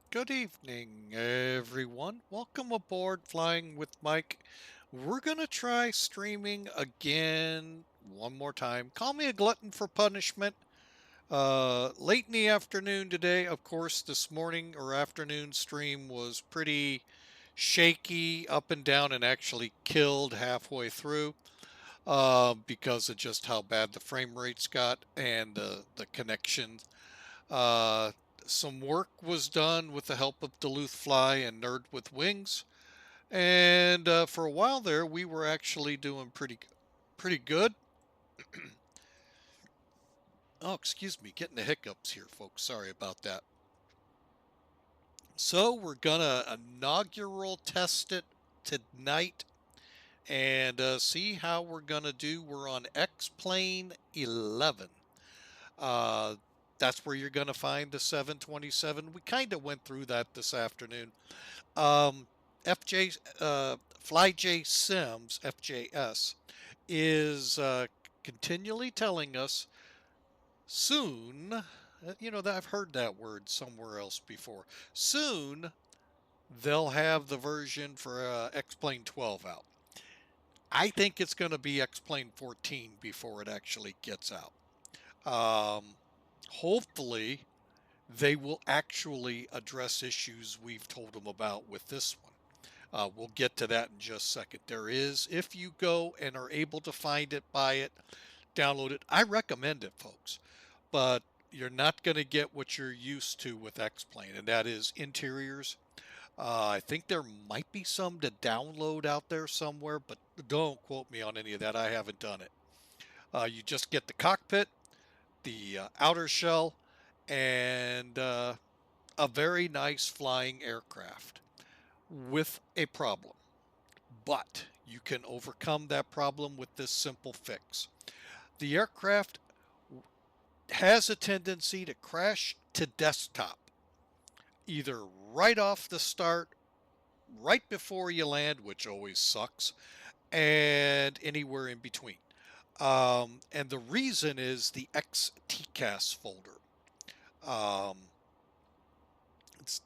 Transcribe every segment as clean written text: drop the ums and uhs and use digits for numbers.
Good evening, everyone. Welcome aboard Flying with Mike. We're going to try streaming again one more time. Call me a glutton for punishment. Late in the afternoon today, of course, this morning or afternoon stream was pretty shaky up and down and actually killed halfway through because of just how bad the frame rates got and the connection. Uh, some work was done with the help of Duluth Fly and Nerd with Wings, and for a while there, we were actually doing pretty good. Oh, excuse me, getting the hiccups here, folks. Sorry about that. So we're gonna inaugural test it tonight and see how we're gonna do. We're on X-Plane 11. Uh, that's where you're gonna find the 727. We kind of went through that this afternoon. FJ FlyJSim's FJS is continually telling us soon. That I've heard that word somewhere else before. Soon they'll have the version for X-Plane 12 out. I think it's going to be X-Plane 14 before it actually gets out. Um, Hopefully they will actually address issues we've told them about with this one. We'll get to that in just a second. There is, if you go and are able to find it, buy it, download it. I recommend it, folks, but you're not going to get what you're used to with X-Plane, and that is interiors. I think there might be some to download out there somewhere, but don't quote me on any of that. I haven't done it. You just get the cockpit, the outer shell, and a very nice flying aircraft with a problem. But you can overcome that problem with this simple fix. The aircraft has a tendency to crash to desktop, either right off the start, right before you land, which always sucks, and anywhere in between. And the reason is the XTCAS folder. Um,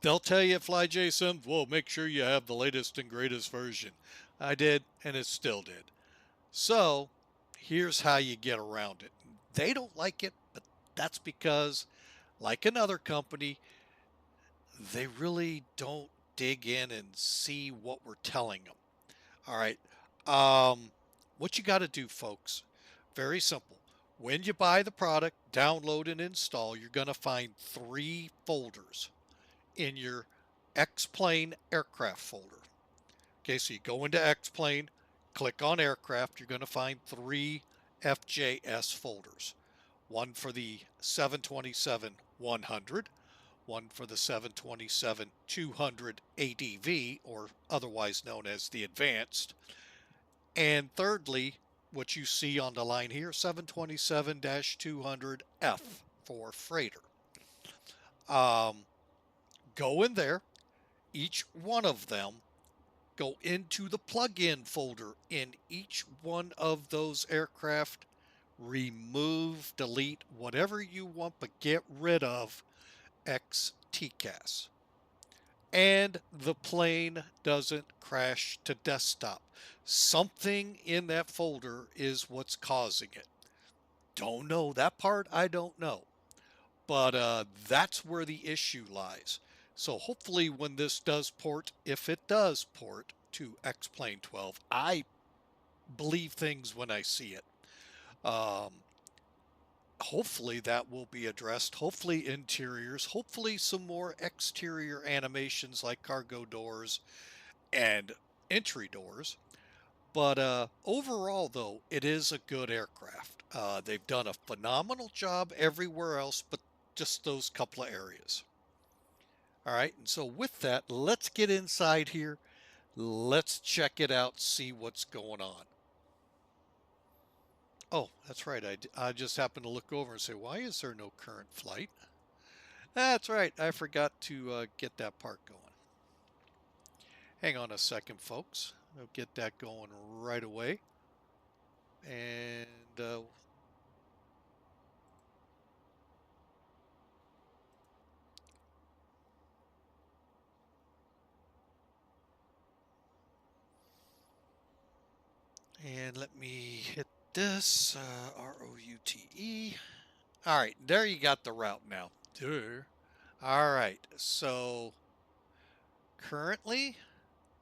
they'll tell you at FlyJSim, well, make sure you have the latest and greatest version. I did, and it still did. So here's how you get around it. They don't like it, but that's because, like another company, they really don't dig in and see what we're telling them. All right. Um, what you got to do, folks, very simple. When you buy the product, download and install, you're going to find three folders in your X-Plane aircraft folder. Okay, so you go into X-Plane, click on aircraft, you're going to find three FJS folders. One for the 727-100, one for the 727-200 ADV, or otherwise known as the Advanced, and thirdly, what you see on the line here, 727-200F for freighter. Um, Go in there, each one of them, go into the plug-in folder in each one of those aircraft, remove, delete, whatever you want, but get rid of XTCAS. And the plane doesn't crash to desktop. Something in that folder is what's causing it. Don't know that part, I don't know. But that's where the issue lies. So hopefully when this does port, if it does port to X-Plane 12, I believe things when I see it. Um, Hopefully that will be addressed. Hopefully interiors, hopefully some more exterior animations like cargo doors and entry doors. But overall, though, it is a good aircraft. They've done a phenomenal job everywhere else, but just those couple of areas. All right, and so with that, let's get inside here. Let's check it out, see what's going on. Oh, that's right. I just happened to look over and say, why is there no current flight? That's right. I forgot to get that part going. Hang on a second, folks. I'll get that going right away. And And let me hit this, ROUTE. All right, there you got the route now. Duh. All right, so currently,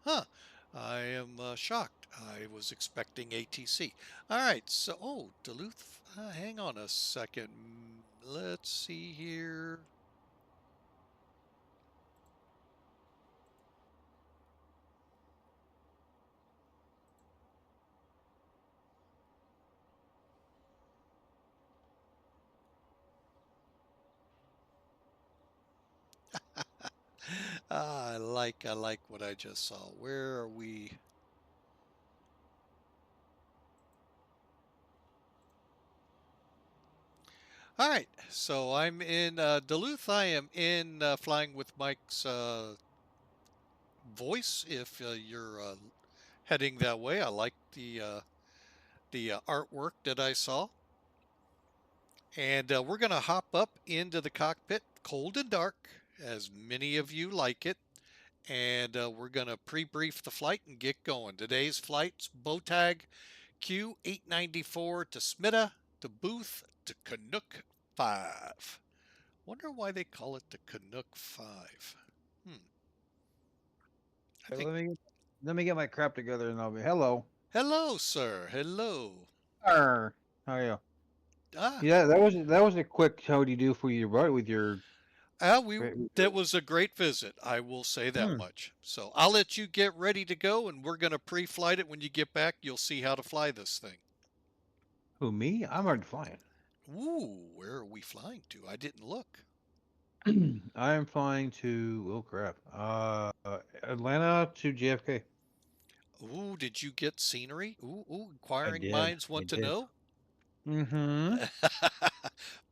I am shocked. I was expecting ATC. All right, so, oh, Duluth, hang on a second. Let's see here. I like what I just saw. Where are we? All right, so I'm in Duluth. I am in Flying with Mike's voice. If you're heading that way, I like the artwork that I saw, and we're gonna hop up into the cockpit, cold and dark, as many of you like it, and we're gonna pre-brief the flight and get going. Today's flight's BOTAG Q894 to SMITA to Booth to Canuck 5. Wonder why they call it the Canuck 5. Hmm. I think. Let me get my crap together and I'll be hello. Hello, sir. Hello. Arr. How are you? Ah, Yeah, that was a quick how do you do for you right with your we with that your was a great visit. I will say that hmm. much. So I'll let you get ready to go, and we're gonna pre-flight it. When you get back, you'll see how to fly this thing. Who me? I'm already flying. Ooh, where are we flying to? I didn't look. I am flying to oh crap. Atlanta to JFK. Ooh, did you get scenery? Ooh, I inquiring did. minds I want to did. know. Mm-hmm.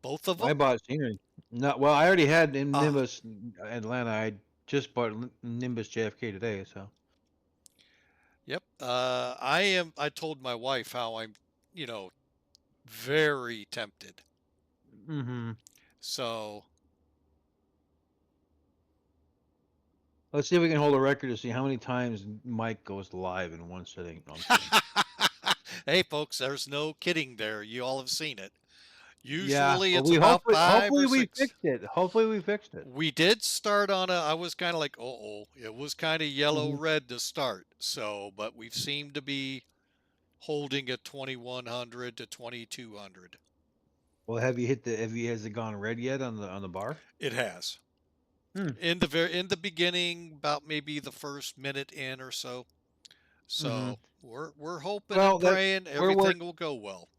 Both of I them? bought scenery. No, well, I already had Ah, Nimbus Atlanta. I just bought Nimbus JFK today, so. yep. I told my wife how I'm, you know, very tempted. Mm-hmm. So, Let's see if we can hold a record to see how many times Mike goes live in one sitting. No, I'm just kidding. hey, folks, there's no kidding there. You all have seen it. Yeah, Usually well, it's we about five hopefully or we six. fixed it. Hopefully we fixed it. We did start on I was kind of like, oh, it was kind of yellow Hmm. red to start. So, but we've seemed to be holding at 2100 to 2200. Well, has it gone red yet on the bar? It has. Hmm. In the beginning, about maybe the first minute in or so. Mm-hmm. So we're hoping and Well, that praying we're work. everything will go well.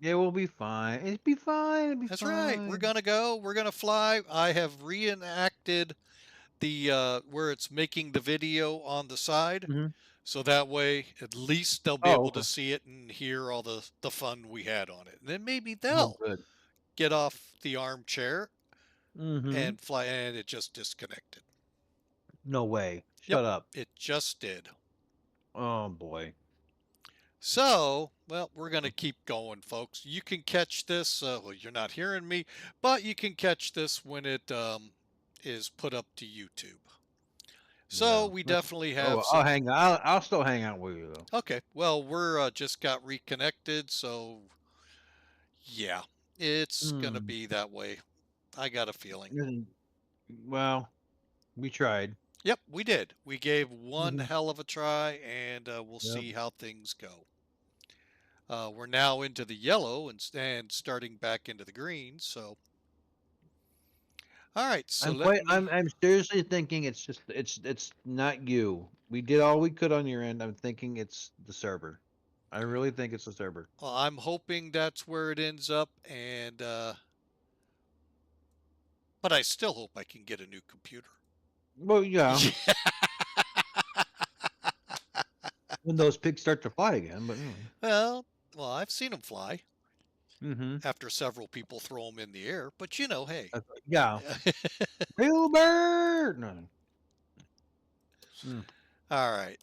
Yeah, we'll be fine. It'll be fine. It'll be That's right. We're fine. gonna go. We're gonna fly. I have reenacted the where it's making the video on the side, Hmm. so that way at least they'll be Oh, able okay. to see it and hear all the fun we had on it. And then maybe Oh, they'll good. get off the armchair Mm-hmm. and fly, and it just disconnected. No way. Yep, Shut up. it just did. Oh boy. So, well, we're going to keep going, folks. You can catch this. Well, you're not hearing me, but you can catch this when it is put up to YouTube. So Yeah. we That's, definitely oh, have well, I'll some. hang. I'll still hang out with you though. Okay, well, we're just got reconnected, so yeah, it's going to Hmm. be that way. I got a feeling. Mm, well, we tried. Yep, we did. We gave one Hmm. hell of a try, and we'll Yep. see how things go. We're now into the yellow and starting back into the green. So, all right. So let me. I'm seriously thinking it's not you. We did all we could on your end. I'm thinking it's the server. I really think it's the server. Well, I'm hoping that's where it ends up, and but I still hope I can get a new computer. Well, yeah, Yeah. when those pigs start to fly again, but anyway. Well, I've seen them fly Mm-hmm. after several people throw them in the air, but hey. Yeah. Wilbur. No. Mm. All right.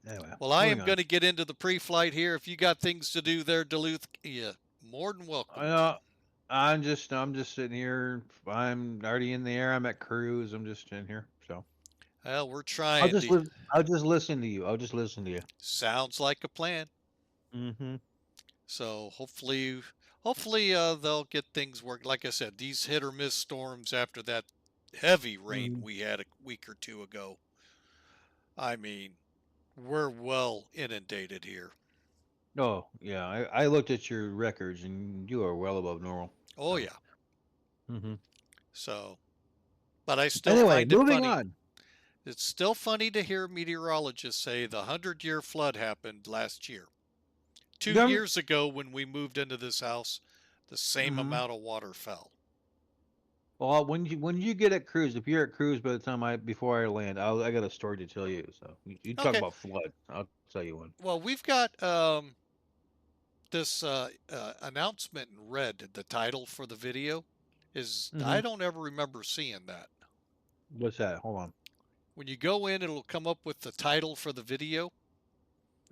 Anyway, Well, I am moving on. going to get into the pre-flight here. If you got things to do there, Duluth, yeah, more than welcome to. Uh, I'm just sitting here. I'm already in the air. I'm at cruise. I'm just in here. So Well, we're trying to. I'll just listen to you. I'll just listen to you. Sounds like a plan. Mm-hmm. So hopefully they'll get things worked. Like I said, these hit or miss storms after that heavy rain Mm-hmm. we had a week or two ago. I mean, we're well inundated here. Oh, yeah. I looked at your records, and you are well above normal. Oh So. yeah. Mm-hmm. So, but I still Anyway, find it moving funny. on. It's still funny to hear meteorologists say the 100-year flood happened last year. Two Yeah. years ago, when we moved into this house, the same Mm-hmm. amount of water fell. Well, when you get at cruise, if you're at cruise by the time before I land, I got a story to tell you. So you talk Okay. about flood. I'll tell you one. Well, we've got this announcement in red. The title for the video is, Mm-hmm. I don't ever remember seeing that. What's that? Hold on. When you go in, it'll come up with the title for the video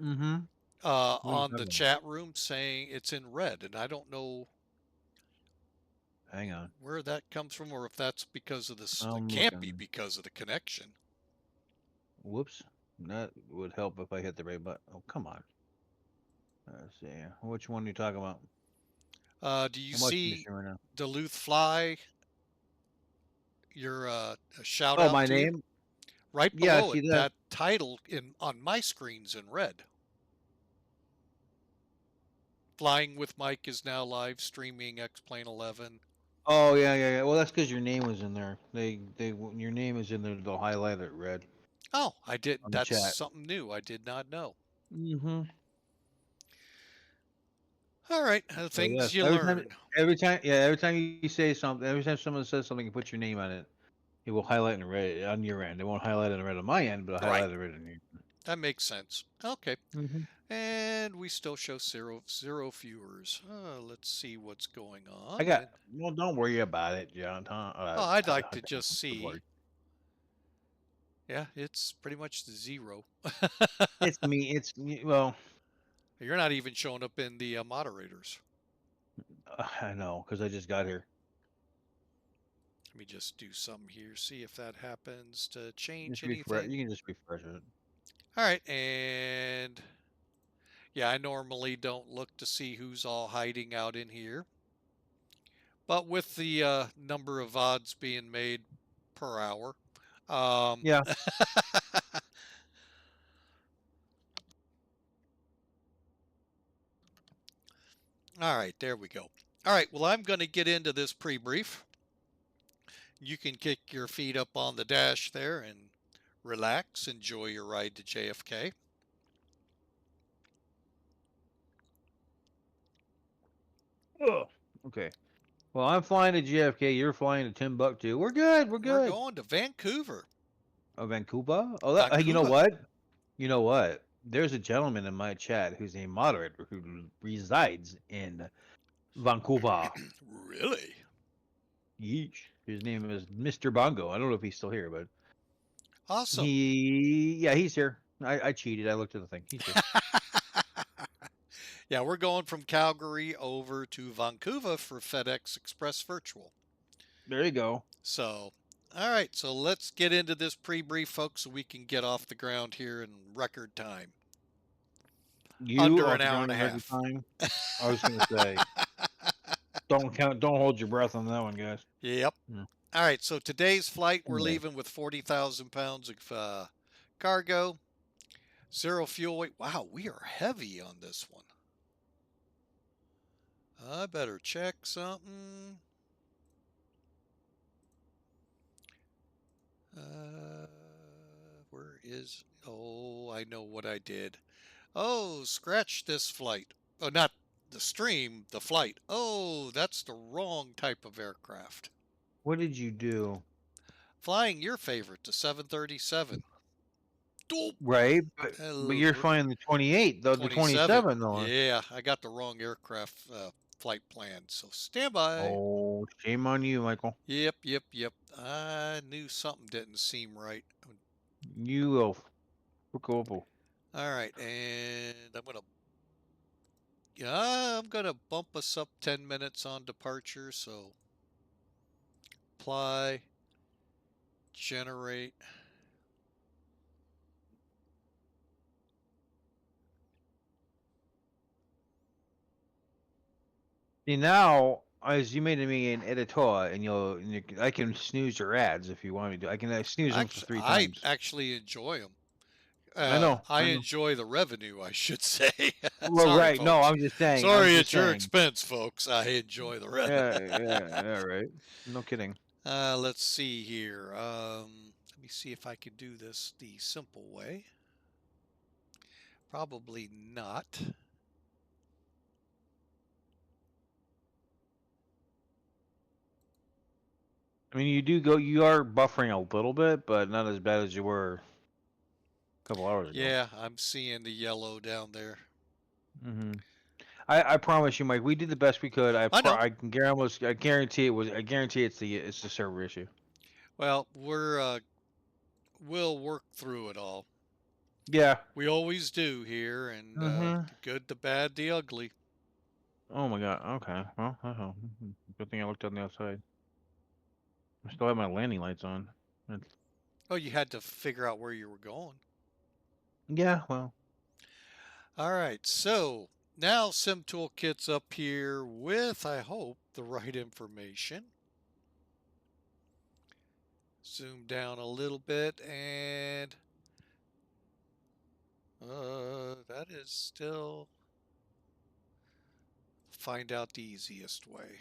Mm-hmm. What are you on the talking about? chat room saying it's in red. And I don't know Hang on. where that comes from or if that's because of this. It I'm can't be looking. because of the connection. Whoops. That would help if I hit the right button. Oh, come on. Let's see. Which one are you talking about? Do you I'm watching this see right now. Duluth Fly? Your a shout Oh, out my to you. name? Right Yeah, I below it, see that. that title in on my screen's in red. Flying with Mike is now live streaming XP11. Oh, yeah, yeah, yeah. Well, that's because your name was in there. When your name is in there, they'll highlight it red Oh, I did. on the That's chat. something new. I did not know. Mm-hmm. All right, So yes, things you learn. every time you say something, every time someone says something, you put your name on it. It will highlight in red on your end. It won't highlight in red on my end, but it'll Right, highlight in red on your. that makes sense. Okay, Mm-hmm. and we still show zero viewers. Let's see what's going I on. got. And Well, don't worry about it, John. oh, I'd like to just see. Lord. Yeah, it's pretty much the zero. It's me. It's me. Well, You're not even showing up in the moderators. I know because I just got here. Let me just do something here, see if that happens to change Just refresh. anything. You can just refresh it. All right, and yeah, I normally don't look to see who's all hiding out in here. But with the number of odds being made per hour, um, Yeah. all right, there we go. All right, well, I'm going to get into this pre-brief. You can kick your feet up on the dash there and relax, enjoy your ride to JFK. Ugh. Okay. Well, I'm flying to JFK. You're flying to Timbuktu. We're good. We're We're good. going to Vancouver. Oh, Vancouver. Oh, you know Vancouver. what? You know what? There's a gentleman in my chat who's a moderator who resides in Vancouver. Really? Yeesh. His name is Mr. Bongo. I don't know if he's still here, but Awesome. yeah, he's here. I cheated. I looked at the thing. He's here. Yeah, we're going from Calgary over to Vancouver for FedEx Express Virtual. There you go. So, all right, so let's get into this pre-brief, folks, so we can get off the ground here in record time. You Under off an the hour ground and a in record half. time. I was gonna say, don't hold your breath on that one, guys. Yep. Yeah. All right, so today's flight, we're Anyway, leaving with 40,000 pounds of cargo, zero fuel weight. Wow, we are heavy on this one. I better check something. Where is, oh, I know what I did. Oh, scratch this flight. Oh, not the stream, the flight. Oh, that's the wrong type of aircraft. what did you do? Flying your favorite, the 737. Doop. Right, but you're We're flying the 28, though the 27. 27 though. Yeah, I got the wrong aircraft flight plan. So stand by. Oh, shame on you, Michael. Yep. I knew something didn't seem right. You will. All All right, and I'm gonna bump us up 10 minutes on departure. So apply, generate. See now, as you made me an editor, and I can snooze your ads if you want me to. I can snooze them for Actually, three I times. actually enjoy them. I I know. enjoy the revenue, I should say. Well, Sorry, right. No, folks. I'm just saying. I'm Sorry just at your saying. expense, folks. I enjoy the revenue. Yeah, right. No kidding. Let's see here. Let me see if I can do this the simple way. Probably not. I mean, you are buffering a little bit, but not as bad as you were a couple hours ago. Yeah, I'm seeing the yellow down there. hmm I promise you, Mike. We did the best we could. I know. I guarantee it was. I guarantee it's the server issue. Well, we'll work through it all. Yeah. We always do here, and hmm the good, the bad, the ugly. Oh my god. Okay. Well, good thing I looked on the outside. I still have my landing lights on. It's, Oh, you had to figure out where you were going. yeah. Well. All right, so now Sim Toolkit's up here with, I hope, the right information. Zoom down a little bit, and that is still find out the easiest way.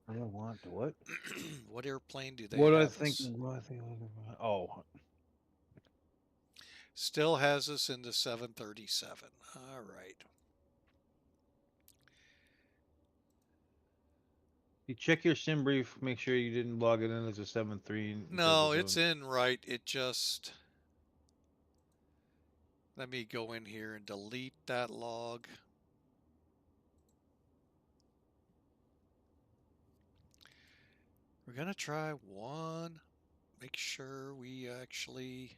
I don't want to what? What airplane do they What I have think. us? What I think. Oh, Still has us in the 737. All right. you check your sim brief. Make sure you didn't log it in as a 7.3 instead of a No, it's 7. in right. It just, let me go in here and delete that log. We're going to try one. Make sure we actually,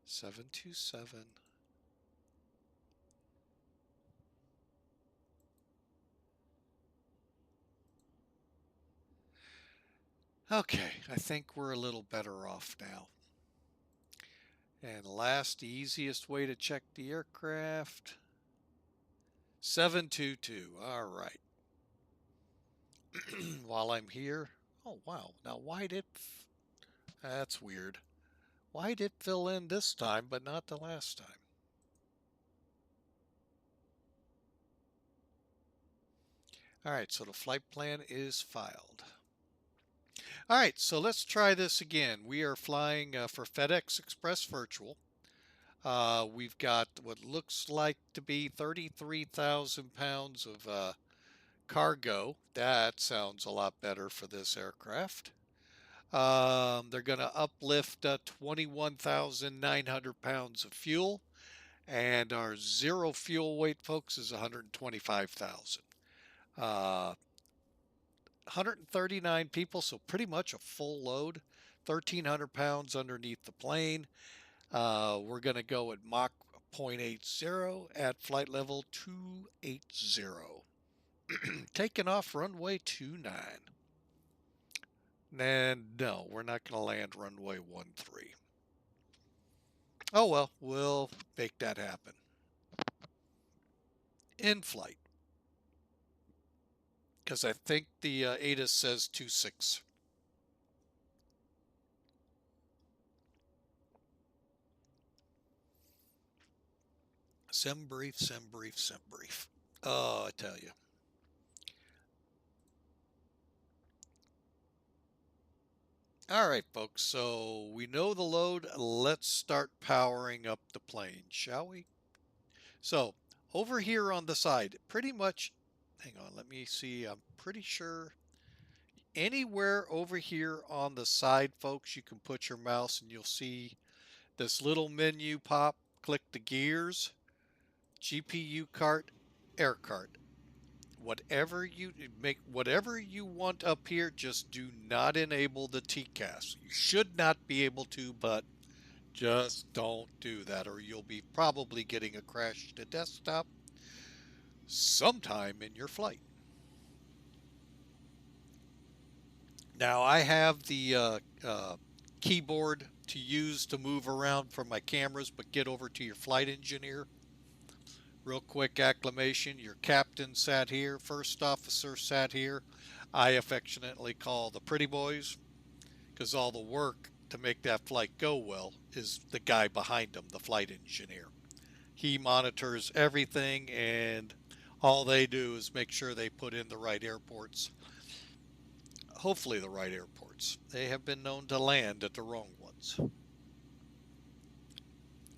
727. Okay, I think we're a little better off now. And last, the easiest way to check the aircraft, 722. All right. While I'm here, oh wow, now why did, that's weird. Why did it fill in this time, but not the last time? All right, so the flight plan is filed. All right, so let's try this again. We are flying for FedEx Express Virtual. We've got what looks like to be 33,000 pounds of cargo. That sounds a lot better for this aircraft. They're going to uplift 21,900 pounds of fuel, and our zero fuel weight, folks, is 125,000. 139 people, so pretty much a full load. 1,300 pounds underneath the plane. We're going to go at Mach 0.80 at flight level 280. Taking off runway 29. And no, we're not going to land runway 13. Oh well, we'll make that happen. In flight. Because I think the ATIS says 26. Sim brief, sim brief, sim brief. Oh, I tell you. All right, folks, so we know the load. Let's start powering up the plane, shall we? So over here on the side, pretty much, hang on, let me see. I'm pretty sure anywhere over here on the side, folks, you can put your mouse and you'll see this little menu pop. Click the gears, GPU cart, air cart. Whatever you want up here, just do not enable the TCAS. You should not be able to, but just don't do that, or you'll be probably getting a crash to desktop sometime in your flight. Now I have the keyboard to use to move around from my cameras, but get over to your flight engineer. Real quick acclamation. Your captain sat here, first officer sat here. I affectionately call the pretty boys because all the work to make that flight go well is the guy behind them, the flight engineer. He monitors everything, and all they do is make sure they put in the right airports. Hopefully, the right airports. They have been known to land at the wrong ones.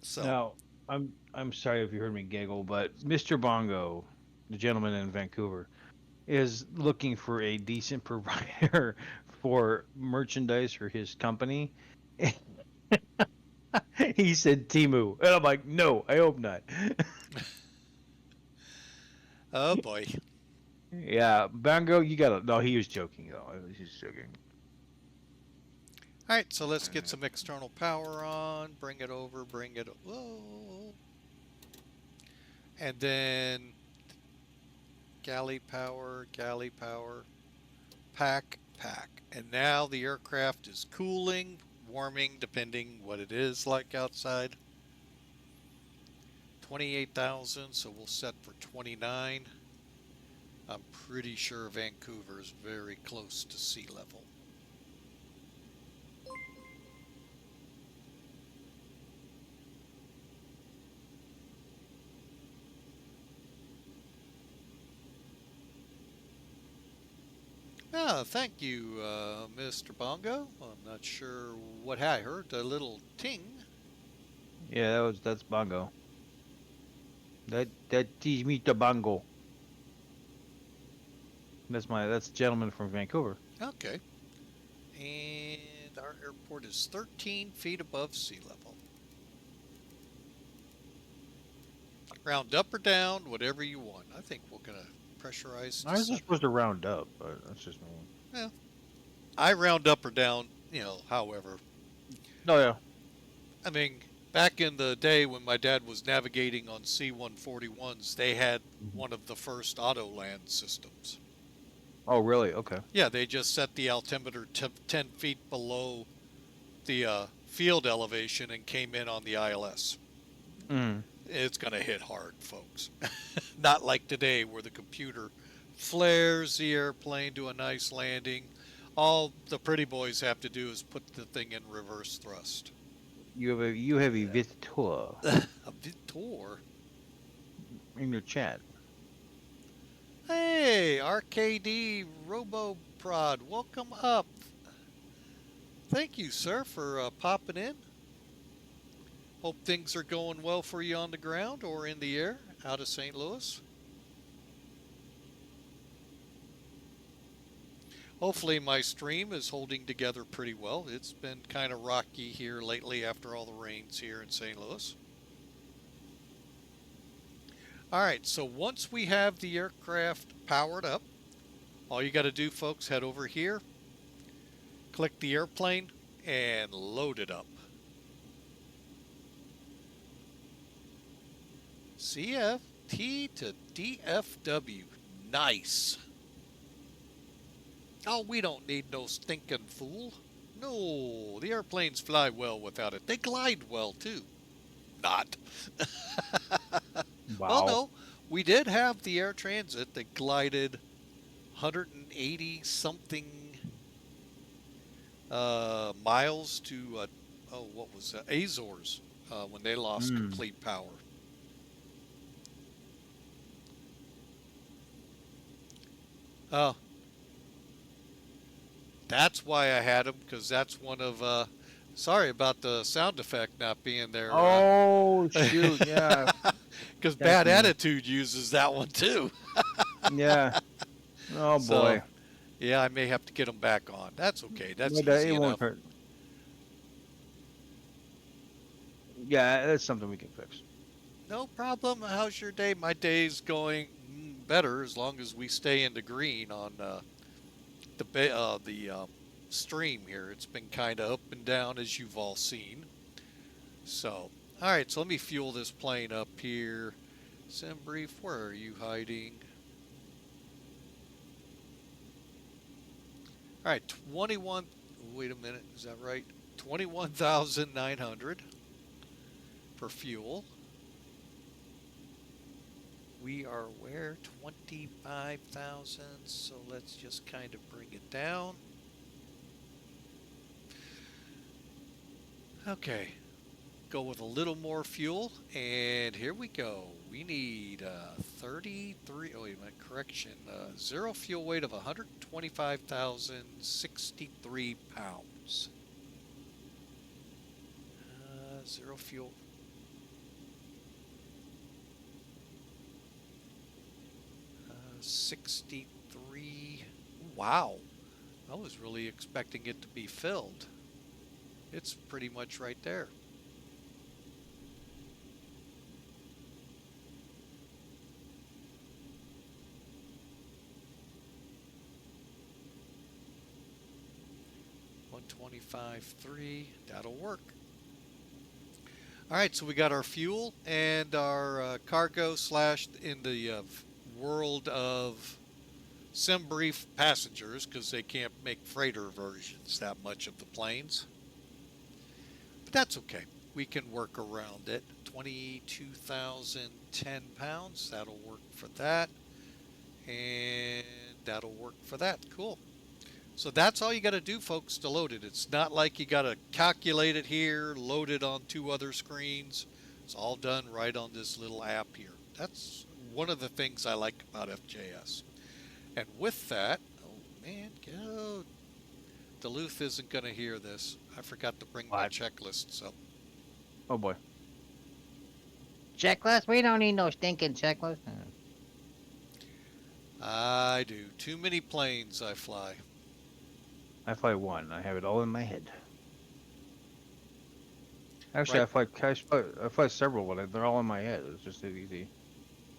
So, Now, I'm sorry if you heard me giggle, but Mr. Bongo, the gentleman in Vancouver, is looking for a decent provider for merchandise for his company. He said Timu, and I'm like, no, I hope not. oh boy. Yeah, Bongo, you gotta. No, he was joking though. He's joking. All right, so let's get some external power on. Bring it over. Bring it. Whoa. And then galley power, pack. And now the aircraft is cooling, warming, depending what it is like outside. 28,000, so we'll set for 29. I'm pretty sure Vancouver is very close to sea level. Thank you, Mr. Bongo. I'm not sure what I heard. A little ting. Yeah, that's Bongo. That teach me to Bongo. That's a gentleman from Vancouver. Okay. And our airport is 13 feet above sea level. Round up or down, whatever you want. I think we're going to pressurize I to was just 7. supposed to round up, but that's just me. Yeah. I round up or down, however. Oh yeah. I mean, back in the day when my dad was navigating on C-141s, they had Mhm. one of the first auto land systems. Oh really? Okay. Yeah, they just set the altimeter 10 feet below the field elevation and came in on the ILS. Mm. It's going to hit hard, folks. Not like today where the computer flares the airplane to a nice landing. All the pretty boys have to do is put the thing in reverse thrust. You have a visitor A Vitor. in your chat. Hey, RKD Roboprod, welcome up. Thank you, sir, for popping in. Hope things are going well for you on the ground or in the air out of St. Louis. Hopefully, my stream is holding together pretty well. It's been kind of rocky here lately after all the rains here in St. Louis. All right, so once we have the aircraft powered up, all you got to do, folks, head over here, click the airplane, and load it up. CFT to DFW. Nice. Oh, we don't need no stinking fool. No, the airplanes fly well without it. They glide well, too. Not. Well, Wow. no, we did have the air transit that glided 180 something miles to, what was that? Azores when they lost Mm. complete power. Oh, that's why I had them, because that's one of, sorry about the sound effect not being there. Oh shoot! Yeah, Because Bad catching you. Attitude uses that one too. Yeah. Oh So, boy. yeah, I may have to get them back on. That's okay. That's But easy it won't enough. hurt. Yeah, that's something we can fix. No problem. How's your day? My day's going better as long as we stay in the green on the stream here. It's been kind of up and down as you've all seen. So, all right. So let me fuel this plane up here. Sim Brief, where are you hiding? All right, 21. Wait a minute. Is that right? 21,900 for fuel. we are where? 25,000. So let's just kind of bring it down. Okay. Go with a little more fuel, and here we go. We need 33. Oh, wait a minute, correction. Zero fuel weight of 125,063 pounds. Zero fuel. 63. Wow. I was really expecting it to be filled. It's pretty much right there. $125.3. That'll work. All right, so we got our fuel and our cargo slash in the world of sim brief passengers, because they can't make freighter versions that much of the planes. But that's okay. We can work around it. 22,010 pounds. That'll work for that. And that'll work for that. Cool. So that's all you got to do, folks, to load it. It's not like you got to calculate it here, load it on two other screens. It's all done right on this little app here. That's one of the things I like about FJS. And with that, oh man, go. Duluth isn't going to hear this. I forgot to bring my What? checklists up. Oh boy. Checklist? We don't need no stinking checklist. I do. Too many planes I fly. I fly one. I have it all in my head. Actually, Right. I fly several, but they're all in my head. It's just easy.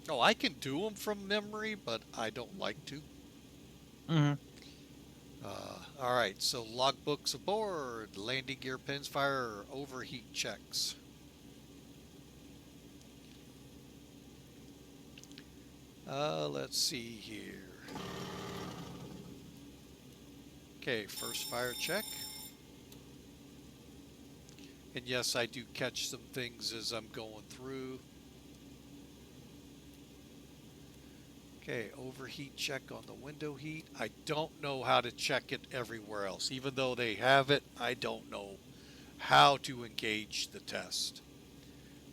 Oh, I can do them from memory, but I don't like to. Mm-hmm. All right, so logbooks aboard, landing gear pins, fire, overheat checks. Let's see here. Okay, first fire check. And yes, I do catch some things as I'm going through. Okay, overheat check on the window heat. I don't know how to check it everywhere else. Even though they have it, I don't know how to engage the test.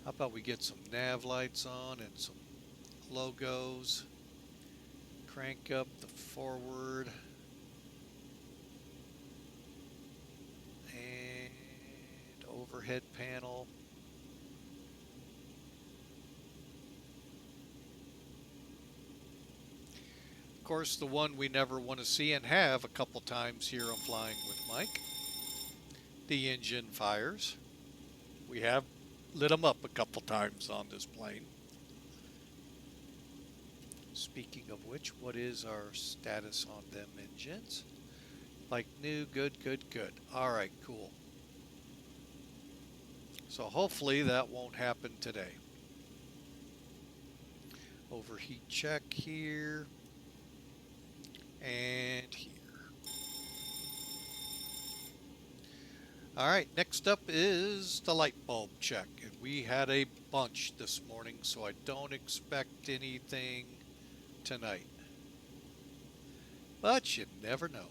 How about we get some nav lights on and some logos. Crank up the forward. And overhead panel. Of course, the one we never want to see and have a couple times here on Flying with Mike. The engine fires. We have lit them up a couple times on this plane. Speaking of which, what is our status on them engines? Like new, good, good, good. All right, cool. So hopefully that won't happen today. Overheat check here and here. All right, next up is the light bulb check. And we had a bunch this morning, so I don't expect anything tonight. But you never know.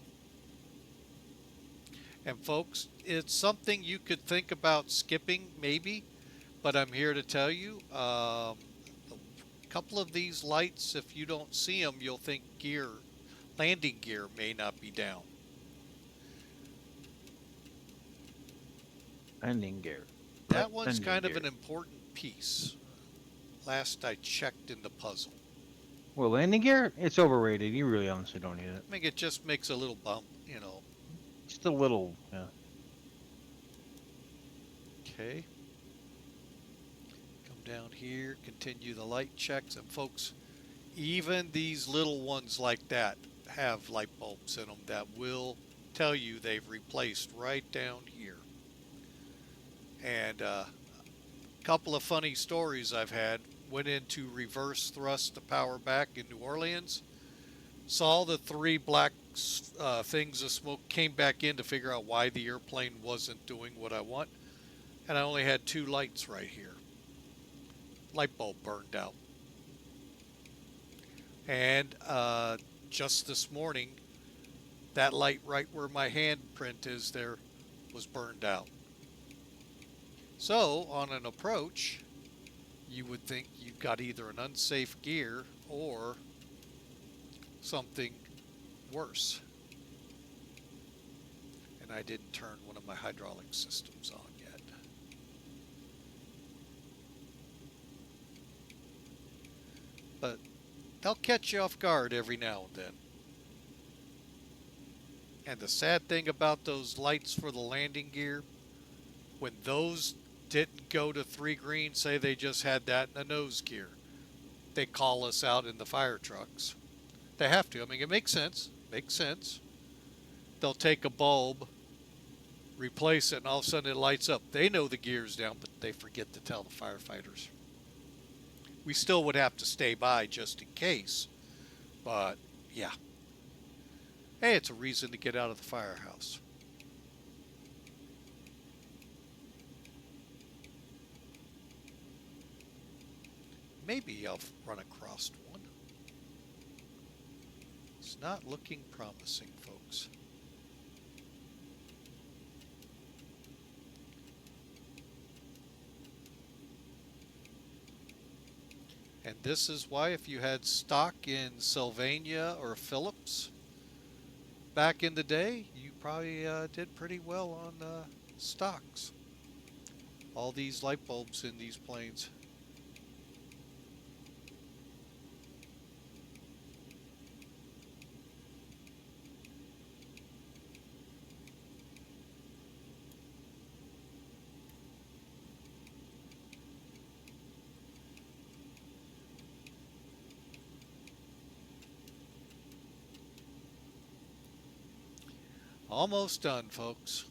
And folks, it's something you could think about skipping maybe, but I'm here to tell you, a couple of these lights, if you don't see them, you'll think landing gear may not be down. Landing gear. That one's Landing kind of gear. an important piece. Last I checked in the puzzle. Well, landing gear, it's overrated. You really honestly don't need it. I mean, it just makes a little bump, you know. Just a little, yeah. Okay. Come down here, continue the light checks. And folks, even these little ones like that have light bulbs in them that will tell you they've replaced right down here. And a couple of funny stories I've had. Went into reverse thrust to power back in New Orleans. Saw the three black things of smoke, came back in to figure out why the airplane wasn't doing what I want. And I only had two lights right here. Light bulb burned out. And just this morning, that light right where my handprint is there was burned out. So on an approach, you would think you've got either an unsafe gear or something worse. And I didn't turn one of my hydraulic systems on yet. But they'll catch you off guard every now and then. And the sad thing about those lights for the landing gear, when those didn't go to 3 green, say they just had that in the nose gear, they call us out in the fire trucks. They have to. I mean, it makes sense. Makes sense. They'll take a bulb, replace it, and all of a sudden it lights up. They know the gear's down, but they forget to tell the firefighters. We still would have to stay by just in case. But, yeah. Hey, it's a reason to get out of the firehouse. Maybe I'll run across one. It's not looking promising, folks. And this is why if you had stock in Sylvania or Phillips back in the day, you probably did pretty well on stocks. All these light bulbs in these planes. Almost done, folks.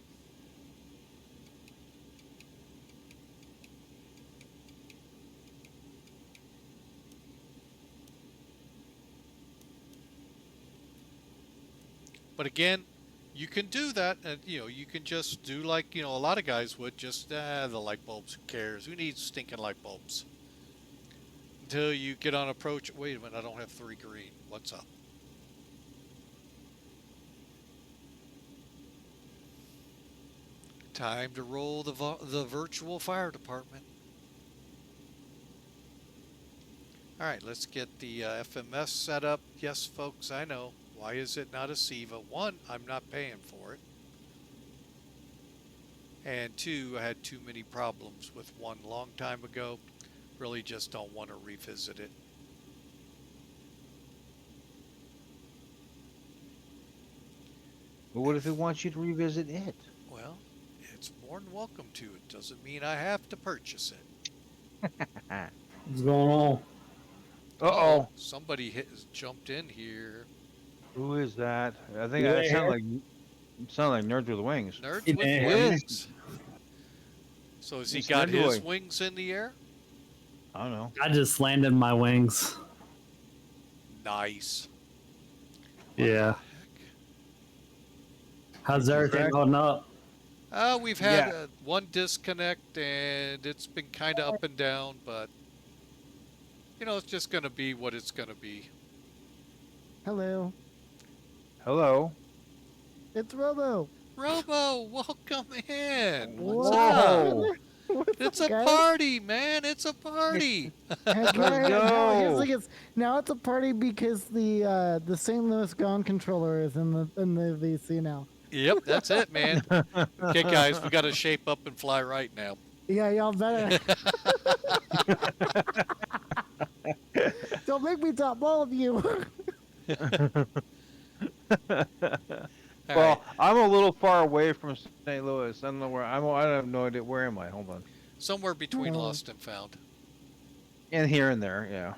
But again, you can do that, and you can just do like a lot of guys would, just the light bulbs. Who cares? Who needs stinking light bulbs? Until you get on approach. Wait a minute, I don't have 3 green. What's up? Time to roll the virtual fire department. All right, let's get the FMS set up. Yes, folks, I know. Why is it not a SIVA? 1, I'm not paying for it. And 2, I had too many problems with 1 long time ago. Really just don't want to revisit it. But what if it wants you to revisit it? Well, it's more than welcome to. It doesn't mean I have to purchase it. What's going on? Uh-oh. Somebody jumped in here. Who is that? I think Yeah, that sound like Nerds with Wings. Nerds Yeah. with wings. So has he It's got his Nerdboy. wings in the air? I don't know. I just landed my wings. Nice. Yeah. How's everything Correct. holding up? We've had 1 disconnect, and it's been kind of up and down, but it's just going to be what it's going to be. Hello, Hello. it's Robo. Robo, welcome in. What's Whoa. up? Whoa. What's It's up, a guys? party, man. It's a party. Heck Let's yeah, go. here's the thing, now it's a party because the St. Louis ground controller is in the VC now. Yep, that's it, man. Okay, guys, we got to shape up and fly right now. Yeah, y'all better. Don't make me top all of you. All Well, right. I'm a little far away from St. Louis. I don't know where I have no idea. Where am I? Hold on. Somewhere between Oh. lost and found. And here and there, yeah.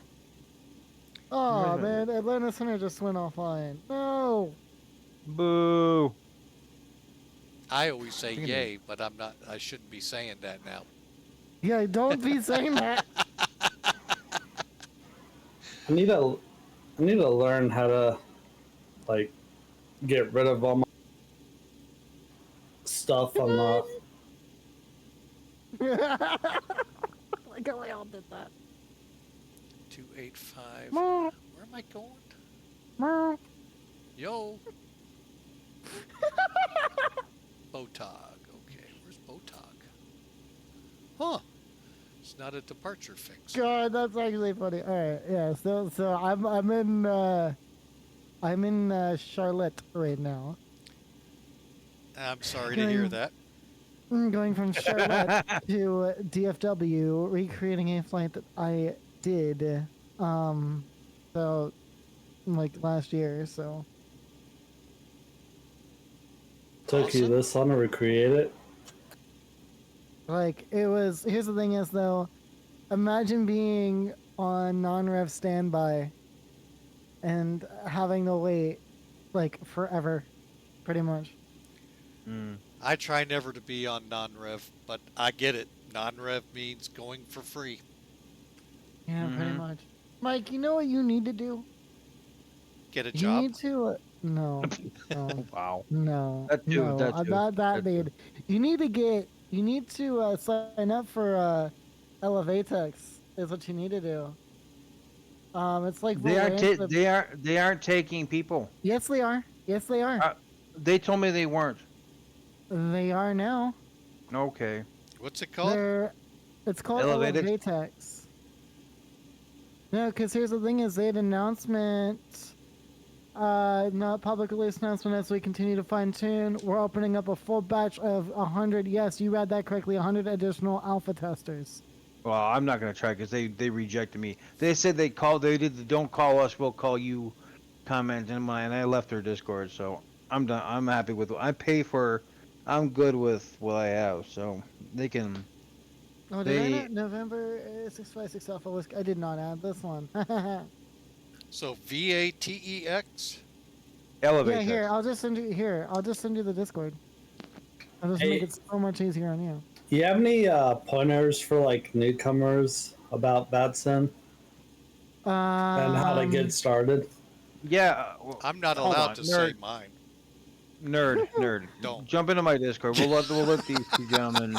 Oh man, Atlanta Center just went offline. No. Boo. I always say Speaking of- yay, but I shouldn't be saying that now. Yeah, don't be saying that. I need to learn how to get rid of all my stuff on the Like how we all did that. 285. Mom. Where am am I going? Meow. Yo. BOTAG. Okay, where's BOTAG? Huh. It's not a departure fix. God, that's actually funny. All right, yeah. So I'm in Charlotte right now. I'm sorry to hear Going that. going from Charlotte to DFW, recreating a flight that I did, so like last year. So Took you Awesome. this long to recreate it. like it was. Here's the thing: is though, imagine being on non-rev standby and having to wait like forever, pretty much. Mm. I try never to be on non-rev, but I get it. Non-rev means going for free. Yeah, pretty Mhm. much. Mike, you know what you need to do? Get a You job. need to no, no, Wow. no, That too. no. That too. That That too. dude. You need to sign up for Elevatex is what you need to do. It's like They for aren't. random. They aren't taking people. Yes, they are. Yes, they are. They told me they weren't. They are now. Okay. What's it called? They're. It's called Elevated. Elevatex. No, because here's the thing: is they had an announcement. Not public release announcement as we continue to fine tune. We're opening up a full batch of 100. Yes, you read that correctly. 100 additional alpha testers. Well, I'm not gonna try because they rejected me. They said they called. They did. The, don't call us. We'll call you. Comment and I left their Discord. So I'm done. I'm happy with. I pay for. I'm good with what I have. So they can. Oh, did I They not? November 656 alpha whiskey. I did not add this one. So VATEX. elevate Yeah, here. text. I'll just send you here. I'll just send you the Discord. I'll just make Hey, it so much easier on you. you have any pointers for like newcomers about VATSIM and how to get Um, started? Yeah. I'm not Hold allowed on, to nerd. say mine. Nerd. Don't. Jump into my Discord. We'll let these two gentlemen.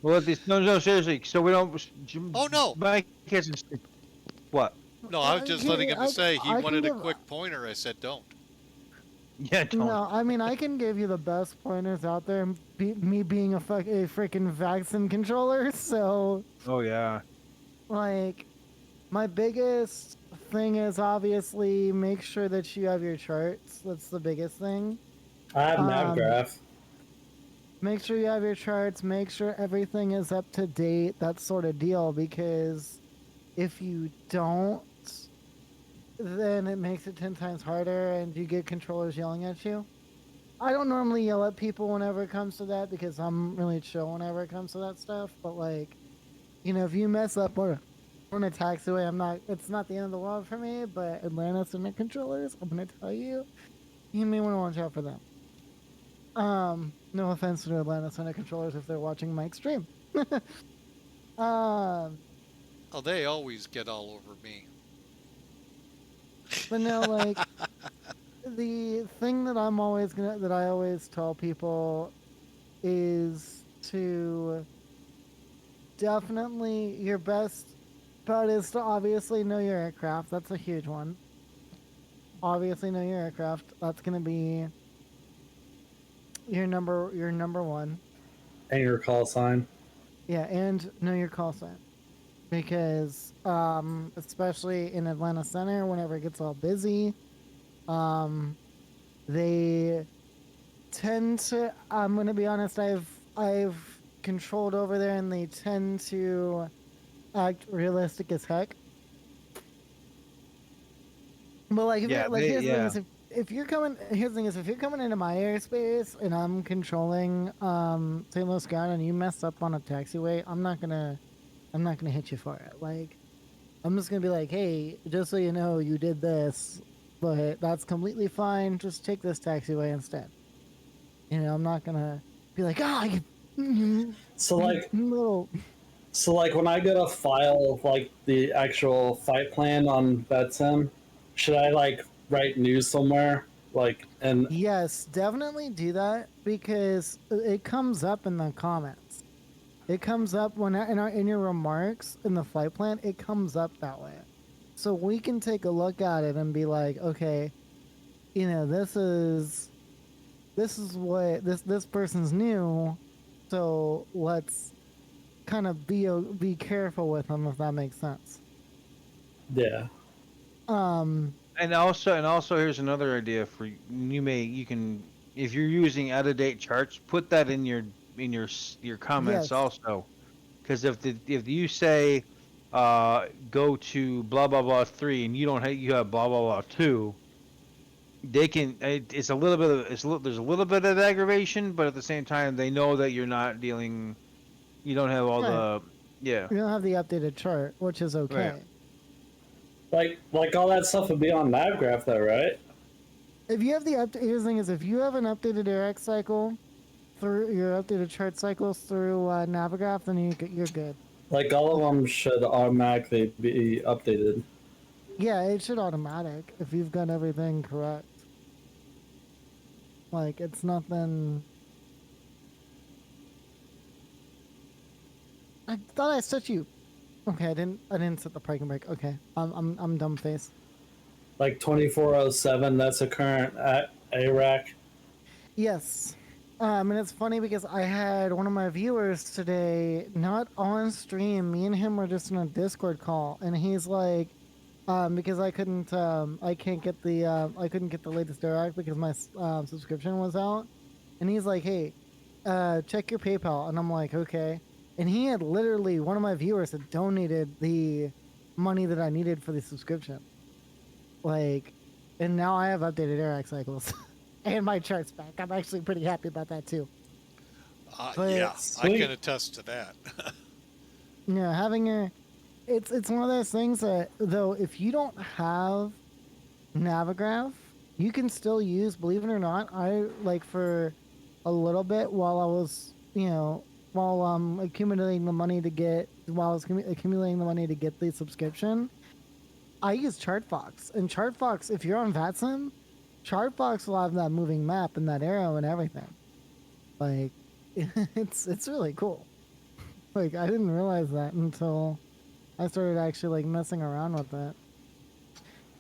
We'll let these. No, seriously. So we don't. Oh no. My kids. What? No, I was just letting him say he I can wanted a give. quick pointer. I said don't. Yeah, don't. No, I mean I can give you the best pointers out there. Me being a freaking vaccine controller, so Oh yeah. like my biggest thing is obviously make sure that you have your charts. That's the biggest thing. I have Um, NavGraph. Make sure you have your charts. Make sure everything is up to date. That sort of deal. Because if you don't, then it makes it 10 times harder, and you get controllers yelling at you. I don't normally yell at people whenever it comes to that because I'm really chill whenever it comes to that stuff. But like, if you mess up on a taxiway, it's not the end of the world for me. But Atlanta Center controllers, I'm gonna tell you, you may want to watch out for them. No offense to Atlanta Center controllers if they're watching Mike's stream. Um, Oh, they always get all over me. but no, like the thing that I always tell people is to definitely your best bet is to obviously know your aircraft. That's a huge one. Obviously know your aircraft. That's gonna be your number one. And your call sign. Yeah, and know your call sign. Because especially in Atlanta Center, whenever it gets all busy, they tend to. I'm gonna be honest. I've controlled over there, and they tend to act realistic as heck. But like, Yeah. here's the thing: Yeah. is if you're coming, here's the thing: is if you're coming into my airspace and I'm controlling St. Louis ground, and you mess up on a taxiway, I'm not gonna hit you for it. Like, I'm just gonna be like, hey, just so you know, you did this, but that's completely fine. Just take this taxiway instead. I'm not gonna be like, So like little. so like when I get a file of like the actual fight plan on VATSIM, should I like write news somewhere? Like and Yes, definitely do that because it comes up in the comments. It comes up when in your remarks in the flight plan. It comes up that way. So we can take a look at it and be like, okay, you know, this is what this person's new, so let's kind of be careful with them, if that makes sense. Yeah. And also, here's another idea for you can, if you're using out of date charts, put that in your comments Yes. also, because if you say go to blah blah blah 3 and you have blah blah blah 2, it's a little bit of there's a little bit of aggravation, but at the same time they know that you're not dealing, you don't have all Right. the, yeah, We don't have the updated chart, which is okay. Right. Like all that stuff would be on NavGraph though, right? If you have here's the thing is, if you have an updated AirX cycle through your updated chart cycles through Navigraph, then you're good. Like all of them should automatically be updated. Yeah, it should automatic if you've got everything correct. Like, it's nothing. I thought I set you. Okay, I didn't set the parking brake. Okay, I'm dumb face. Like 2407, that's a current ARAC. Yes. And it's funny because I had one of my viewers today, not on stream. Me and him were just in a Discord call, and he's like, because I couldn't get the latest direct because my subscription was out, and he's like, hey, check your PayPal, and I'm like, okay, and he had literally, one of my viewers had donated the money that I needed for the subscription, like, and now I have updated AirX cycles. And my chart's back. I'm actually pretty happy about that too. But Yeah, I sweet. can attest to that. yeah, having it's one of those things that, though, if you don't have Navigraph, you can still use. Believe it or not, I like for a little bit while I was, accumulating the money to get the subscription. I use ChartFox, and ChartFox, if you're on VATSIM, ChartFox will have that moving map and that arrow and everything. Like, it's really cool. Like, I didn't realize that until I started actually, like, messing around with it.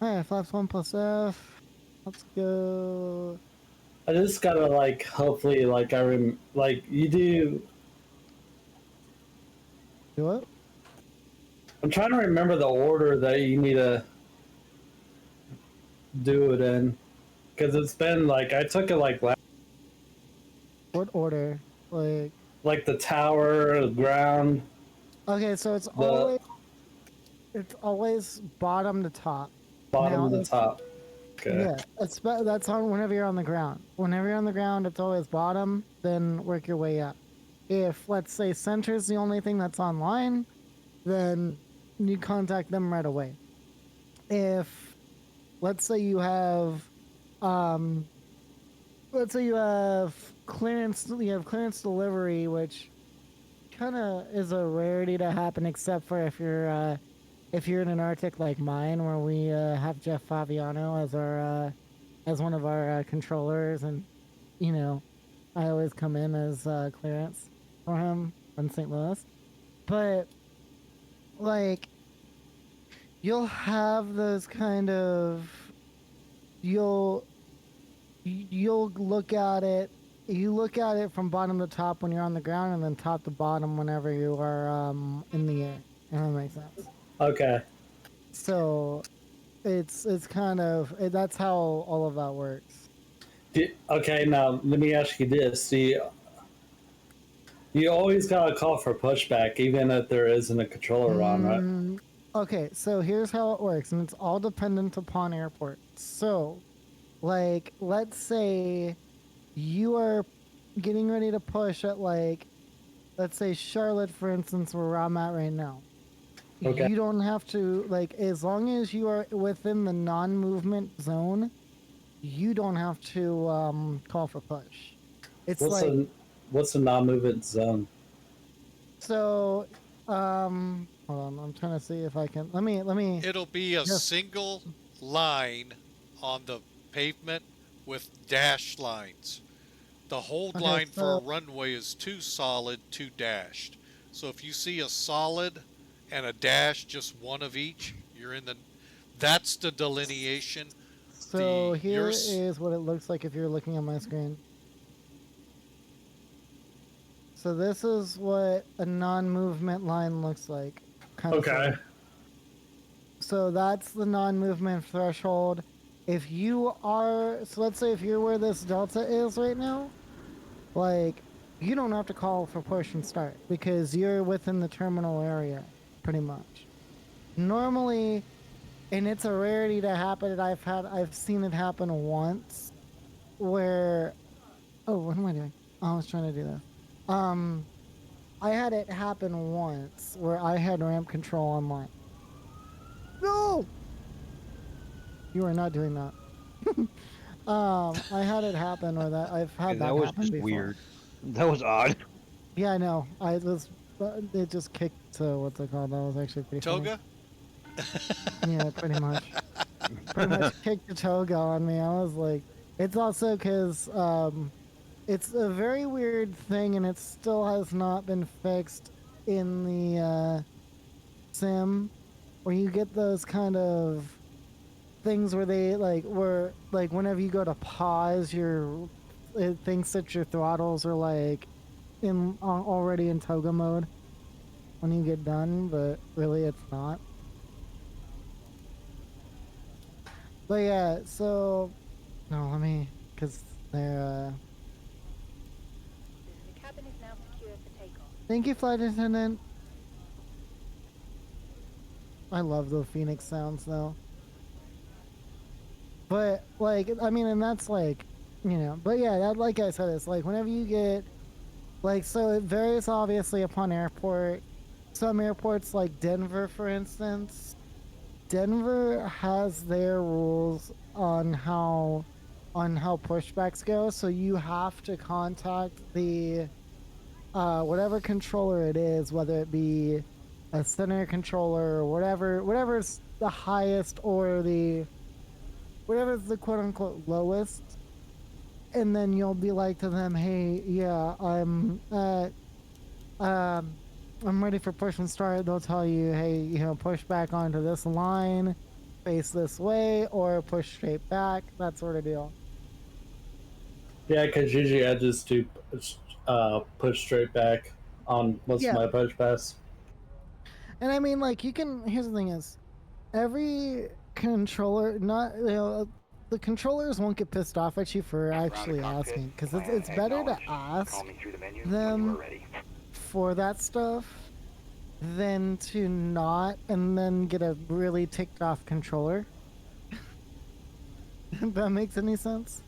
Alright, flaps 1 plus F. Let's go. I just gotta like, hopefully, like you do. Do what? I'm trying to remember the order that you need to do it in, because it's been like I took it like What order? like the tower, the ground. Okay, so it's always bottom to top. Bottom Now, to the top. Okay. Yeah, that's on whenever you're on the ground. Whenever you're on the ground, it's always bottom, then work your way up. If, let's say, center is the only thing that's online, then you contact them right away. If, let's say you have clearance delivery, which kind of is a rarity to happen, except for if you're in an Arctic like mine, where we have Jeff Fabiano as one of our controllers, and I always come in as clearance for him in St. Louis. But like, you'll have those kind of you'll look at it. You look at it from bottom to top when you're on the ground, and then top to bottom whenever you are in the air. If that makes sense. Okay. So it's kind of, that's how all of that works. Okay, now let me ask you this: See, you always gotta call for pushback, even if there isn't a controller on, right? Okay, so here's how it works, and it's all dependent upon airport. So, like, let's say you are getting ready to push at, like, let's say Charlotte, for instance, where I'm at right now. Okay. You don't have to, like, as long as you are within the non-movement zone, you don't have to call for push. It's What's the non-movement zone? so, hold on, I'm trying to see if I can, let me. It'll be a single line on the pavement with dashed lines. The hold line for a runway is 2 solid, 2 dashed. So if you see a solid and a dash, just one of each, you're in the That's the delineation. So here Yours. is what it looks like if you're looking at my screen. So this is what a non-movement line looks like. Kind of. Okay. So that's the non-movement threshold. If you are, so let's say if you're where this delta is right now, like, you don't have to call for push and start because you're within the terminal area, pretty much. Normally, and it's a rarity to happen, I've seen it happen once, where, oh, what am I doing? Oh, I was trying to do this. I had it happen once where I had ramp control online. No! You are not doing that. I had it happen where I've had that was happen just before. weird. That was odd. Yeah, I know. It just kicked to what's it called? That was actually pretty Toga? funny. Yeah, pretty much. Pretty much kicked the toga on me. I was like, it's also because it's a very weird thing, and it still has not been fixed in the sim, where you get those kind of things where they where whenever you go to pause, it thinks that your throttles are like already in toga mode when you get done, but really it's not. But yeah, so no, let me, because they're The cabin is now secure for takeoff. thank you, flight attendant. I love the Phoenix sounds though. But like, I mean, and that's like, but yeah, that, like I said, it's like whenever you get, like, so it varies obviously upon airport. Some airports like Denver, for instance, Denver has their rules on how pushbacks go. So you have to contact the whatever controller it is, whether it be a center controller or whatever's the highest or whatever's the quote unquote lowest, and then you'll be like to them, hey, yeah, I'm ready for push and start. They'll tell you, hey, push back onto this line, face this way, or push straight back, that sort of deal. Yeah, because usually I just do push straight back on most of my push pass. And I mean, like, here's the thing is, every controller, not, the controllers won't get pissed off at you for actually asking, because it's better to ask them for that stuff than to not and then get a really ticked off controller. If that makes any sense.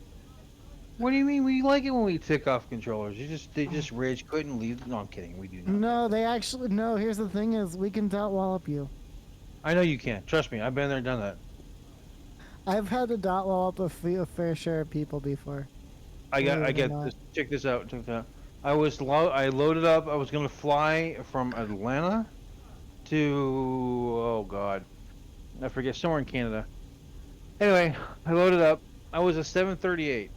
What do you mean? We like it when we tick off controllers. They just rage quit and leave. No, I'm kidding. We do not. No, they actually, no, here's the thing is, we can dot wallop you. I know you can. Trust me. I've been there and done that. I've had to dot wallop a fair share of people before. I get this. Check this out. Check this out. I loaded up. I was gonna fly from Atlanta to, oh god, I forget, somewhere in Canada. Anyway, I loaded up. I was a 738.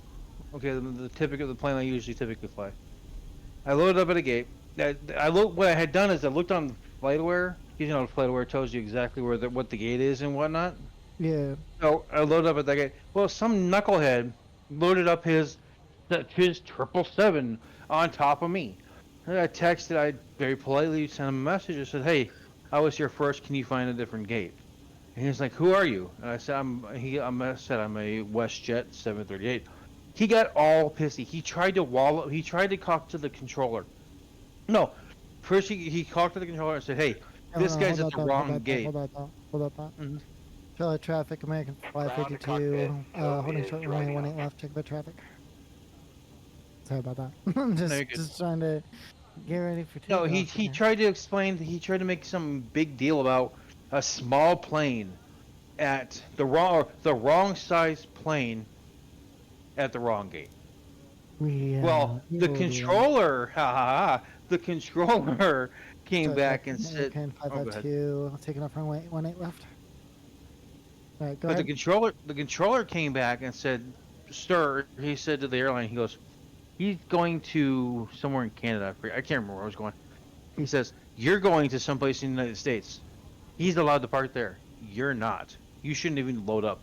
Okay, the plane I typically fly. I loaded up at a gate. What I had done is I looked on FlightAware. FlightAware tells you exactly what the gate is and whatnot. Yeah. So I loaded up at that gate. Well, some knucklehead loaded up his 777 on top of me. And I very politely sent him a message and said, hey, I was here first, can you find a different gate? And he's like, who are you? And I said, I'm a WestJet 738. He got all pissy. He tried to talk to the controller. No, first he talked to the controller and said, hey, this guy's at the wrong gate. Hold up. Mm-hmm. Pilot traffic, American 552, holding short runway 18 left, check the traffic. Sorry about that. I'm just trying to get ready for takeoff. No, he tried to explain, he tried to make some big deal about a small plane at the wrong size plane at the wrong gate. Yeah, well, the controller, the controller came back and said, American 552, taking off runway 18 left. All right, go but ahead. the controller came back and said, sir, he said to the airline, he goes, he's going to somewhere in Canada. I can't remember where I was going. He says, you're going to someplace in the United States. He's allowed to park there. You're not. You shouldn't even load up.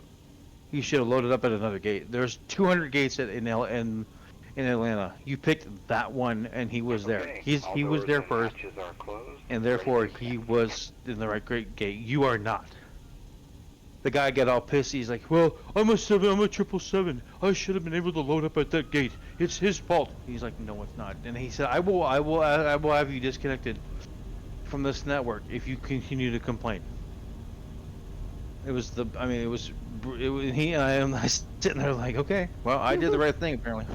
You should have loaded up at another gate. There's 200 gates in Atlanta. You picked that one, and he was there. He was there first, and therefore he was in the right great gate. You are not. The guy got all pissy. He's like, "Well, I'm a 777. I should have been able to load up at that gate. It's his fault." He's like, "No, it's not." And he said, I will have you disconnected from this network if you continue to complain." It was he and I sitting there like, okay, well, I did the right thing apparently.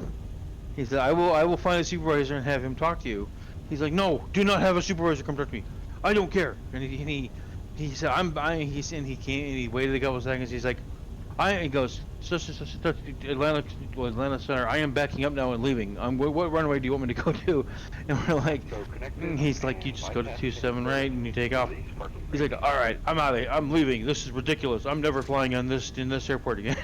He said, I will find a supervisor and have him talk to you. He's like, "No, do not have a supervisor come talk to me. I don't care." And he said, he came and he waited a couple seconds. He's like, he goes, Atlanta Center, I am backing up now and leaving. What runway do you want me to go to? And we're like, he's like, "You just go to 27 right and you take off." He's like, "All right, I'm out of here. I'm leaving. This is ridiculous. I'm never flying in this airport again."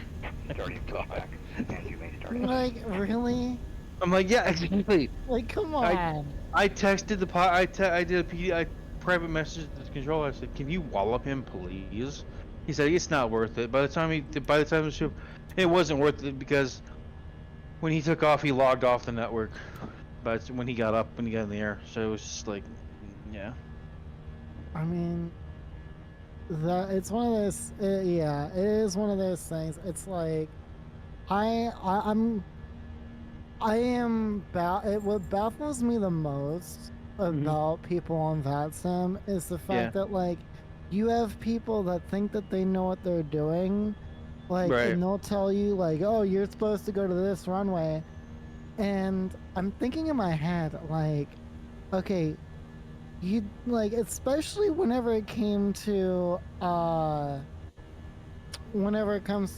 Like, really? I'm like, "Yeah, exactly." Like, come on. I texted the I did a private message to the controller. I said, "Can you wallop him, please?" He said, "It's not worth it." By the time the show, it wasn't worth it because when he took off, he logged off the network. But when he got in the air, so it was just like, yeah. I mean, it's one of those. Yeah, it is one of those things. It's like, I'm. What baffles me the most about people on VATSIM is the fact that, like, you have people that think that they know what they're doing, like, and they'll tell you, like, "Oh, you're supposed to go to this runway," and I'm thinking in my head, like, okay, you, like, especially whenever it comes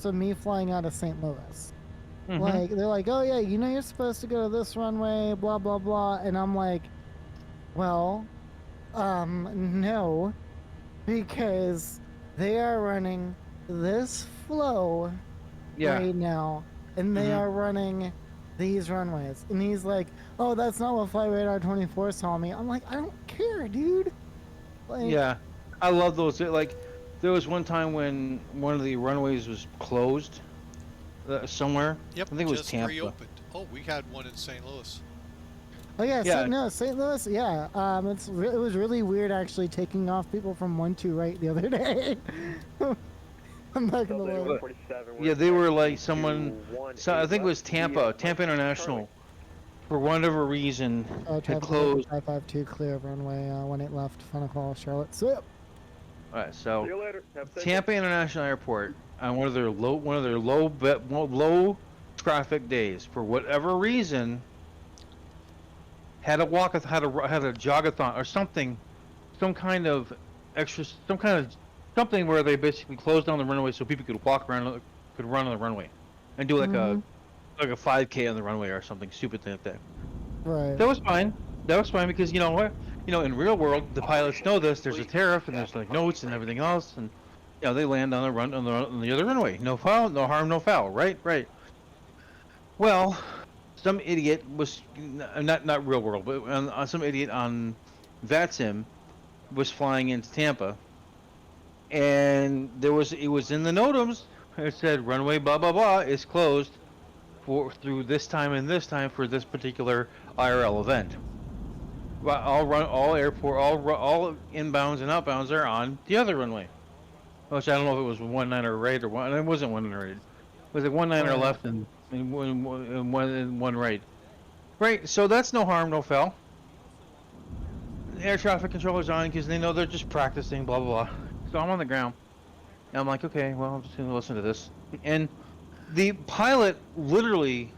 to me flying out of St. Louis. Like, they're like, "Oh yeah, you know you're supposed to go to this runway, blah blah blah," and I'm like, well, no, because they are running this flow right now, and they are running these runways. And he's like, "Oh, that's not what FlyRadar 24 told me." I'm like, I don't care, dude. Like, yeah, I love those. Like, there was one time when one of the runways was closed somewhere. Yep, I think it was just Tampa. reopened. Oh, we had one in St. Louis. Oh yeah, St. Louis. Yeah, it was really weird actually taking off people from 1-2 right the other day. I'm not gonna lie. Yeah, they were like someone. So I think it was Tampa International. For whatever reason, had closed. 552 clear of runway 18 left. Final call, Charlotte. Swip. All right, so Tampa International Airport on one of their low traffic days, for whatever reason, had a jogathon or something, something where they basically closed down the runway so people could walk around, could run on the runway, and do like a 5K on the runway or something stupid like that. Right. That was fine. Because you know what? You know, in real world, the pilots know this. There's a tariff and there's like notes and everything else, and you know they land on the other runway. No foul, no harm, no foul. Right. Well, some idiot was not real world, but some idiot on VATSIM was flying into Tampa, and it was in the NOTAMs. It said runway blah blah blah is closed through this time and this time for this particular IRL event. All inbounds and outbounds are on the other runway. Which I don't know if it was 19 or right or one. It wasn't 19 right. It was like 19 left and one right. Right. So that's no harm, no foul. The air traffic controller's on because they know they're just practicing. Blah blah blah. So I'm on the ground. And I'm like, okay, well, I'm just gonna listen to this. And the pilot literally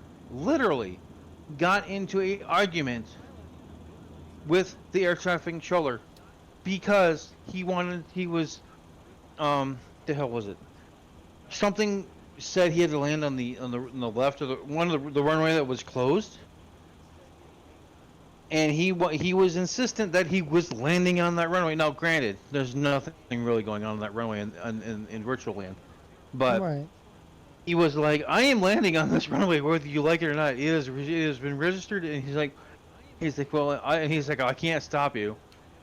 got into an argument with the air traffic controller because the hell was it? Something said he had to land on the left of the runway that was closed, and he was insistent that he was landing on that runway. Now, granted, there's nothing really going on that runway in virtual land, but he was like, "I am landing on this runway whether you like it or not. It has been registered," and he's like, "Well," I can't stop you.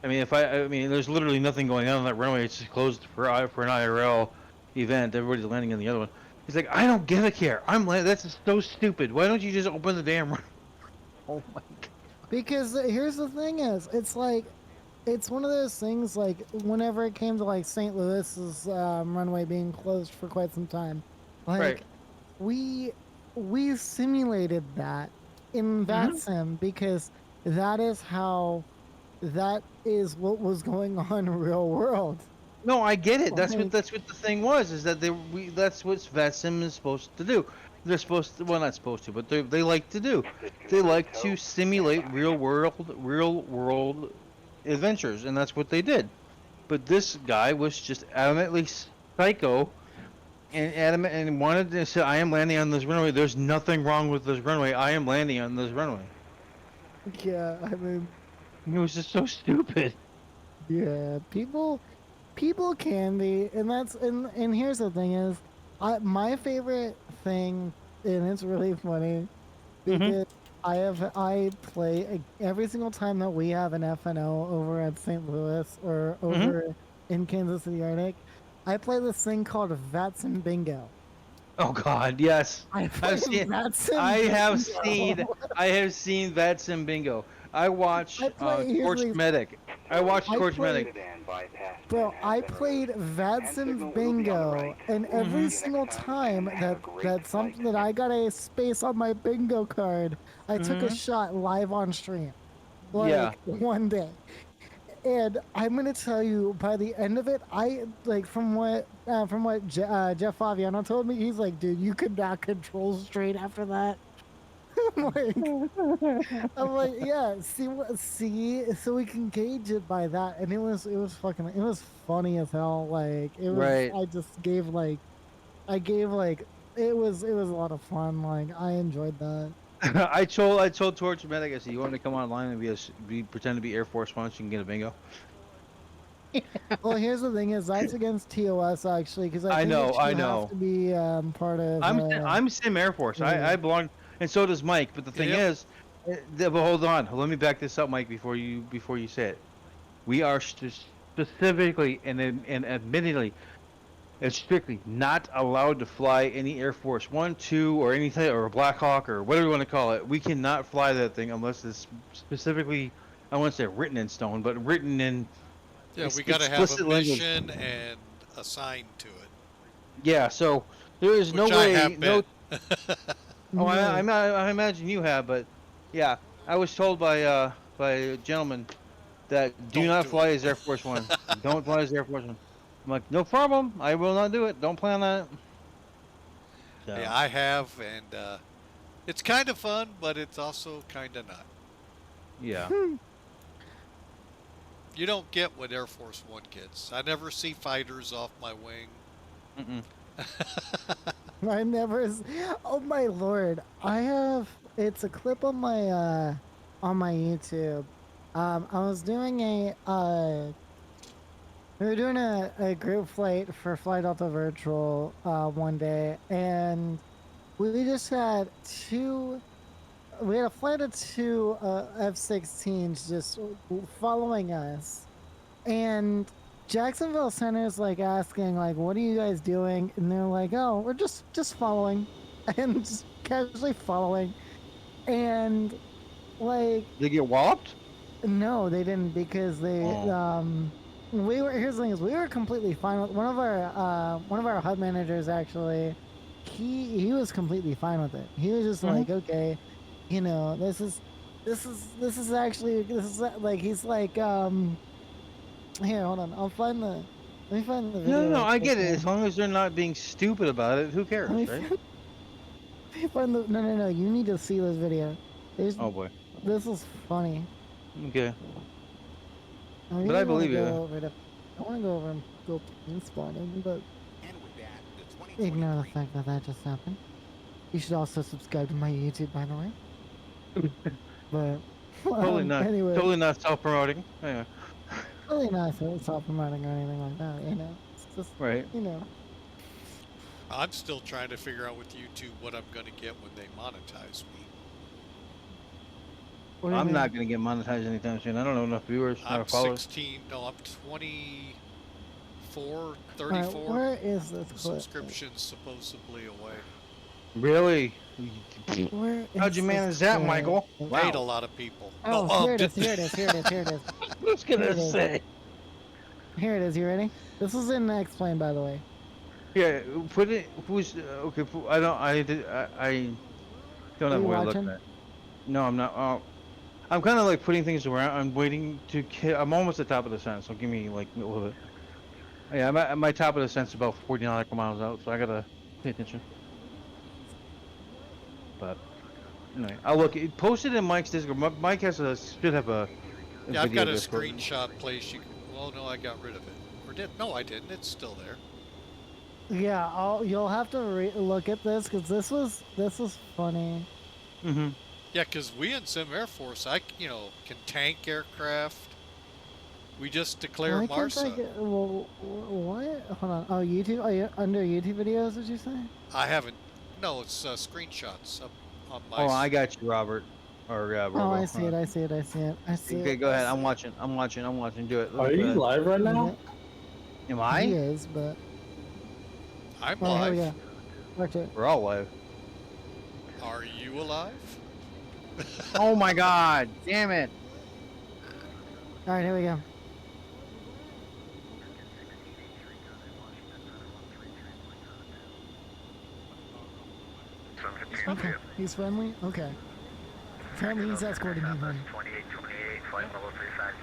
I mean, there's literally nothing going on that runway. It's just closed for an IRL. event, everybody's landing on the other one. He's like, I don't give a care. I'm landing. That's just so stupid. Why don't you just open the damn? Oh my god. Because here's the thing is, it's like, it's one of those things like whenever it came to like St. Louis's runway being closed for quite some time, like Right. we simulated that in VATSIM because that is what was going on in real world. No, I get it. That's Like- what the thing was. Is that that's what VATSIM is supposed to do. They're supposed to, well, not supposed to, but they like to do. They like to simulate real world adventures, and that's what they did. But this guy was just adamantly psycho, and adamant, and wanted to say, "I am landing on this runway. There's nothing wrong with this runway. I am landing on this runway." Yeah, I mean, It was just so stupid. yeah, people can be, and that's and here's the thing is, my favorite thing, and it's really funny because I play every single time that we have an FNO over at St. Louis or over in Kansas City Arctic, I play this thing called VATSIM Bingo. Oh God, yes. I play VATSIM I have Bingo. seen VATSIM Bingo. I watch I play- Torch usually- Medic. I watch I Torch play- Medic. Bro, I played VATSIM Bingo, and every single time that something that I got a space on my bingo card, I took a shot live on stream, like Yeah. one day. And I'm gonna tell you, by the end of it, I like from what Jeff Faviano told me, he's like, dude, you could not control straight after that. I'm like, yeah, see, so we can gauge it by that, and it was funny as hell. Like it was, Right. I gave like, it was a lot of fun. Like I enjoyed that. I told Torch Medic, I said, you want to come online and pretend to be Air Force One so you can get a bingo? Well, here's the thing: is that's against TOS actually, because I think know, that I you know. have to be part of. I'm Sim Air Force. I belong, and so does Mike. But the thing Yep. is, but hold on, let me back this up, Mike, before you say it. We are specifically and admittedly and strictly not allowed to fly any Air Force 1, 2, or anything, or a Black Hawk, or whatever you want to call it. We cannot fly that thing unless it's specifically, I won't say written in stone, but written in. Yeah, we got to have a explicit language. mission and assigned to it. Yeah, so there is no Which I way. have No. been. Oh, Yeah. I imagine you have, but yeah, I was told by a gentleman that do Don't not do fly it. as Air Force One. Don't fly as Air Force One. I'm like, no problem. I will not do it. Don't plan on it. So, Yeah, I have, and it's kind of fun, but it's also kind of not. yeah. You don't get what Air Force One gets. I never see fighters off my wing. Mm-mm. I never. Oh my lord! I have. It's a clip on my YouTube. I was doing we were doing a group flight for Fly Delta Virtual one day, and we just had we had a flight of two F-16s just following us, and Jacksonville Center's like asking like, "What are you guys doing?" And they're like, "Oh, we're just following," and just casually following, and like They get walloped? no, they didn't because they here's the thing is we were completely fine with one of our HUD managers actually. He was completely fine with it. He was just like, okay, you know, this is like he's like here, hold on, let me find the video. No, I get it. quick, As long as they're not being stupid about it, who cares, Let me right? let me find the no, you need to see this video. Oh boy. This is funny. Okay. I But I believe you. I want to go over and go plane spotting, but ignore the fact that that just happened. You should also subscribe to my YouTube, by the way. But Totally not. Anyway, Totally not self-promoting. Yeah. really not self-promoting or anything like that. You know, it's just Right. you know. I'm still trying to figure out with YouTube what I'm going to get when they monetize me. What do you I'm mean? not gonna get monetized anytime soon. I don't know enough viewers, I'm followers. 16. No, I'm 24 34, All right, 34 where is this clip? subscriptions supposedly away. Really? Where How'd you is manage this that, clip? Michael? Paid a Wow. lot of people. Oh, No, here it is. Here it is. Here it is. Here it is. I was Here gonna it is. say. Here it is. You ready? This is in Explain, by the way. Yeah, put it. Who's okay? I don't. I don't Are have a you way to look watching? at it. No, I'm not. I'm kind of like putting things around. I'm waiting to. I'm almost at the top of the sentence. So give me like a little bit. Yeah, I'm at my top of the sentence about 40 nautical miles out. So I gotta pay attention. But anyway, I'll look. Post it in Mike's Discord. Mike should have a yeah, I've video got a Discord. screenshot place. You can, well, no, I got rid of it. Or did? No, I didn't. It's still there. Yeah, you'll have to look at this because this was funny. Mm-hmm. Yeah, because we in Sim Air Force, can tank aircraft. We just declare Why can't I Marsa. get? Well, what? Hold on. Oh, YouTube. Are you under YouTube videos? Did you say? I haven't. No, it's screenshots up on my. Oh, I got you, Robert. Or Robo. Oh, I see it. I see it. I see it. I see Okay, it. go ahead. I'm watching. I'm watching. I'm watching. Do it. Are Go you ahead. live right now? Am He I? is, but I'm oh, here we live. go. Watch it. We're all live. Are you alive? Oh my God! Damn it! All right, here we go. Okay, he's friendly. Okay. Apparently he's escorting me home. 2828, flight level 350.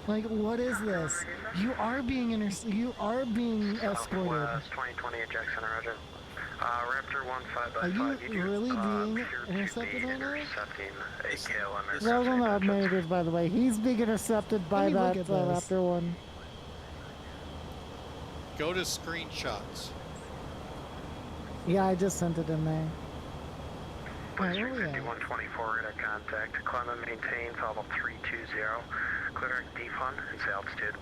Like, what is this? You are being You are being escorted. West 2028 Jackson, roger. Raptor 15 Are you really being intercepted right now? That was one of the managers, by the way. He's being intercepted by that Raptor one. Go to screenshots. Yeah, I just sent it in there. Alright, where we at? 5124, radar contact. Climb and maintain, level 320. Clear defund and say altitude.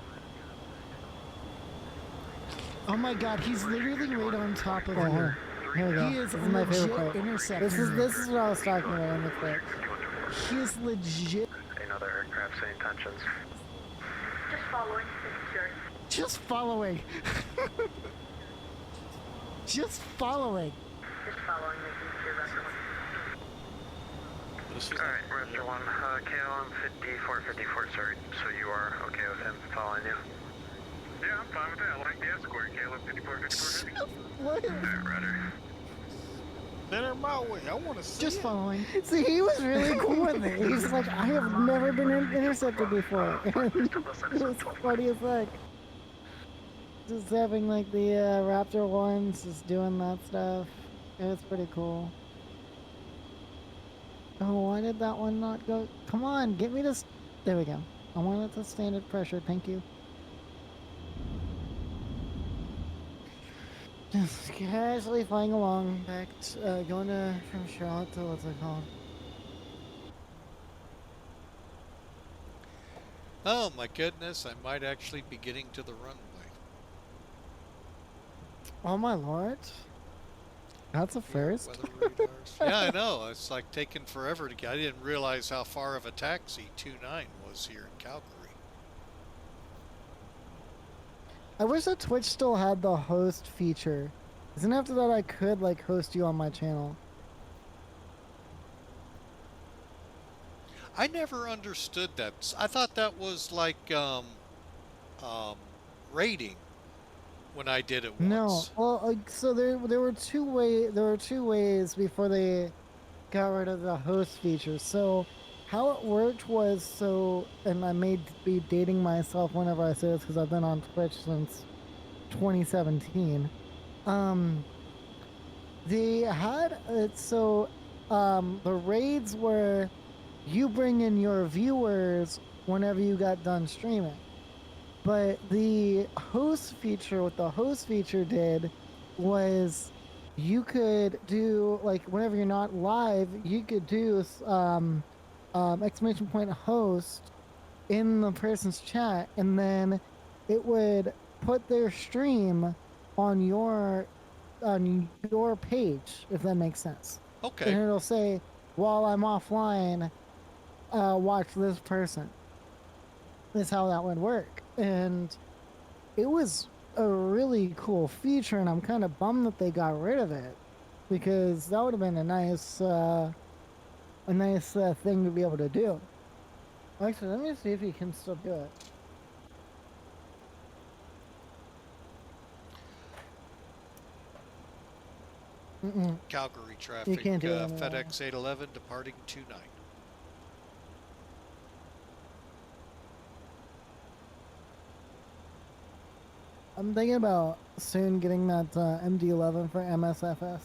Oh my god, he's literally right on top of you. Here we go. He is This is my favorite part. Intercepting. This is what I was talking about in the clip. He is legit. Another aircraft, same intentions. Just following this Just following. Just following. Just following this secure record. Alright, Raptor 1, KLM 5454, sorry. So you are okay with him following you? Yeah, I'm fine with that. I like the escort. KLM 5454. What? Alright, rudder. Enter my way. I want to see Just it. following. See, he was really cool with it. He's like, I have never been intercepted before. And it was funny as heck. Just having like the Raptor ones, just doing that stuff. It was pretty cool. Oh, why did that one not go? Come on, get me this. There we go. I wanted the standard pressure. Thank you. Just casually flying along, back to, going from Charlotte to what's it called? Oh my goodness, I might actually be getting to the runway. Oh my lord. That's a first. Weather radars. Yeah, I know. It's like taking forever to get. I didn't realize how far of a taxi 29 was here in Calgary. I wish that Twitch still had the host feature. Isn't after that I could like host you on my channel? I never understood that. I thought that was like rating when I did it once. No. Well, so there were two ways before they got rid of the host feature. So how it worked was and I may be dating myself whenever I say this because I've been on Twitch since 2017. They had it the raids were you bring in your viewers whenever you got done streaming. But the host feature, what the host feature did was you could do, like, whenever you're not live, you could do exclamation point host in the person's chat, and then it would put their stream on your page, if that makes sense. Okay. And it'll say, while I'm offline, watch this person. Is how that would work. And it was a really cool feature, and I'm kind of bummed that they got rid of it because that would have been a nice thing to be able to do. Actually, let me see if you can still do it. Calgary traffic, can't do it anymore. FedEx 811 departing 29. I'm thinking about soon getting that MD-11 for MSFS.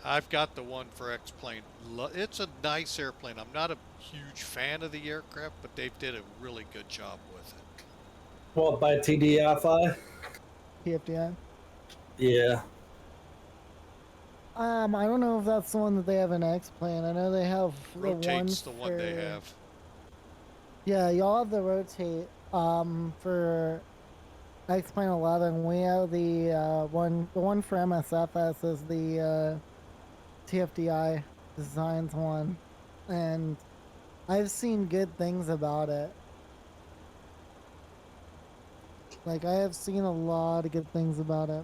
I've got the one for X-Plane. It's a nice airplane. I'm not a huge fan of the aircraft, but they did a really good job with it. What, by TDFI? TFDI. Yeah. I don't know if that's the one that they have in X-Plane. I know they have Rotate's the one they have. Yeah, y'all have the rotate. For X-Plane 11, we have the one for MSFS is the TFDI Designs one, and I've seen good things about it. Like, I have seen a lot of good things about it.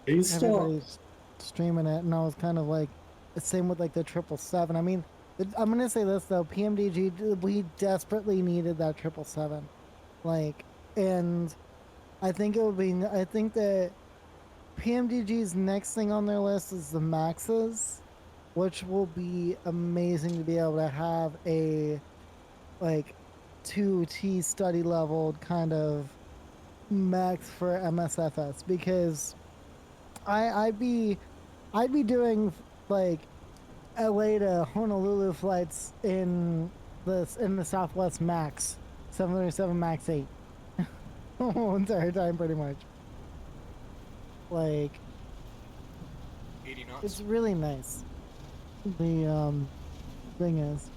Are you still? Everybody's streaming it, and I was kind of like, the same with like the 777. I mean, I'm gonna say this though, PMDG, we desperately needed that 777, like, and I think that PMDG's next thing on their list is the Maxes, which will be amazing to be able to have a like 2T study level kind of Max for MSFS, because I'd be doing like LA to Honolulu flights in the Southwest Max 737 Max 8 the whole entire time, pretty much. Like, 80 knots. it's really nice. The thing is,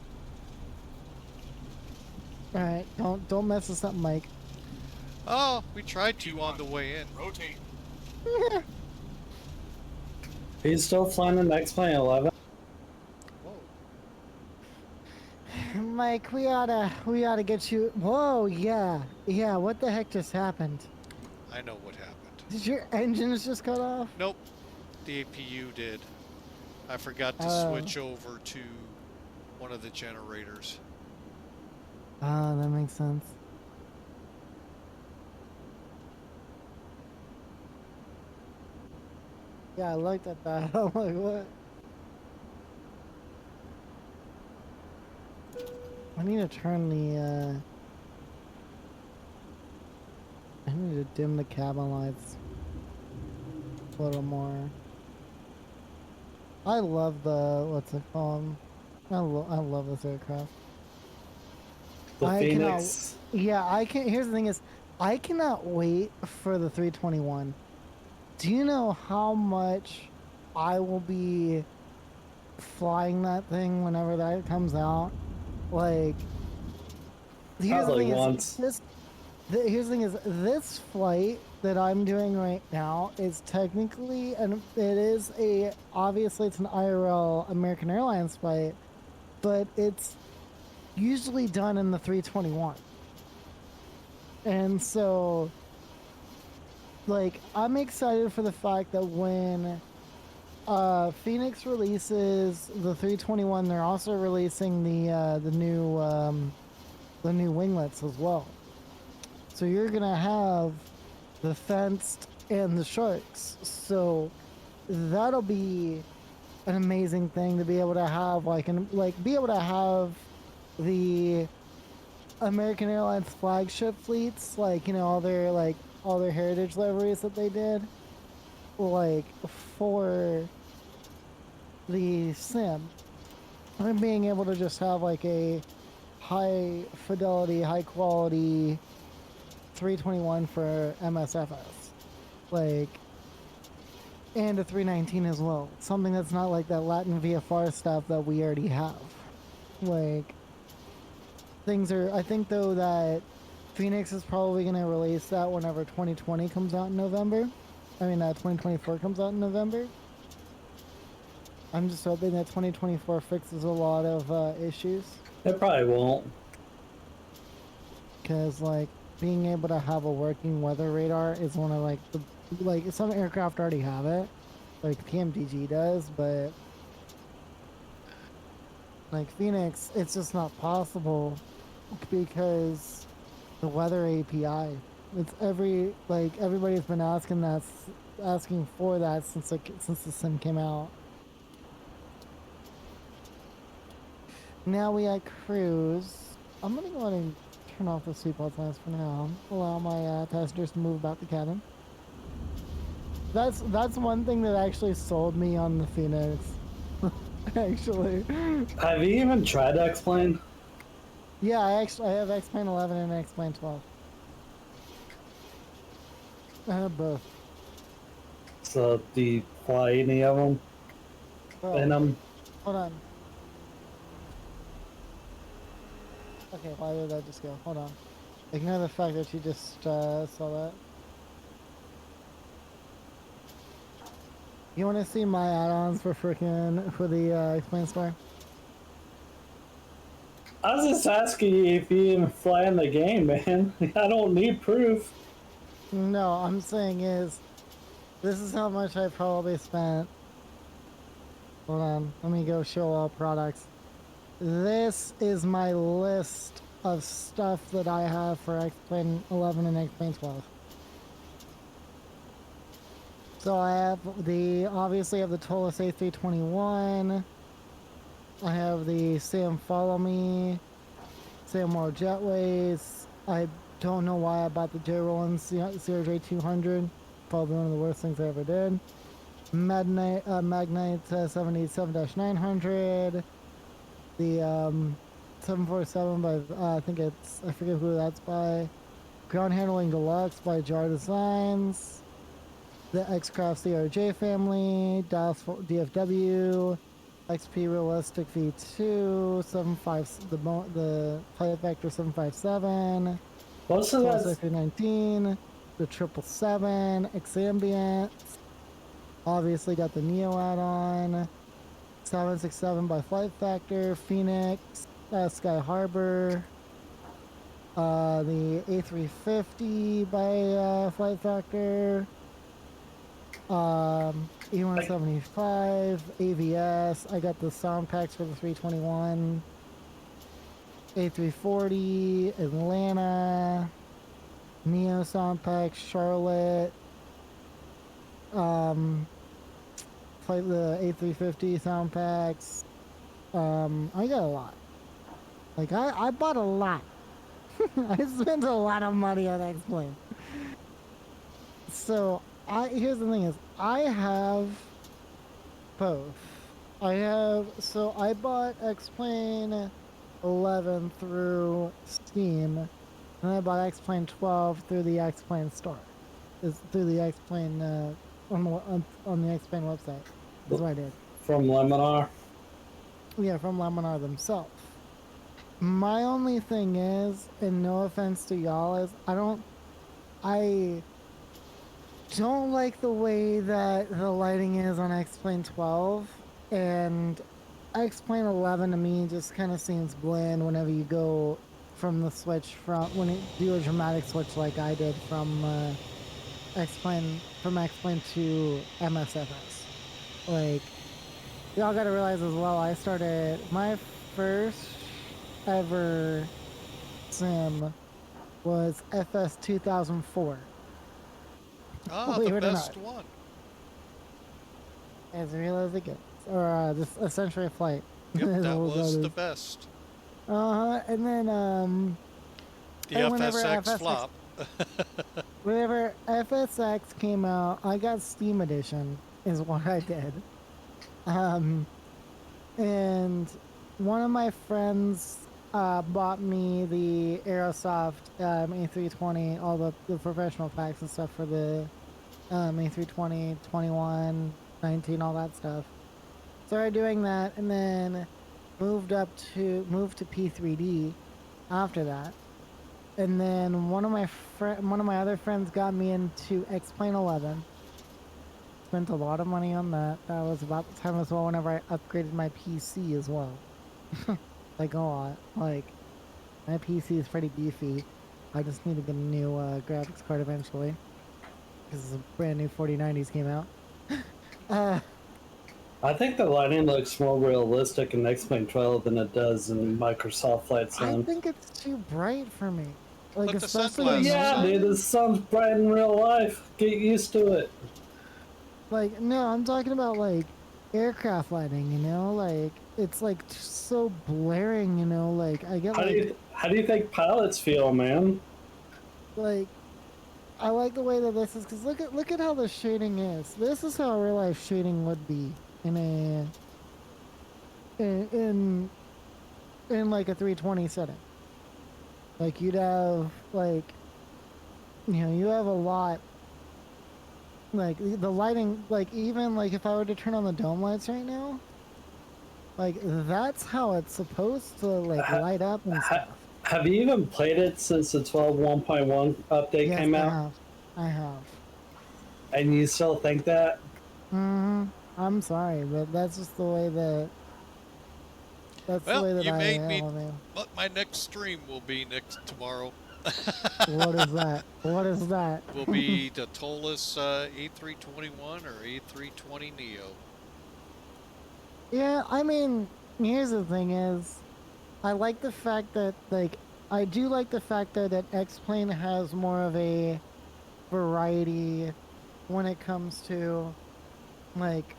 all right, don't mess this up, Mike. Oh, we tried to on the way in. Rotate. Are you still flying the X-Plane 11? Whoa. Mike, we oughta get you. Whoa, yeah. What the heck just happened? I know what happened. Did your engines just cut off? Nope, the APU did. I forgot to switch over to one of the generators. Ah, that makes sense. Yeah, I looked at that. I'm like, what? I need to turn the, I need to dim the cabin lights a little more. I love the, what's it called? I love this aircraft. The I Phoenix. here's the thing is, I cannot wait for the 321. Do you know how much I will be flying that thing whenever that comes out? Like, here's the Probably thing once. here's the thing is, this flight that I'm doing right now is technically, and it is obviously it's an IRL American Airlines flight, but it's usually done in the 321. And so, like, I'm excited for the fact that when Phoenix releases the 321, they're also releasing the new winglets as well. So you're gonna have the fenced and the sharks. So that'll be an amazing thing to be able to have, be able to have the American Airlines flagship fleets, all their heritage liveries that they did, like, for the sim, and being able to just have like a high fidelity, high quality 321 for MSFS, like, and a 319 as well. Something that's not like that Latin VFR stuff that we already have. Like, I think though that Phoenix is probably going to release that whenever 2020 comes out in November. 2024 comes out in November. I'm just hoping that 2024 fixes a lot of issues. It probably won't. Because, like, being able to have a working weather radar is one of like some aircraft already have it, like PMDG does, but like Phoenix, it's just not possible because the weather API. It's everybody's been asking for that since the sim came out. Now we got cruise. I'm gonna go ahead and turn off the seatbelt lamps for now. Allow my passengers to move about the cabin. That's one thing that actually sold me on the Phoenix. Actually. Have you even tried to explain? Yeah, I have XP11 and XP12. I have both. So do you fly any of them? Oh, In them? hold on. Okay, why did that just go? Hold on. Ignore the fact that you just saw that. You want to see my add-ons for the Explain store? I was just asking you if you even fly in the game, man. I don't need proof. No, I'm saying is, this is how much I probably spent. Hold on, let me go show all products. This is my list of stuff that I have for Explain 11 and Explain 12. So I have obviously have the Tolis A321. I have the Sam Follow Me, Sam World Jetways. I don't know why I bought the J Rollins CRJ200. Probably one of the worst things I ever did. Magnite 787-900. The 747 by I forget who that's by. Ground Handling Deluxe by Jar Designs. The X-Craft CRJ family, Dallas DFW, XP Realistic V2, 75 the Flight Vector 757, Most of that's 19, the 777, Xambient. Obviously got the Neo add-on, 767 by Flight Factor, Phoenix, Sky Harbor, the A350 by Flight Factor. E175, AVS. I got the sound packs for the 321. A340, Atlanta. Neo sound packs, Charlotte. The A350 sound packs. I got a lot. Like I bought a lot. I spent a lot of money on X-Plane. So here's the thing is, I have both. I bought X-Plane 11 through Steam, and I bought X-Plane 12 through the X-Plane store. Through the X-Plane, on the X-Plane website. That's what I did. from Leminar. Yeah, from Laminar themselves. My only thing is, and no offense to y'all, is I don't like the way that the lighting is on X-Plane 12, and X-Plane 11 to me just kind of seems bland whenever you go from the switch when you do a dramatic switch like I did from X-Plane to MSFS. Like, y'all gotta realize as well, I started my first ever sim was FS 2004. Ah, Believe the it or best not. one. As real as it gets. Or just a Century Flight. Yep, that was the best. And then The and whenever FSX flop. whenever FSX came out, I got Steam Edition is what I did. And one of my friends bought me the Aerosoft A320, all the professional packs and stuff for the A320, 21, 19, all that stuff. Started doing that, and then moved to P3D after that. And then one of my other friends got me into X-Plane 11. Spent a lot of money on that. That was about the time as well whenever I upgraded my PC as well. Like a lot. Like, my PC is pretty beefy. I just need to get a new graphics card eventually, because a brand new 4090s came out. I think the lighting looks more realistic in X-Plane 12 than it does in Microsoft Flight I Sim. think it's too bright for me. Like, Put the especially Well, in sunglasses yeah, on. night dude, mode. this sounds bright in real life. Get used to it. Like, no, I'm talking about like aircraft lighting. You know, like it's like so blaring. You know, like I get How do you think pilots feel, man? like I like the way that this is, because look at how the shading is. This is how real life shading would be in in like a 320 setting. Like you'd have like, you know, you have a lot, like the lighting, like even like if I were to turn on the dome lights right now, like that's how it's supposed to like Ha- light up and ha- stuff. have you even played it since the 12.1.1 update Yes, came I out? have. I have. And you still think that? I'm sorry, but that's just the way that Well, you I made me. am. I mean, What my next stream will be next tomorrow. what is that? What is that? Will be the Tolus A321 or A320 Neo. Yeah, I mean, here's the thing is, I like the fact that, like, I do like the fact that X-Plane has more of a variety when it comes to, like,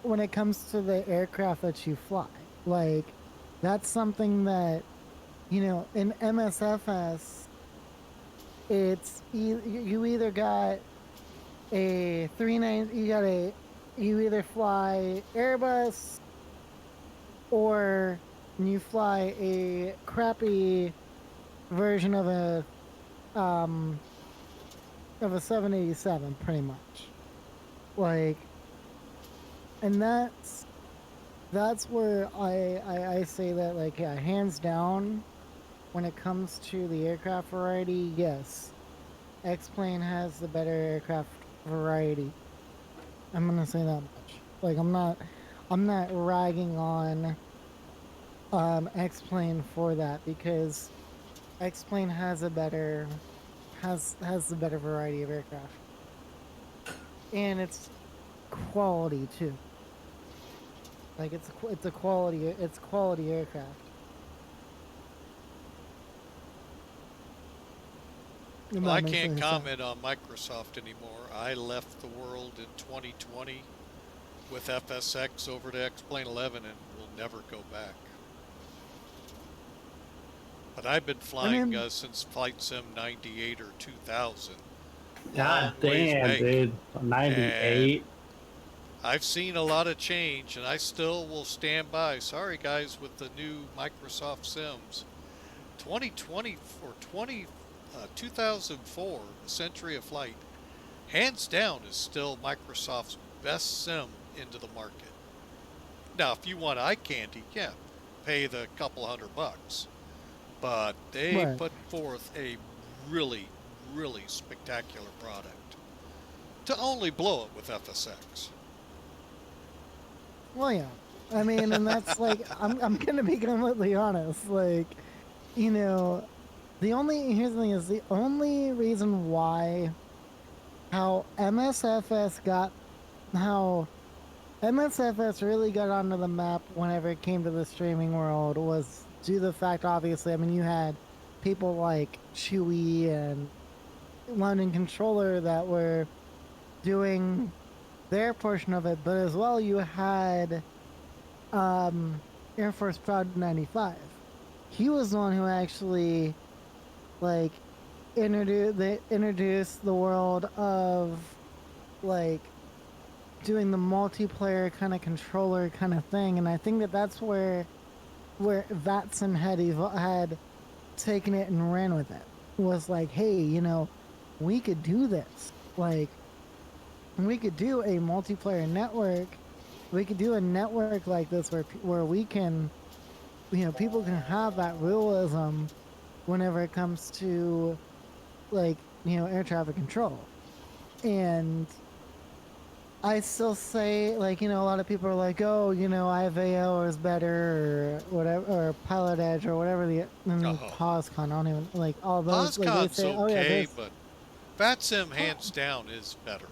when it comes to the aircraft that you fly. Like, that's something that, you know, in MSFS, you either got a 39, you either fly Airbus or you fly a crappy version of a 787 pretty much. Like, and that's where I say that, like, yeah, hands down, when it comes to the aircraft variety, yes, X-Plane has the better aircraft variety. I'm gonna say that much. Like, I'm not ragging on X-Plane for that, because X-Plane has the better variety of aircraft, and it's quality too. Like, it's quality aircraft. If Well, that I makes can't any sense. comment on Microsoft anymore. I left the world in 2020 with FSX over to X-Plane 11 and will never go back. But I've been flying since FlightSim 98 or 2000. God Long ways damn, back. dude. And 98. I've seen a lot of change, and I still will stand by. Sorry, guys, with the new Microsoft Sims. 2020 or 2004, A Century of Flight, hands down is still Microsoft's best sim into the market. Now, if you want eye candy, yeah, pay the couple $100. But they Right. put forth a really, really spectacular product to only blow it with FSX. Well, yeah. I mean, and that's like, I'm gonna be completely honest. Like, you know, here's the thing is, the only reason why how MSFS really got onto the map whenever it came to the streaming world was due to the fact, obviously, I mean, you had people like Chewy and London Controller that were doing their portion of it, but as well you had Air Force Proud 95. He was the one who actually, like, introduced the world of, like, doing the multiplayer kind of controller kind of thing, and I think that's where VATSIM had taken it and ran with it. Was like, hey, you know, we could do this. Like, we could do a multiplayer network. We could do a network like this where we can, you know, people can have that realism whenever it comes to, like, you know, air traffic control. And I still say, like, a lot of people are like, oh, IVAO is better, or whatever, or Pilot Edge, or whatever Oh, POSCon, I don't even, like, all those, like, they POSCON's say, oh, yeah, okay, this. but VATSIM Oh, hands down is better.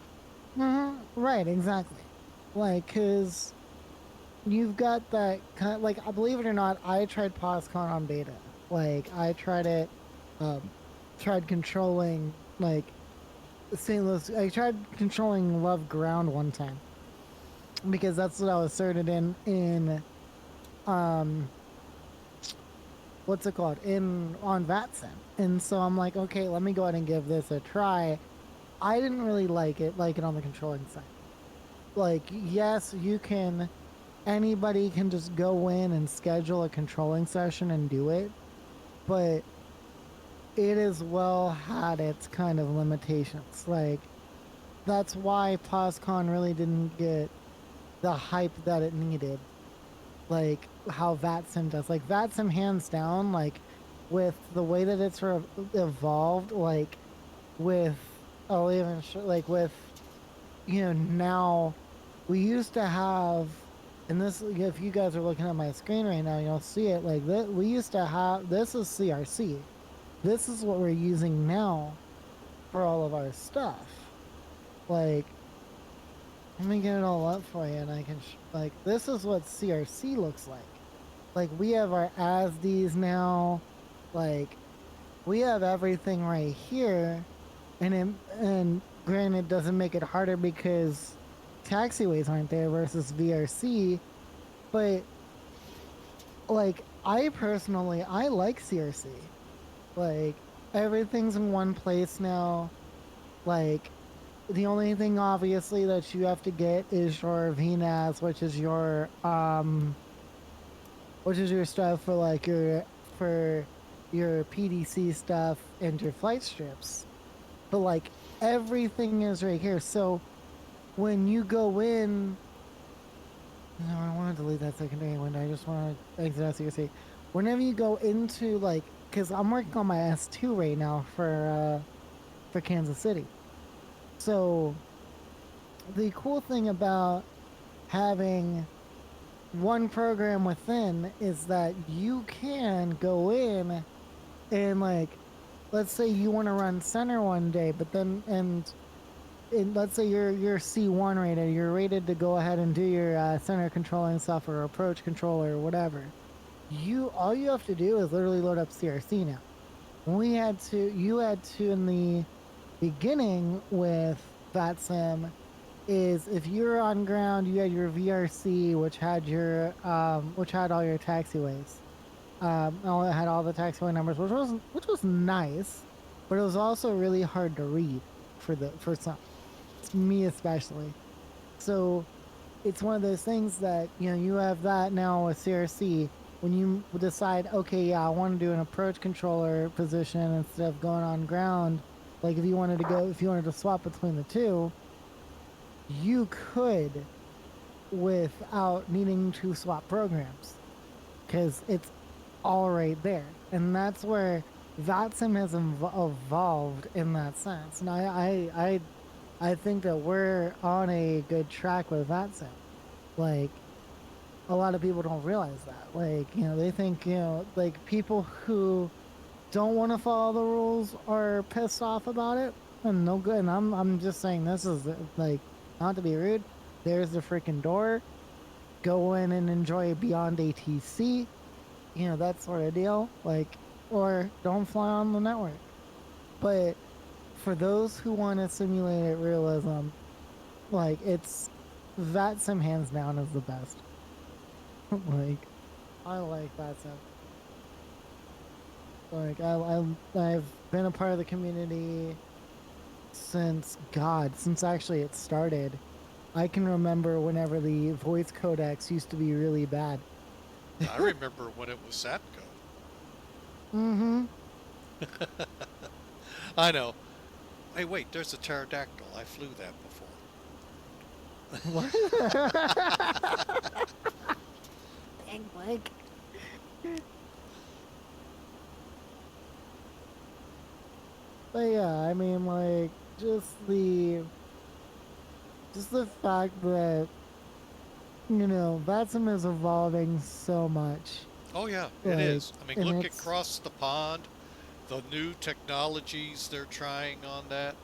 right, exactly. Like, because you've got that kind of, like, believe it or not, I tried POSCon on beta. Like, I tried it, tried controlling, like, St. Louis, I tried controlling Love Ground one time. Because that's what I was certed um what's it called in on VATSIM, and so I'm like, okay, let me go ahead and give this a try. I didn't really like it on the controlling side. Like, yes, you can, anybody can just go in and schedule a controlling session and do it, but it as well had its kind of limitations. Like, that's why POSCON really didn't get the hype that it needed, like how VATSIM does. Like, VATSIM hands down, like, with the way that it's evolved, like with, I'll even like with, now we used to have, and this, if you guys are looking at my screen right now, you'll see it, like that we used to have, this is CRC. This is what we're using now for all of our stuff. Like, let me get it all up for you, and I can like, this is what CRC looks like. Like, we have our ASDs now, like, we have everything right here, and granted, doesn't make it harder because taxiways aren't there versus VRC, but, like, I personally, I like CRC. Like, everything's in one place now. Like, the only thing obviously that you have to get is your VNAS, which is your stuff for, like, for your PDC stuff and your flight strips. But, like, everything is right here. So when you go in, no, I want to delete that secondary window. I just want to exit out so you can see. Whenever you go into, like, because I'm working on my S2 right now for Kansas City. So the cool thing about having one program within is that you can go in and, like, let's say you want to run center one day, but then, and let's say you're C1 rated, you're rated to go ahead and do your center controlling stuff or approach controller or whatever. All you have to do is literally load up CRC now. You had to in the beginning with VATSIM, is if you're on ground, you had your VRC, which had all your taxiways. It had all the taxiway numbers, which was nice, but it was also really hard to read for some, me especially. So it's one of those things that, you have that now with CRC. When you decide, okay, yeah, I want to do an approach controller position instead of going on ground, like if you wanted to swap between the two, you could without needing to swap programs because it's all right there. And that's where VATSIM has evolved in that sense. And I think that we're on a good track with VATSIM. Like, a lot of people don't realize that. Like, they think, like, people who don't want to follow the rules are pissed off about it, and no good. And I'm just saying, this is, like, not to be rude, there's the freaking door. Go in and enjoy beyond ATC, that sort of deal. Like, or don't fly on the network. But for those who want to simulate realism, like, it's VATSIM hands down is the best. Like, I like VATSIM. Like, I've been a part of the community since actually it started. I can remember whenever the voice codecs used to be really bad. I remember when it was Satco. Mm-hmm. I know. Hey, wait, there's a pterodactyl. I flew that before. Dang, Blake. But yeah, I mean, like, just just the fact that, you know, VATSIM is evolving so much. Oh yeah, it Like, is. I mean, and look it's across the pond, the new technologies they're trying on that.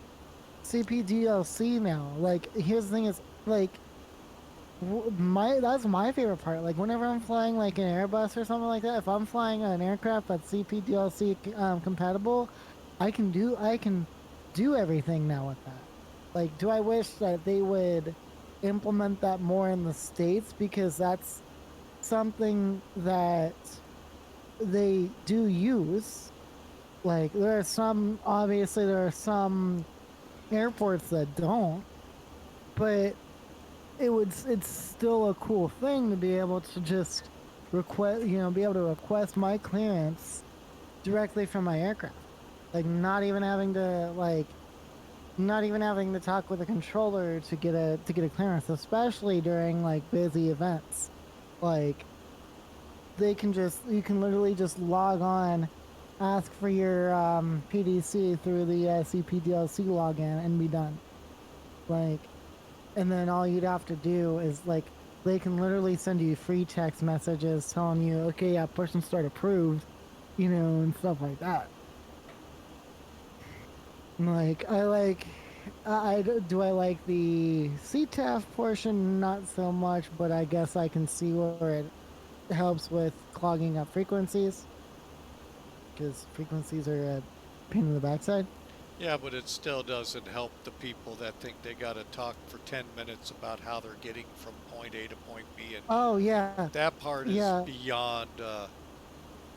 CPDLC now. Like, here's the thing is, like, that's my favorite part. Like, whenever I'm flying, like, an Airbus or something like that, if I'm flying an aircraft that's CPDLC compatible, I can do everything now with that. Like, do I wish that they would implement that more in the States? Because that's something that they do use. Like, obviously, there are some airports that don't, but it's still a cool thing to be able to just be able to request my clearance directly from my aircraft. Like, not even having to talk with a controller to get a clearance, especially during like busy events. Like, you can literally just log on, ask for your PDC through the CPDLC login and be done. Like, and then all you'd have to do is, like, they can literally send you free text messages telling you, okay, yeah, person start approved, you know, and stuff like that. Like, do I like the CTAF portion? Not so much, but I guess I can see where it helps with clogging up frequencies, because frequencies are a pain in the backside. Yeah, but it still doesn't help the people that think they got to talk for 10 minutes about how they're getting from point A to point B. And Oh yeah, that part is yeah, beyond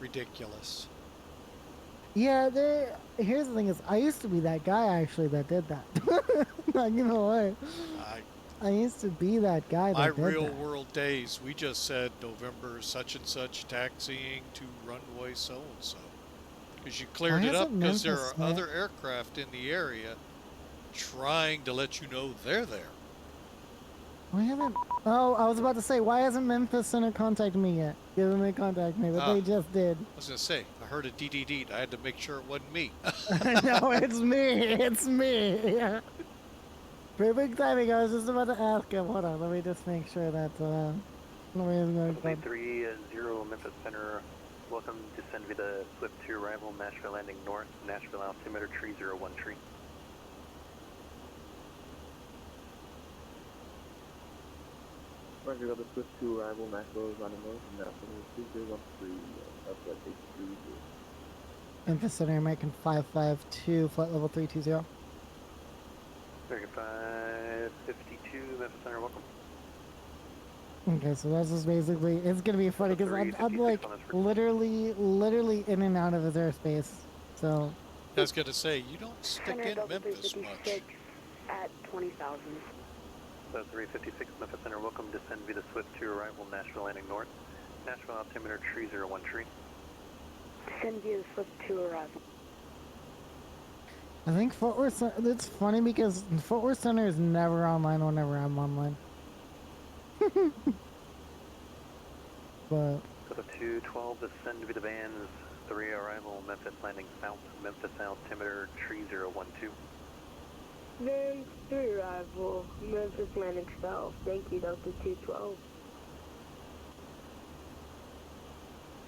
ridiculous. yeah. Here's the thing: is I used to be that guy actually that did that. Not gonna lie, I used to be that guy My that did real that. world days, we just said November such and such taxiing to runway so and so. Because you cleared it up hasn't because there Memphis are yet? other aircraft in the area trying to let you know they're there. Why haven't? Oh, I was about to say, why hasn't Memphis Center contacted me yet? Given me contact me, but they just did. I was going to say, I heard a DDD. I had to make sure it wasn't me. No, it's me. It's me. Yeah. Perfect timing. I was just about to ask him. Hold on. Let me just make sure that nobody's going to. 330 Memphis Center. Welcome. Descend via the Swift to arrival. Nashville landing north. Nashville altimeter tree 01 tree. Roger, the Swift to arrival. Nashville is landing north. Nashville 2013. Southwest 830. Memphis Center, American 552, flight level 320. American 552 Memphis Center. Welcome. Okay, so that's just basically, it's gonna be funny because I'm like literally in and out of his airspace. So I was going to say, you don't stick in Memphis much. At 20,000. So 356 Memphis Center. Welcome. Descend via the Swift to arrival. Nashville landing north. Nashville altimeter tree 01 tree. Descend via the Swift to arrival. I think Fort Worth. It's funny because Fort Worth Center is never online whenever I'm online. But So the 212 descend via the van is 3 arrival. Memphis landing south. Memphis altimeter tree 012. Van 3 arrival. Memphis landing south. Thank you, Delta 212.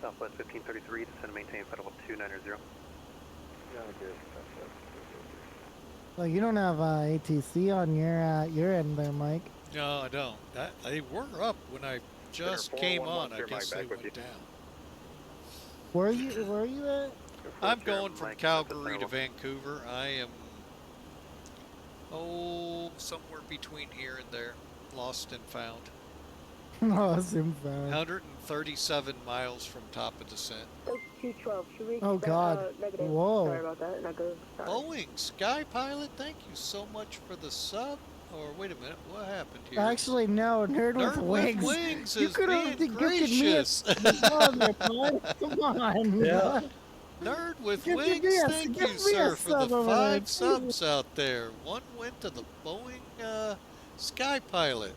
Southwest 1533, descend and maintain flight level 290. well, you don't have ATC on your end there, Mike. No, I don't. They were up when I just came on. I guess they went down. Where are you at? I'm going from Calgary to Vancouver. I am, somewhere between here and there. Lost and found. Awesome, fast. 137 miles from top of descent. 212. Should we Oh, God. negative. Whoa. Sorry about that. Negative. Sorry. Boeing Sky Pilot, thank you so much for the sub. Or wait a minute, what happened here? Actually, no. Nerd with Wings. Wings You is could have being gifted me gracious. Come on. Yeah. Nerd with Give me Wings, a- thank give you, me a sir, for sub the over there, 5 subs out there. One went to the Boeing Sky Pilot.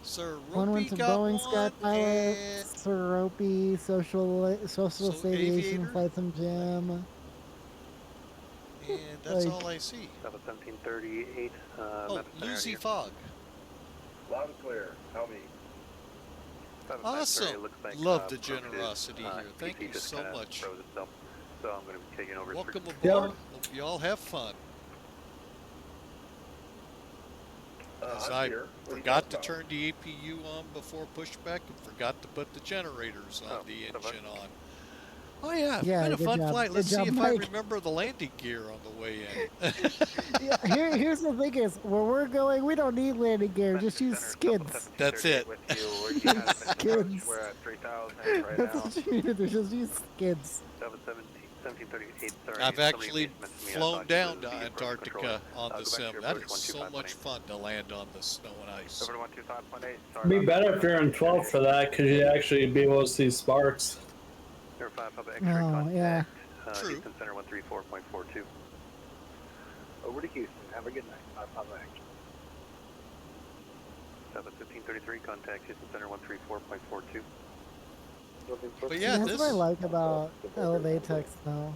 Sir One went Ropey to got Boeing one, Sky Pilot, and Seropi, Social So Aviation, Aviator? FlyJSim Gym. And that's Like- all I see. 1738. Oh, Lucy Fog. Loud and clear. Help me. Awesome. Looks like, Love the approaches, generosity here. Thank PC you just so kinda much. froze itself. So I'm going to be taking over. Welcome aboard. Yeah. Hope you all have fun. As I'm I here. What are you forgot to talking turn the APU on before pushback and forgot to put the generators on Oh, the so much. engine on. Oh yeah, Yeah, been a good fun job. flight. Good Let's see job, if I Mike. remember the landing gear on the way in. Yeah, here's the thing is, where we're going, we don't need landing gear. Just use skids. That's it. With you. We're, you have been in Skids. We're at 3,000 right That's now. what you need to do. Just use skids. 1738. Sorry, I've somebody actually messaged me. I flown thought you down was to the approach Antarctica controller. on Go the back to sim. your That approach is so 125.8. much fun to land on the snow and ice. Over to 125.8. Sorry It'd be about better that. if you're in 12 for that, because you'd actually be able to see sparks. Number 5, public X-ray Oh, contact. yeah. True. Houston Center 134.42. Over to Houston. Have a good night. Bye bye. 1533, contact Houston Center 134.42. But yeah, That's this what I like about Elevatex though.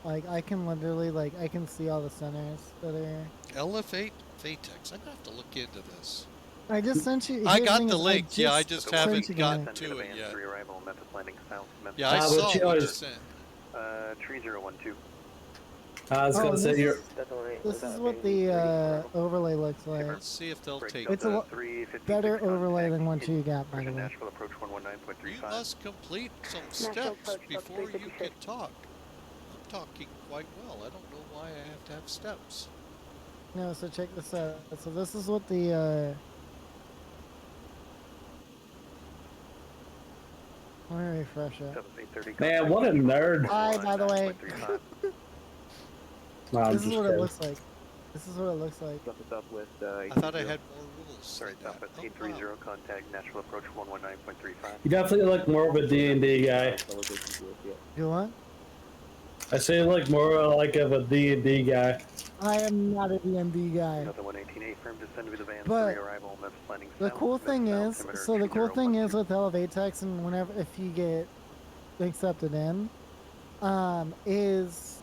Like I can literally I can see all the centers that are. Elevate Vatex. I'm gonna have to look into this. I just sent you. I here's got thing the is, link. Yeah, I just just sent haven't you the gotten link. to it yet. Arrival, Memphis landing south. Memphis Yeah, I Ah, saw but what you you always- sent. 3012. I was going to say, you're. This is what the overlay looks like. Let's see if they'll take It's a it. better overlay than what you got, by the way. Nashville approach You 119.35. must complete some National steps Post before you 356. can talk. I'm talking quite well. I don't know why I have to have steps. No, so check this out. So this is what the let me refresh it. 7830. Man, what a nerd. Hi, by the way. 9.35. No, I'm This is just what it kidding. looks like. This is what it looks like. Southwest. I thought I had more rules. Sorry, than that. Southwest Oh, 830, wow. contact Nashville approach 119.35. You definitely look more of a D&D guy. You what? I say you look more like of a D&D guy. I am not a D&D guy. Another 118A firm descended with the van, But 3 arrival, Memphis landing The south, cool Memphis thing south, is, altimeter so the cool thing is 3012. with Elevatex and whenever if you get accepted in, is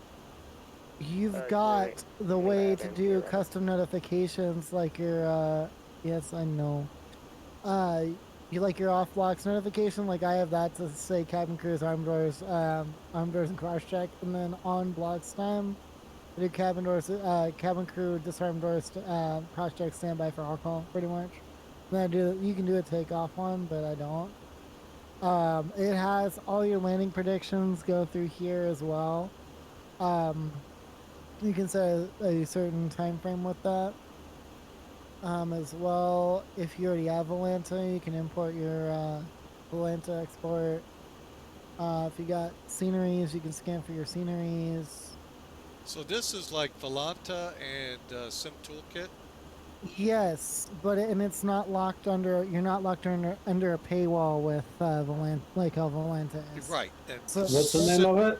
you've got the way to do custom notifications like your yes I know. You like your off blocks notification, like I have that to say cabin crews, arm doors and cross check, and then on blocks time I do cabin doors, cabin crew, disarm doors, cross check, standby for alcohol, pretty much. Then I do. You can do a takeoff one, but I don't. It has all your landing predictions go through here as well. You can set a certain time frame with that. As well, if you already have Volanta, you can import your Volanta export. If you got sceneries, you can scan for your sceneries. So this is like Volanta and Sim Toolkit. Yes, but and it's not locked under. You're not locked under a paywall with Volanta, like how Volanta is. Right. And So- What's the name of it?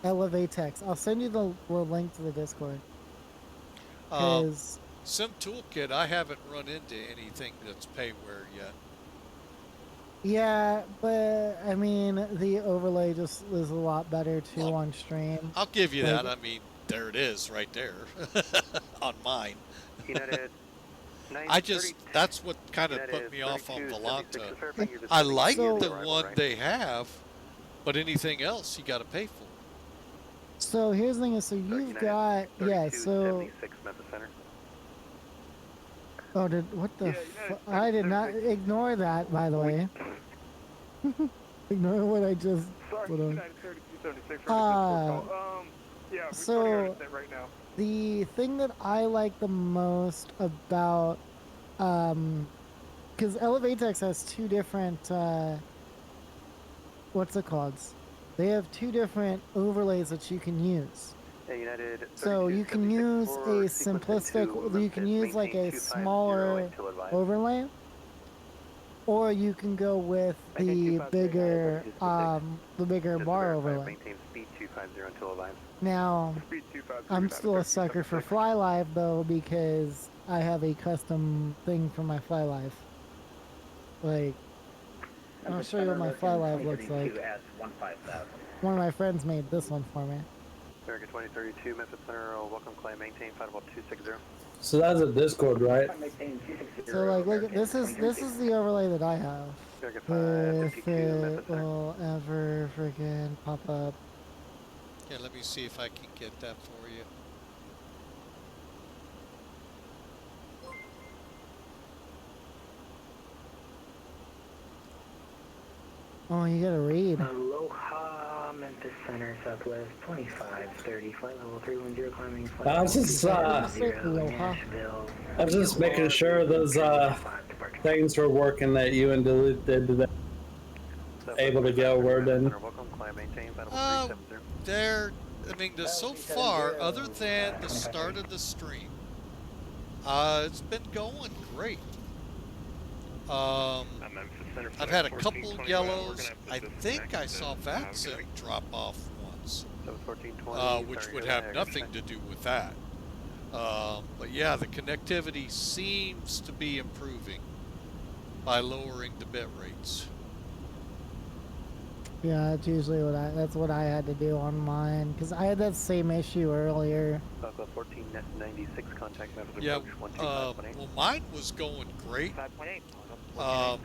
Elevatex. I'll send you the link to the Discord. Um, Because Sim Toolkit, I haven't run into anything that's payware yet. yeah, but I mean the overlay just is a lot better too Well, on stream. I'll give you Like- that. I mean, there it is right there on mine. United I just, 930 that's what kind of United put me off on 32, Volanta. 76 Fairbanks, you're I descending like So- the arrival, one right? they have, but anything else you got to pay for. So here's the thing is, so you've United got yeah. 32, So 76 Memphis Center. oh, what the? Yeah, I did not ignore that. By the way, ignore what I just. Sorry, Put on. United 3276. Yeah, we're so- running that right now. The thing that I like the most about, because Elevatex has two different, what's it called? They have two different overlays that you can use. Hey, United So 32, you can 76 use for a sequence simplistic, into you can Memphis, use like a maintain 250 smaller until advised. overlay, or you can go with the Maintain 250 bigger, until the bigger Just to bar verify, overlay. Maintain speed 250 until advised. Now, Speed 250. I'm still a sucker for Fly Live though because I have a custom thing for my Fly Live. Like, I'll show you what my Fly Live looks like. One of my friends made this one for me. American 2032, Memphis Center, welcome, claim, maintain, Fireball 260. So that's a Discord, right? So like, look, this is the overlay that I have. American If 552, it Memphis Center. will ever freaking pop up. Yeah, let me see if I can get that for you. Oh, you gotta read. Aloha, Memphis Center, Southwest 2530, flight level 310, climbing flight I was just, Aloha. Nashville. I was just making sure those things were working that you and Duluth did today. Able to get a word in. Welcome, claim, maintain, Fireball 370. There, I mean, so far, other than the start of the stream, it's been going great. I've had a couple yellows. I think I saw VATSIM drop off once, which would have nothing to do with that. But yeah, the connectivity seems to be improving by lowering the bit rates. Yeah, that's usually that's what I had to do on mine, because I had that same issue earlier. 1496, contact method Yeah, approach 125.8. well, mine was going great. 5.8.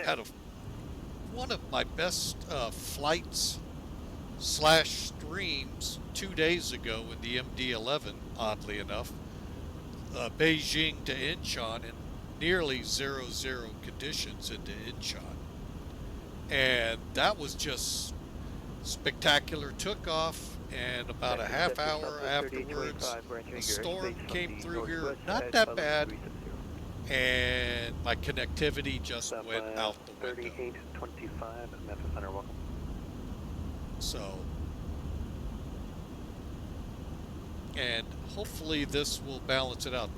Had one of my best flights / streams 2 days ago in the MD-11, oddly enough. Beijing to Incheon in nearly 0-0 conditions into Incheon. And that was just spectacular. Took off, and about a half hour afterwards, a storm came through here. Not that bad. And my connectivity just went out the window. 3825, Memphis Center, welcome. So, and hopefully this will balance it out.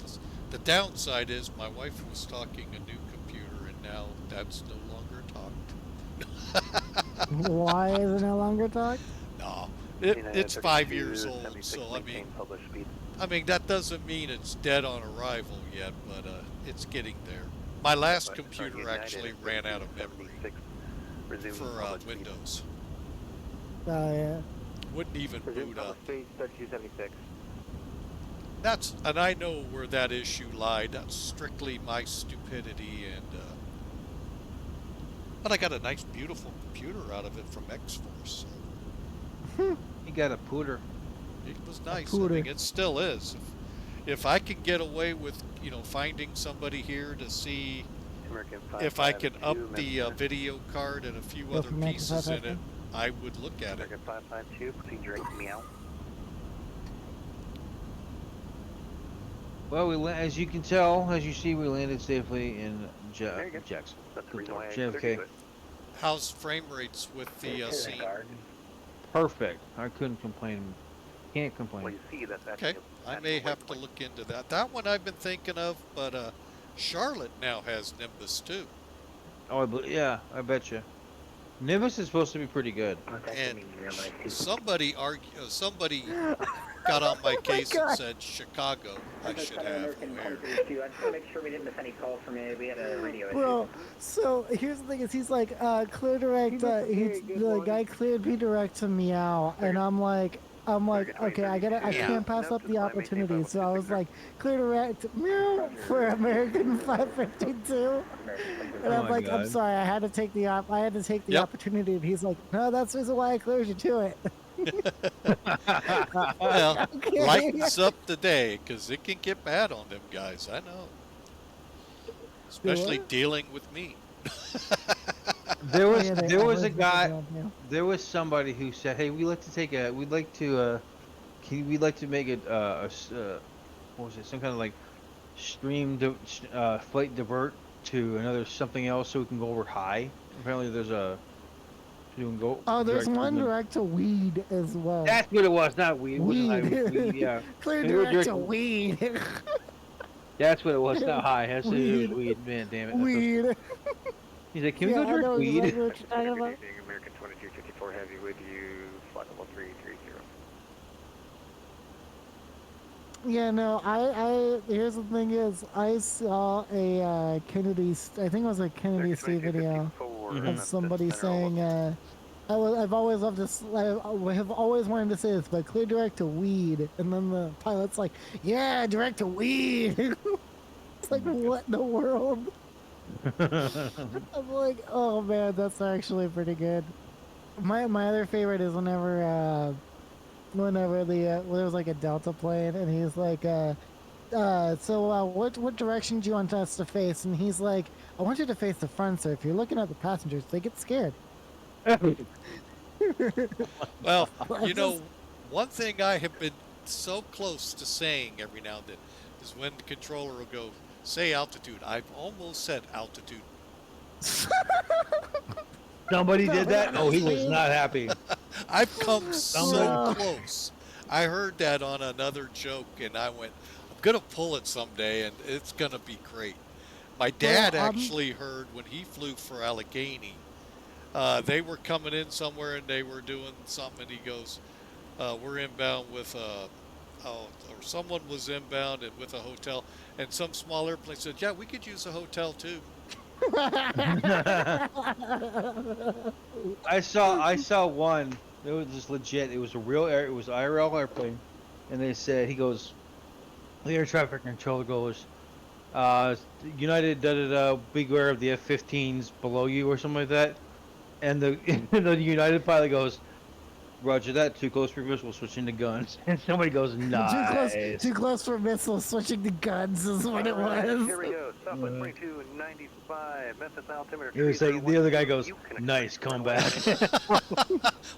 The downside is my wife was talking a new computer, and now that's no longer talked. Why is it no longer talked? No, it's 5 years old, so I mean that doesn't mean it's dead on arrival yet, but it's getting there. My last computer actually ran out of memory for Windows. Oh yeah. Wouldn't even boot up. 3276. And I know where that issue lied. That's strictly my stupidity, and but I got a nice, beautiful computer out of it from X-Force. So. You got a pooter. It was nice. I mean, it still is. If I can get away with, finding somebody here to see if I can up the video card and a few other pieces in it, I would look at it. 552, procedure meow. Well, as you can tell, as you see, we landed safely in Jackson. That's the reason why I JFK. How's frame rates with the scene? Perfect. I couldn't complain. Can't complain. Well, you see, that's Okay, I may have to look into that. That one I've been thinking of, but Charlotte now has Nimbus too. Oh, yeah, I bet you. Nimbus is supposed to be pretty good. And somebody got on my case and said Chicago I should have. I just want to make sure we didn't miss any calls from it. We had a radio issue. Well, so here's the thing: is he's like, clear direct. The guy cleared me direct to Meow, and I'm like, okay, I can't pass up the opportunity. So I was like, clear direct Meow for American 552, and I'm like, I'm sorry, I had to take the opportunity. And he's like, no, that's the reason why I cleared you to it. Well, lightens up the day, because it can get bad on them guys. I know, especially dealing with me. There was a guy. There was somebody who said, "Hey, we'd like to make it what was it? Some kind of like stream flight divert to another something else, so we can go over high." Apparently, there's a. You can go. Oh, there's one direct to weed as well. That's what it was, not weed. Weed. Weed, yeah. Clear direct to weed. That's what it was, not high. That's what it was, weed. Man, damn it. Weed. He's like, can we go direct weed? American 2254 heavy with you, flight level 330. Yeah, no, I here's the thing is, I saw a Kennedy, I think it was a Kennedy State video of somebody saying, I've always loved this. I have always wanted to say this, but clear direct to weed, and then the pilot's like, "Yeah, direct to weed." It's like, what in the world? I'm like, oh man, that's actually pretty good. My other favorite is whenever there was like a Delta plane, and he's like, what direction do you want us to face? And he's like, I want you to face the front, sir. If you're looking at the passengers, they get scared. Well, one thing I have been so close to saying every now and then is when the controller will go, say altitude. I've almost said altitude. Somebody did that? Oh, he was not happy. I've come so close. I heard that on another joke, and I went, I'm going to pull it someday, and it's going to be great. My dad actually heard when he flew for Allegheny. They were coming in somewhere, and they were doing something, and he goes, we're inbound with or someone was inbound and with a hotel, and some small airplane said, yeah, we could use a hotel too. I saw one. It was just legit. It was a real it was an IRL airplane, and they said, he goes, the air traffic controller goes, United beware of the F-15s below you or something like that, and the the United pilot goes, Roger that, too close for missiles, switching to guns. And somebody goes, nice. Too close for missiles, switching to guns is what it was. Here we go, Southwest 2295, Memphis altimeter. It was like, the other guy goes, nice comeback.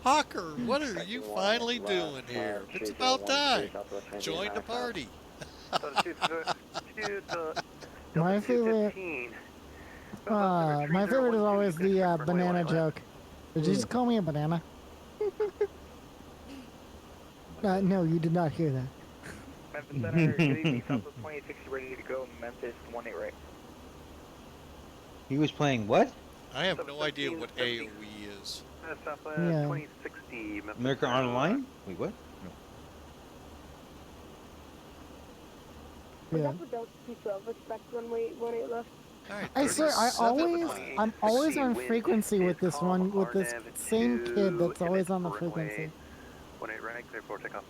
Hawker, what are you finally doing here? It's about time. Join the party. My favorite is always the banana joke. Did you just call me a banana? No, you did not hear that. Memphis Center, good evening, Southwest 2060, ready to go, Memphis 18 right. He was playing what? I have no idea what AOE is. Southwest Yeah. 2060, Memphis America Online? Wait, what? Was Yeah. that for Delta 212 expect runway 18 left? Right, I swear, I'm always on frequency with this same kid that's always on the frequency. 18 right, clear for takeoff.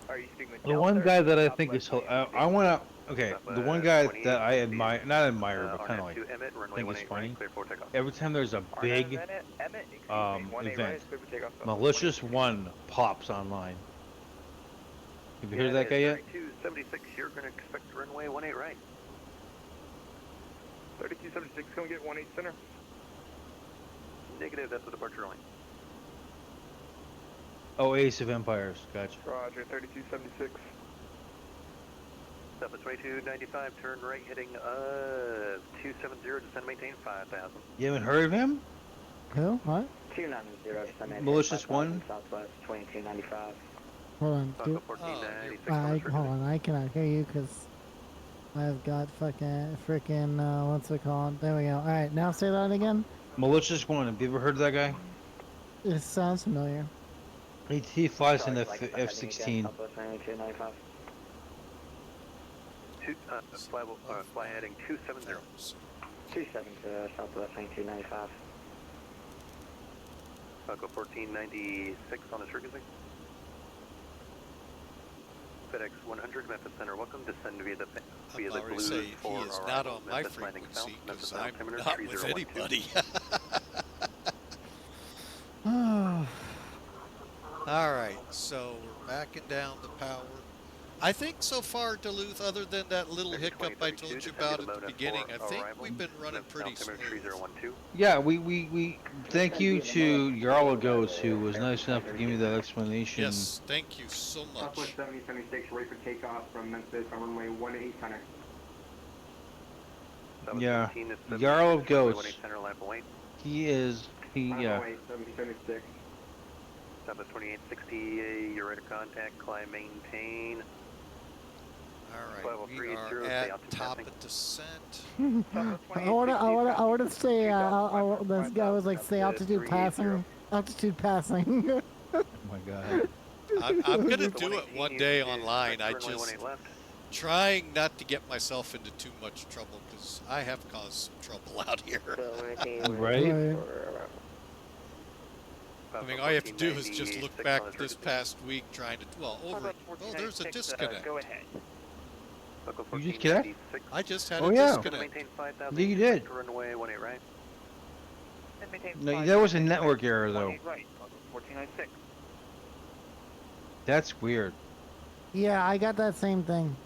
Are you speaking with The one guy that I think is, I want to, okay, the one guy that I admire, not admire, but kind of like, think is funny. Every time there's a big event, Malicious One pops online. Have you heard of that guy yet? 3276, you're going to expect runway 18 right. 3276, can we get 18 center? Negative, that's the departure line. Oh, Ace of Empires, gotcha. Roger, 3276. Southwest 2295, turn right heading 270, descend maintain 5000. You haven't heard of him? Who? What? 290, descend Malicious One? Southwest 2295. Hold on. Hold on. I cannot hear you because I've got freaking what's it called? There we go. All right, now say that again. Malicious One. Have you ever heard of that guy? It sounds familiar. He flies in the F-16. Fly heading 270. 27 to Southwest 2295. Go 1496 on this frequency. FedEx 100, Memphis Center, welcome. Descend via the blue say he for is not on my Memphis landing south. frequency Memphis because I'm altimeter not with 3012. anybody. Oh. All right, so we're backing down the power. I think so far, Duluth, other than that little hiccup I told you about at the beginning, I think we've been running pretty smooth. Yeah, we thank you to Yarlagos, who was nice enough to give me that explanation. Yes, thank you so much. Southwest 7076, ready for takeoff from Memphis on runway 18 center. Yeah, Yarlagos. Yeah. 7076. Southwest 2860, you're ready to contact, climb, maintain. All right, we are at top of descent. I wanna say, this guy was like, say altitude passing. Altitude passing. Oh my god. I'm gonna do it one day online. I just trying not to get myself into too much trouble because I have caused some trouble out here. Right? I mean, all you have to do is just look back this past week trying to, well, over, oh, there's a disconnect. Go ahead. You just connect? I just had Oh, a yeah. disconnect. Yeah, you did. Runway 18 right. No, that was a network error, though. Right, 1496. That's weird. Yeah, I got that same thing.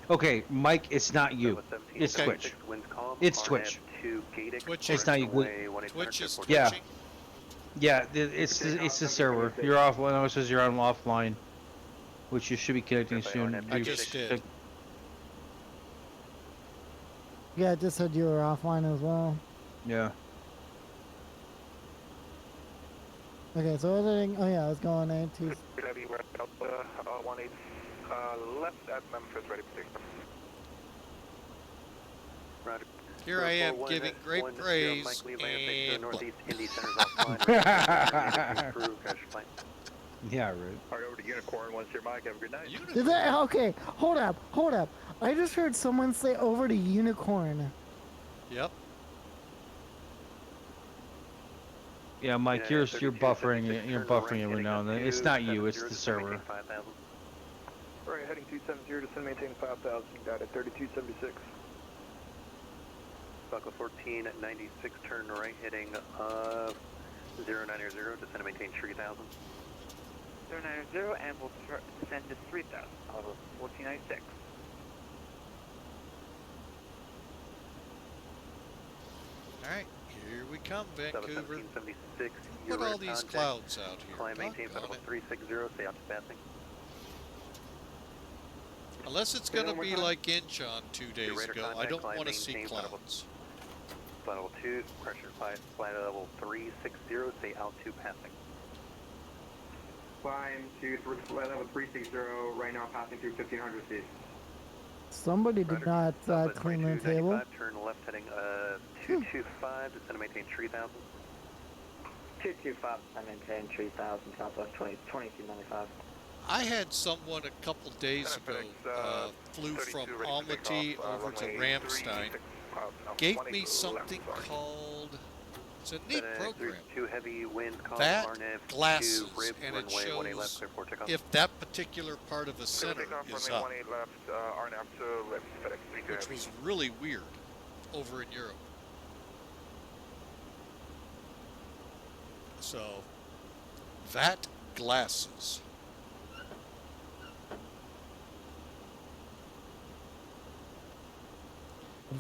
Okay, Mike, it's not you. It's Okay. Twitch. It's Twitch. Twitch It's not you. Twitch is Yeah. twitching. Yeah, it's the server. You're offline. Oh, it says you're on offline, which you should be connecting soon. I just did. Yeah, it just said you were offline as well. Yeah. Okay, so what did oh yeah, I was going into. Left at Memphis, ready for takeoff. Roger. Here I am giving great praise and Yeah, right. All right, over to Unicorn. Once your Mike, have a good night. Did that? Okay, hold up. I just heard someone say over to Unicorn. Yep. Yeah, Mike, you're buffering. You're buffering every now and then. It's not you. It's the server. All right, heading 270, descend maintain 5,000. Got it, 3276. Buckle 1496, turn right, heading 090, descend and maintain 3000. 090, and we'll descend to 3000, 1496. Alright, here we come, Vancouver. 1776, Put all these clouds out here. Climb maintain Doggone level it. 360, stay out to passing. Unless it's going to be like Incheon 2 days ago, I don't want to see clouds. Flight level 2, pressure flight level 360, stay out to passing. Climb to flight level 360, right now passing through 1500 feet. Somebody did not clean the table. Turn left heading 225, descend and maintain 3000. 225, I maintain 3000, southwest 2295. I had someone a couple days ago flew from Almaty over to Ramstein, gave me something called, it's a neat program, that glasses, and it shows if that particular part of a center is up, which was really weird over in Europe. So, that glasses.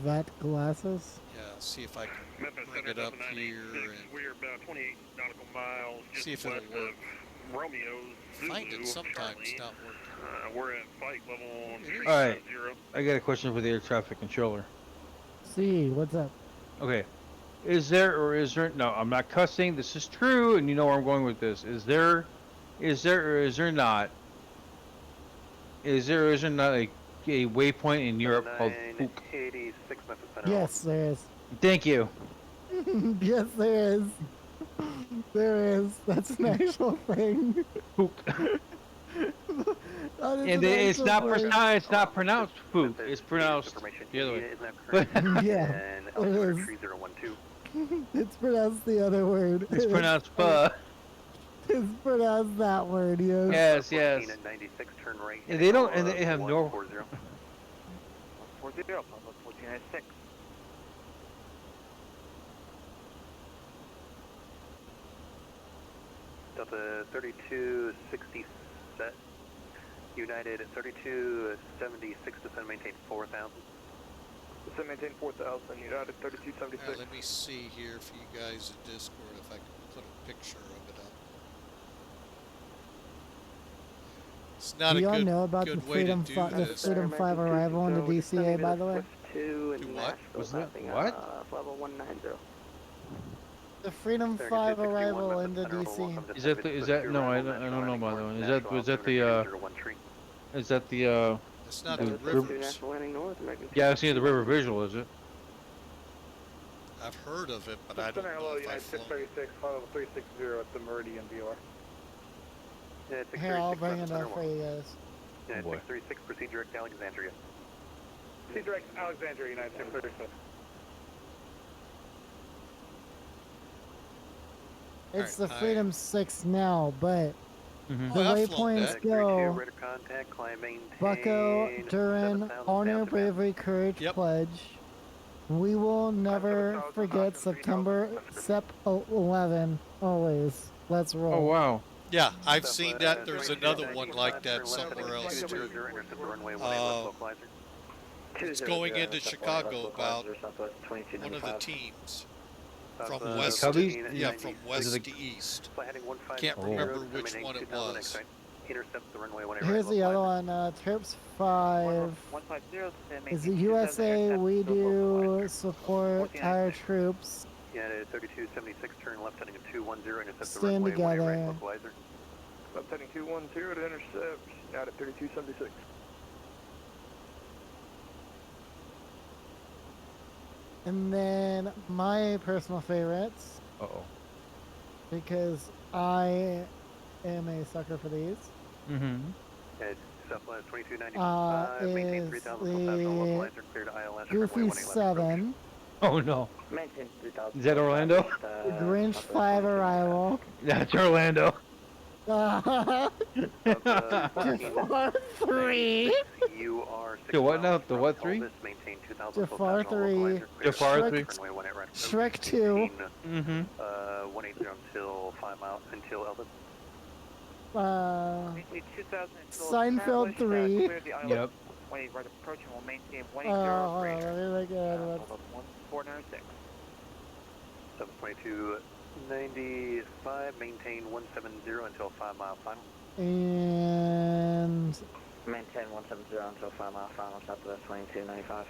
That glasses. Yeah, see if I can bring it up here and we're about 28 nautical miles. see if it'll work. Romeo's Find it sometimes not working. We're at flight level 360. All right. I got a question for the air traffic controller. See, what's up? Okay. Is there or is there? No, I'm not cussing. This is true, and you know where I'm going with this. Is there or is there not? Is there or is there not a waypoint in Europe called Fook? Yes, there is. Thank you. Yes, there is. There is. That's an actual thing. Fook. And it's not it's not pronounced Fook. It's pronounced the other way. But yeah, it is. It's pronounced the other word. It's pronounced pho. It's pronounced that word, yes. Yes. And they don't, and they have no. 40, 1496. Delta 3260 set. United at 3276, descend maintain 4000. Descend maintain 4000, United 3276. Let me see here for you guys in Discord if I can put a picture of it up. It's not Do a y'all good, know about good the way to Freedom, do the this. Freedom 5 arrival into DCA, by the way? Do what? Was that what? Level 190. The Freedom 5 arrival into DC. Is that no? I don't know about that one. Was that the It's not the the rivers. Yeah, I've seen the river visual. Is it? I've heard of it, but I don't know if I've flown. 636, flight level 360 at the Meridian VR. Here, I'll bring it up for you guys. Yeah, boy. 636, proceed direct to Alexandria. Proceed direct Alexandria, United 636. It's Alright, the Freedom 6 now, but Mhm. the Oh, I've flown waypoints that. go Radar contact, climb, maintain Bucko, Duran, 7,000 Honor, south of Bravery, Courage, Yep. Pledge. We will never 7,000 forget caution, 3,000 September Pacific. 11. Always. Let's Oh roll. wow. Yeah, I've Southwest, seen that. There's 22, another one 95, like that turn left somewhere heading else 200, too. intercept the runway 18 left localizer. It's going into Chicago about one of the teams from South, west. Cubbies? Yeah, from 90, west the- to east. fly heading 15, Can't Oh. remember which one it was. Intercept the runway 18 Here's the other one. Trips 5 is the USA. We do support our troops. United 3276, turn left heading 210, intercept the Stand runway 18 right together. localizer. Left heading 210 to intercept. Out at 3276. And then my personal favorites, Uh-oh. because I am a sucker for these, Mm-hmm. Head Southwest 2295, maintain is 3000 full pass on the localizer, clear to ILS. Goofy 7, Oh no. Maintain 3,000. Is that Orlando? the Grinch 5 Arrival, That's Orlando. Jafar 3, You are The what now? The what 3? maintain 2000 Jafar 3, Jafar Shrek, 3. Shrek 2, Mm-hmm. 180 until 5 miles until Elvis. Seinfeld 3. Yep. Right approaching, will maintain Oh, really good. 496. 72295, maintain 170 until 5 mile final. And Maintain 170 until 5 mile final, Southwest 2295.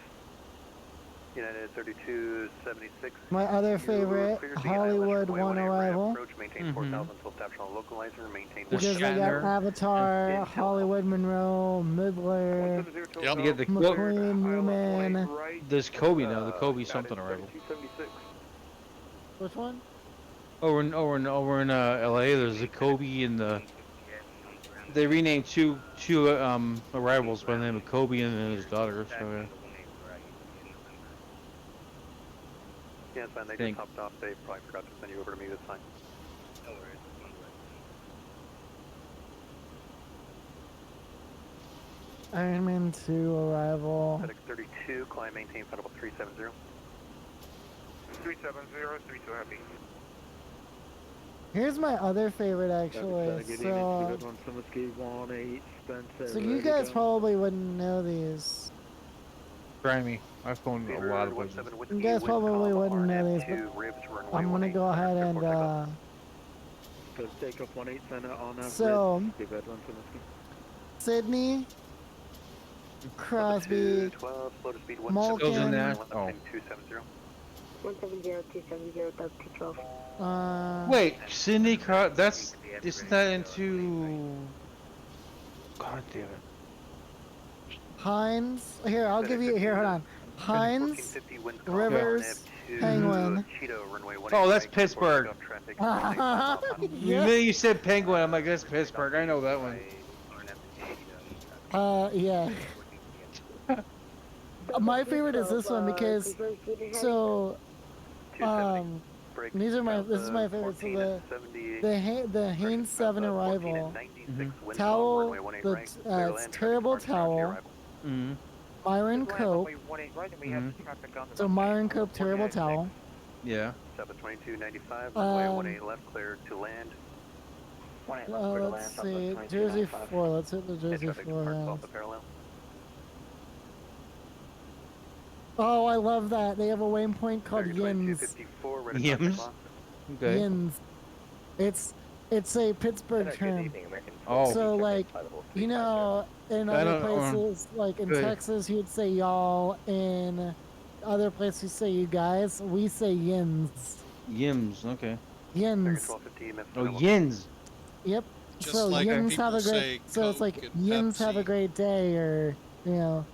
United 3276. my other favorite, Hollywood 1 Arrival, Approach, maintain 4000 until Tapshall localizer, maintain The because they got Shatner. Avatar, Hollywood Monroe, Midler, Yep. You get the McQueen, Newman. There's Kobe now. The Kobe something arrival. 276. Which one? Over in LA, there's the Kobe and the. They renamed two arrivals by the name of Kobe and then his daughter. So yeah. Yeah, it's fine. They Think. just hopped off. They probably forgot to send you over to me this time. Ironman 2 Arrival. FedEx 32, climb, maintain, flight 370. 370, 32 happy. Here's my other favorite actually. So you guys probably wouldn't know these. Grimy. I've flown a lot of places. You guys probably wouldn't know these, but I'm gonna go ahead and so Sydney, Crosby, 12, slow to speed Malkin. Those in there? Oh. 270. 170-270, Wait, Cindy that's isn't that into? God damn it. Hines. Here, I'll give you. Here, hold on. Hines, Rivers, Penguin. Oh, that's Pittsburgh. Yeah. You said Penguin. I'm like, that's Pittsburgh. I know that one. Yeah. My favorite is this one because this is my favorite. So the Haynes 7 Arrival towel, it's terrible towel. Mm-hmm. Myron Cope. So Myron Cope terrible towel. Yeah. 72295, runway 18 left, clear to land. Let's see, Jersey 4. Let's hit the Jersey 4 house. Oh, I love that. They have a waypoint called Yins. Yims? Okay. Yins. It's a Pittsburgh term. Oh. So like, you know, in other places, like in Texas, you'd say y'all. In other places, you say you guys. We say yins. Yims. Okay. Yins. Oh, yins. Yep. Just so like yins people have a say great. So it's like Coke and yins have a Pepsi. great day, or you know,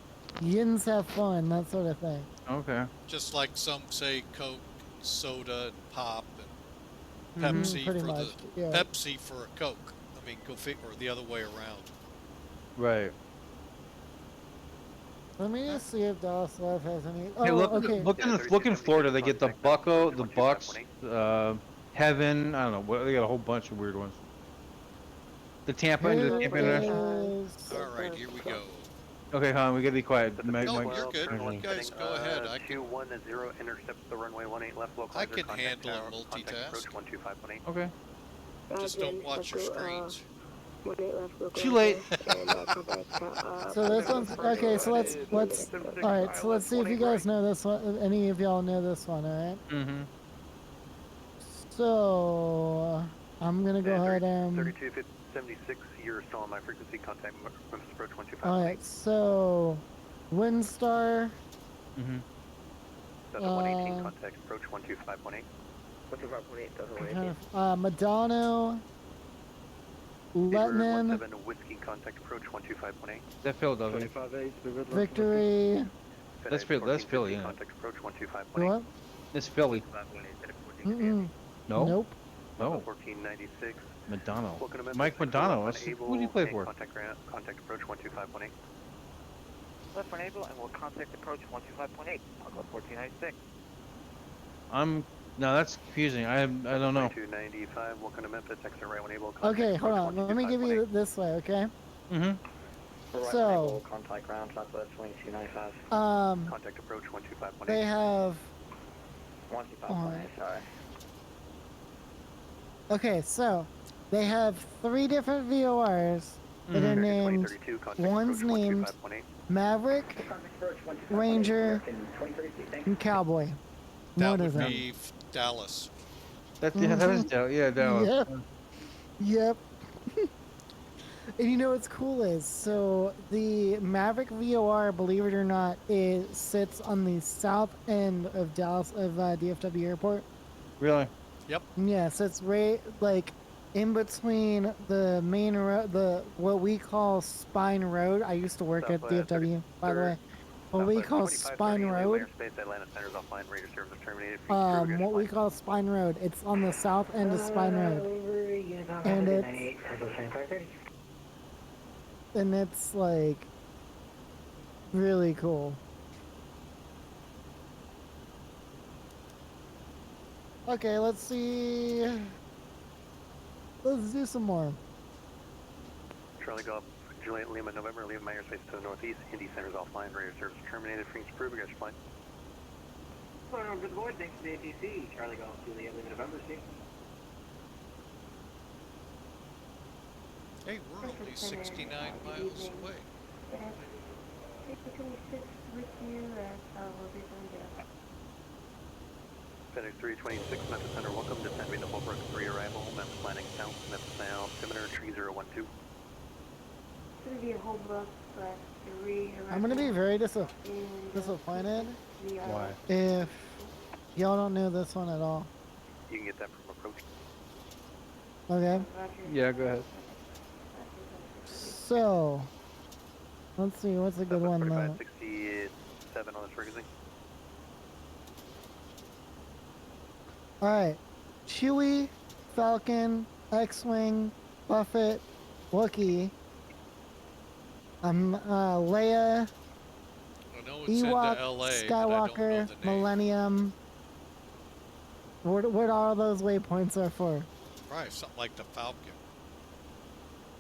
yins have fun, that sort of thing. Okay. Just like some say Coke, soda, and pop, and Mhm, Pepsi pretty for much, the yeah. Pepsi for a Coke. I mean, go or the other way around. Right. Let me just see if Dallas Love has any. Oh, Hey, look, okay. look in Florida. They get the Bucko, the Bucks, Heaven. I don't know. What they got a whole bunch of weird ones. The Tampa and the Here Tampa International. is All right, here we go. Okay, hon, we gotta be quiet. No, you're good. You guys go ahead. I can. 210 intercepts the runway 18 left. I Localizer, can contact handle tower, and contact approach multitask. 125.8. Okay. Just don't watch your screens. 18 left. Too late. so this one's okay. So let's all right. So let's see if you guys know this one. If any of y'all know this one. All right. Mm-hmm. So I'm gonna go ahead and. 3276. You're still on my frequency. Contact Memphis approach 125.8. All right. So Windstar. Mm-hmm. That's 118. Contact approach 125.8. 125.8. Madonna. Letman. 17 Whiskey. Contact approach 125.8. That Philadelphia. Victory. That's Philly. Yeah. Contact approach 125.8. What? It's Philly. Mm-mm. No. Nope. No. 1496. Madonna. Welcome to Memphis. Mike Madonna. Unable, Who do you play for? Contact approach 125.8. Left for enable and we'll contact approach 125.8. I'll go 1496. No, that's confusing. I don't know. 295. Welcome to Memphis. Exit right when able. Okay, hold on. Let me give you this way, okay? Mm-hmm. So, Contact ground southwest 2295. Contact approach 125.8. they have. 125.8. Sorry. Okay, so they have 3 different VORs that are named. One's named Maverick, Ranger, and Cowboy. That One of would them. be Dallas. That is Dallas. Yeah, Dallas. Yep. And you know what's cool is, so the Maverick VOR, believe it or not, it sits on the south end of Dallas, of DFW Airport. Really? Yep. Yeah, so it's right, like, in between the main road, what we call Spine Road. I used to work at DFW, by the way. What we call Spine Road. What we call Spine Road. It's on the south end of Spine Road. And it's like really cool. Okay, let's see. Let's do some more. Charlie Golf, Juliet Lima, November, leaving my airspace to the northeast. Indy Center's offline. Radio service terminated. Frequency approved. Got your flight. Good morning, thanks to the ATC. Charlie Golf, Juliet Lima, November, see. Hey, we're only 69 miles away. FedEx 326, Memphis Center, welcome. Descend the Holbrook 3 arrival. Memphis landing south, Memphis now, altimeter 3012. It's going to be a Holbrook, but 3 I'm gonna be very disappointed. Why? If y'all don't know this one at all. You can get that from approach. Okay. Yeah, go ahead. So, let's see, what's a good one though? 67 on this frequency. Alright. Chewie, Falcon, X-Wing, Buffett, Wookiee, Leia, I know it's Ewok, into LA, Skywalker, Millennium. What all those waypoints are for? Probably something like the Falcon.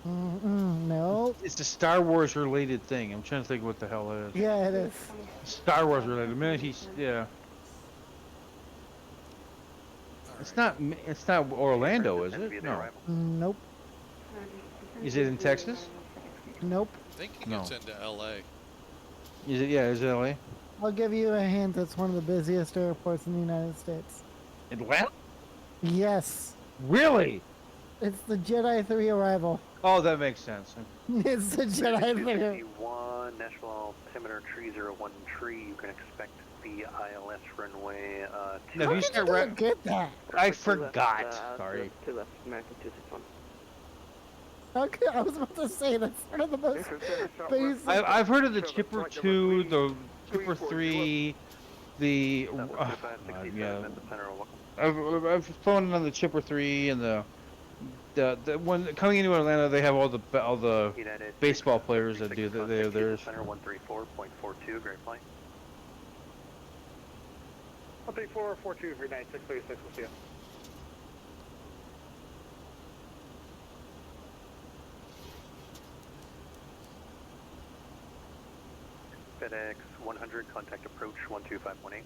No. It's a Star Wars related thing. I'm trying to think what the hell it is. Yeah, it is. Star Wars related. Yeah. It's not Orlando, is it? No. Nope. Is it in Texas? Nope. I think it's into LA. Is it? Yeah, is it LA? I'll give you a hint. It's one of the busiest airports in the United States. Atlanta? Yes. Really? It's the Jedi 3 arrival. Oh, that makes sense. It's the Jedi 3. 51, National Altimeter 3013. You can expect the ILS runway. No, you start right. Get that. I forgot. Sorry. 2 left, American 261. Okay, I was about to say that's one of the most basic. I've heard of the Chipper 2, the Chipper 3, the yeah. I've flown on the Chipper 3 and the one coming into Atlanta. They have all the baseball players that do that. They have theirs. Center 134.42. Great flight. 134.42 for 9636. We'll see you. FedEx 100, contact approach 12518.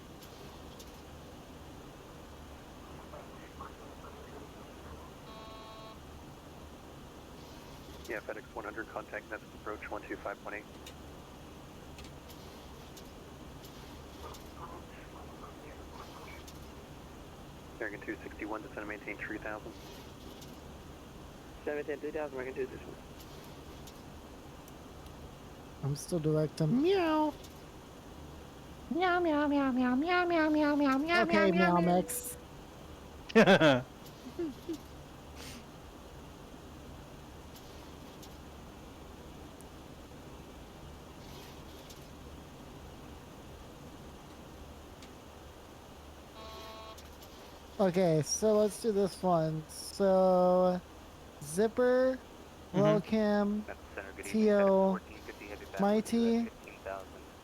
Yeah, FedEx 100, contact message approach 12518. American 261, descend and maintain 3000. 710 3000, American 261. I'm still directing. Meow. Meow meow meow meow meow meow meow meow meow Okay, meow meow meow. mix. Okay, so let's do this one. So, Zipper, Welcome, Tio, Mighty,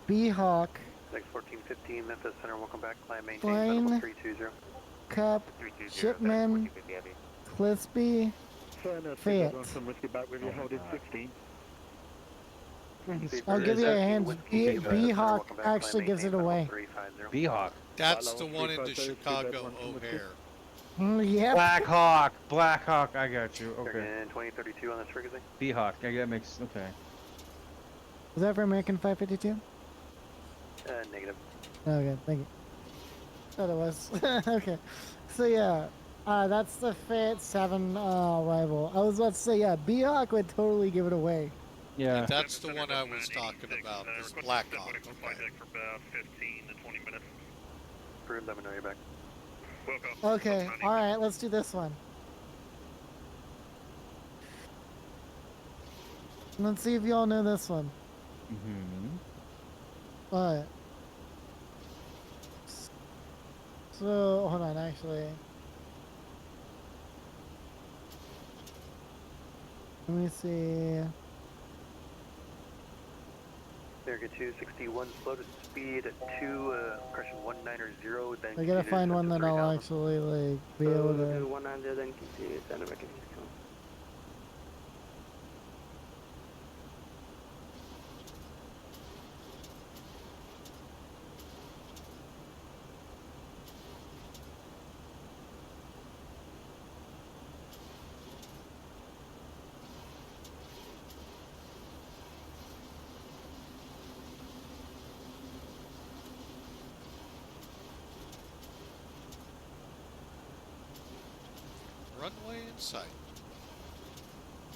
B-Hawk, FedEx 1415, Memphis Center, welcome back. Climb maintain Plane, level 320. Cup, Shipman, Clispy, Fayette. back with you, hold it 16. I'll give you a hand. B-Hawk actually gives it away. B-Hawk. That's the one into Chicago O'Hare. Yep. Black Hawk, I got you. Okay. And 2032 on this frequency. B-Hawk, that makes, okay. Was that for American 552? Negative. Okay, thank you. Thought it was. Okay. So yeah, that's the Fayette 7 rival. I was about to say, yeah, B-Hawk would totally give it away. Yeah. That's the one I was talking about, is Black Hawk. Okay. For about 15 to 20 minutes. Approved, let me know you're back. Okay, alright, let's do this one. Let's see if y'all know this one. Alright. So, hold on, actually. Let me see. American 261, slow to speed at correction 190, then I gotta find one that I'll actually, like, be able to... 190, then continue to send American 261. Runway in sight.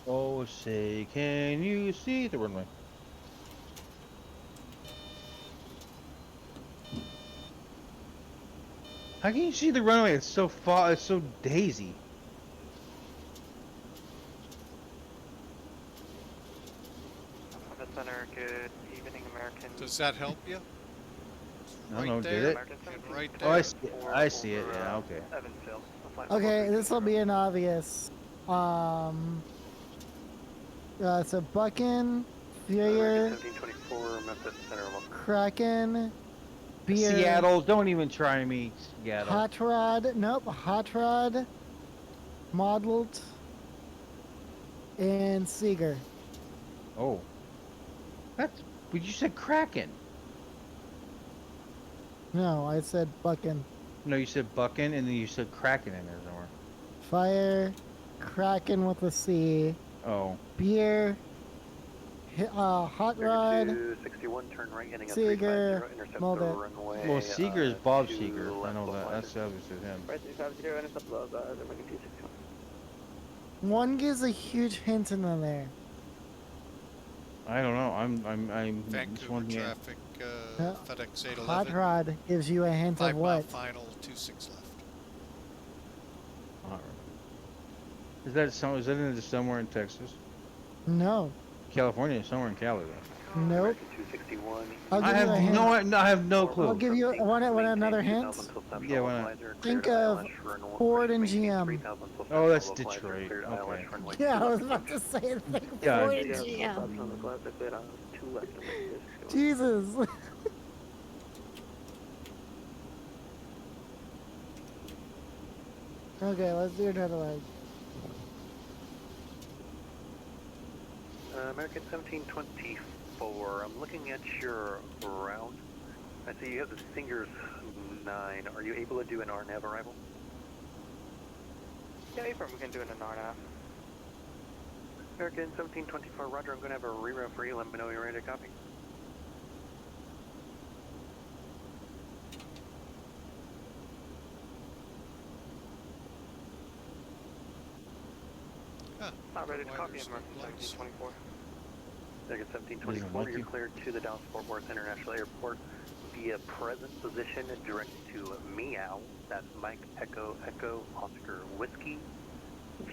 Oh, say, can you see the runway? How can you see the runway? It's so far, it's so daisy. The center, good evening, American. Does that help you? I don't know, there, did it? and right Oh, there. I see it, yeah, okay. Evansville. Okay, this will be an obvious. So Buckin, Furier, 1724, Memphis Center, welcome. Kraken, Beer, Seattle, don't even try me, Seattle. Hot Rod, nope, Hot Rod, Modeled, and Seeger. Oh. That's, but you said Kraken. No, I said Buckin. No, you said Buckin, and then you said Kraken in there somewhere. Fire, Kraken with a C. Oh. Beer, Hot Rod, 61, turn right, heading up Seeger, 350, intercept the Molded. runway. Well, Seeger is Bob to Seeger. I know left that. That's obviously him. Right 350, intercept of American 261. One gives a huge hint in there. I don't know. I'm just Vancouver one here. traffic, FedEx 811. Hot Rod gives you a hint of 5 mile what? final, 26 left. Is that somewhere in Texas? No. California, somewhere in Cali though. Nope. 261. I'll give I you a hint. I have no clue. I'll give you want another hint. Yeah, why not? Think of Ford and GM. Oh, that's Detroit. Okay. Yeah, I was about to say it. Think Yeah. Ford and GM. Jesus. Okay, let's do another leg. American 1725, 4. I'm looking at your route. I see you have the Singers 9. Are you able to do an RNAV arrival? Yeah, affirm, we can do it in an RNAV. American 1724, roger, I'm going to have a reroute for you. Let me know you're ready to copy. Not ready to Why copy, there's American no lights. 1724. American 1724, you're cleared to the Dallas Fort Worth International Airport via present position directed to Meow. That's Mike Echo Echo Oscar Whiskey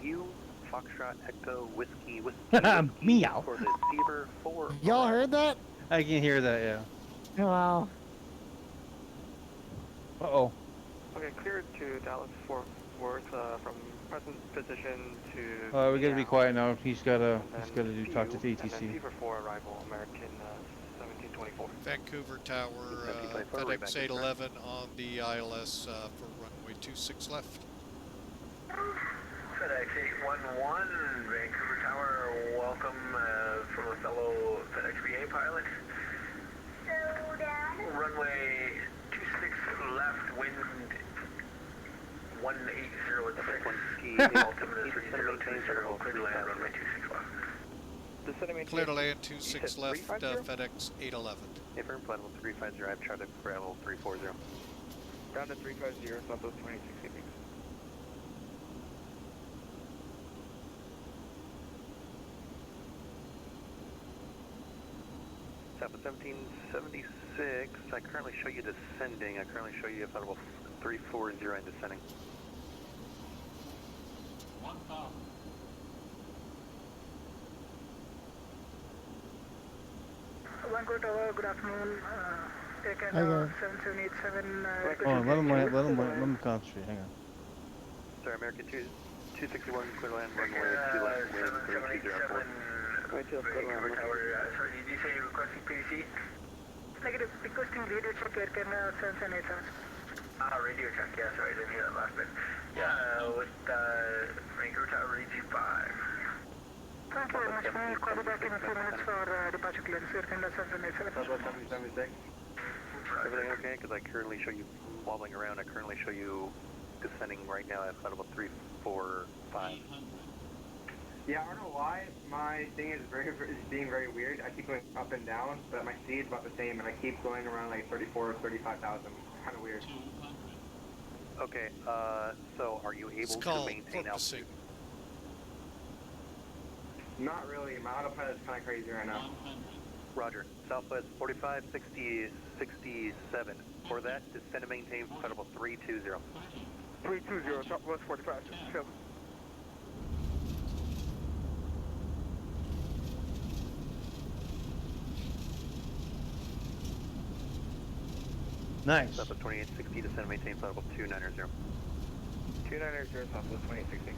View Foxtrot Echo Whiskey Whiskey Meow. for the Receiver 4. Y'all heard that? I can hear that, yeah. Wow. Uh-oh. Okay, cleared to Dallas Fort Worth from present position to. We gotta be Meow. quiet now. He's gotta talk to View, and then ATC. Receiver 4 arrival, American 1724. Vancouver Tower, 1724, FedEx back 811 on the ILS for runway 26 left. FedEx 811, Vancouver Tower, welcome from a fellow FedEx VA pilot. Slow down. Runway 26 left, wind 180 altimeter 3020, clear to land, runway 26 left. Clear to land 26 left, FedEx 811. Affirm, flight level 350, I've charted for level 340. Ground at 350, Southwest 26 evening. Southwest 1776, I currently show you descending. I currently show you a level 340 and descending. 1,000. Vancouver Tower, good afternoon. Taken Okay. 7787. Oh, let him concentrate. Hang on. Sorry, American 261, clear to land, runway 2 left, wind 3204. Vancouver Tower, sorry, did you say you're requesting PDC? Negative, requesting radio check air canal 7787. Radio check, yeah, sorry, I didn't hear that last bit. Yeah, with Vancouver Tower, RG5. Thank you very much. We'll call you back in a few minutes for departure clearance. Air canal 7787. Southwest 1776. Everything okay? Because I currently show you wobbling around. I currently show you descending right now at level 345. Yeah, I don't know why my thing is being very weird. I keep going up and down, but my speed's about the same, and I keep going around like 34 or 35,000. Kind of weird. Okay, so are you able to maintain altitude? Not really. My autopilot's kind of crazy right now. Roger. Southwest 45, 60, 67. For that, descend and maintain flight level 320. 320, Southwest 45, 67. Nice. Southwest 2860, descend and maintain flight level 290. 290, Southwest 2860.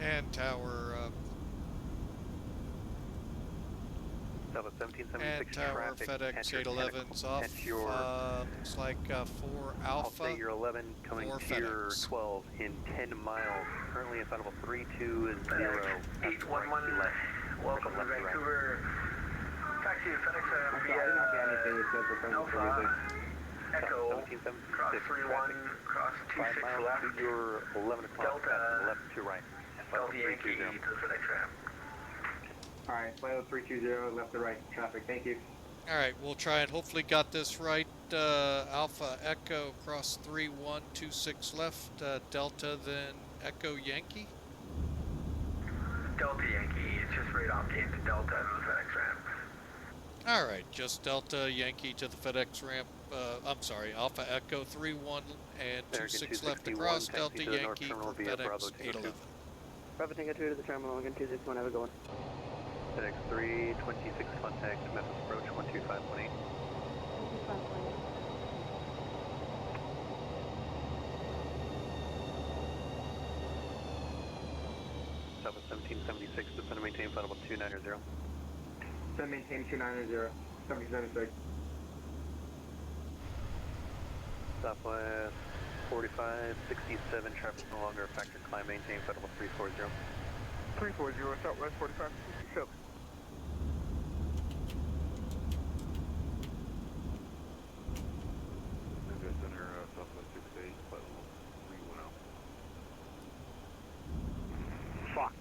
And tower, Southwest and 1776 tower traffic. FedEx 811's off. Looks like 4 I'll Alpha. say you're 11 coming 4 to your FedEx. 12 in 10 miles. Currently at level 320. 811, welcome to Vancouver. Taxi to FedEx via Alpha, Echo, cross 31, cross 26 left, You're 11 o'clock, Delta, left to right. Delta Yankee to the FedEx ramp. Alright, flight level 320, left to right traffic. Thank you. Alright, we'll try and hopefully got this right. Alpha Echo cross 3126 left, Delta then Echo Yankee. Delta Yankee, it's just right off into Delta to the FedEx ramp. Alright, just Delta Yankee to the FedEx ramp. I'm sorry, Alpha Echo 31 and 26 left across, Delta Yankee for FedEx 811. Bravo Tango 2 to the terminal, again 261, have a good one. FedEx 326 contact, Memphis approach 12518. 12518. Southwest 1776, descend and maintain flight level 290. Descend maintain 290, 1776. Southwest 4567, traffic no longer a factor, climb, maintain flight level 340. 340, Southwest 4567. Center, Southwest 68, flight level 310. Fuck.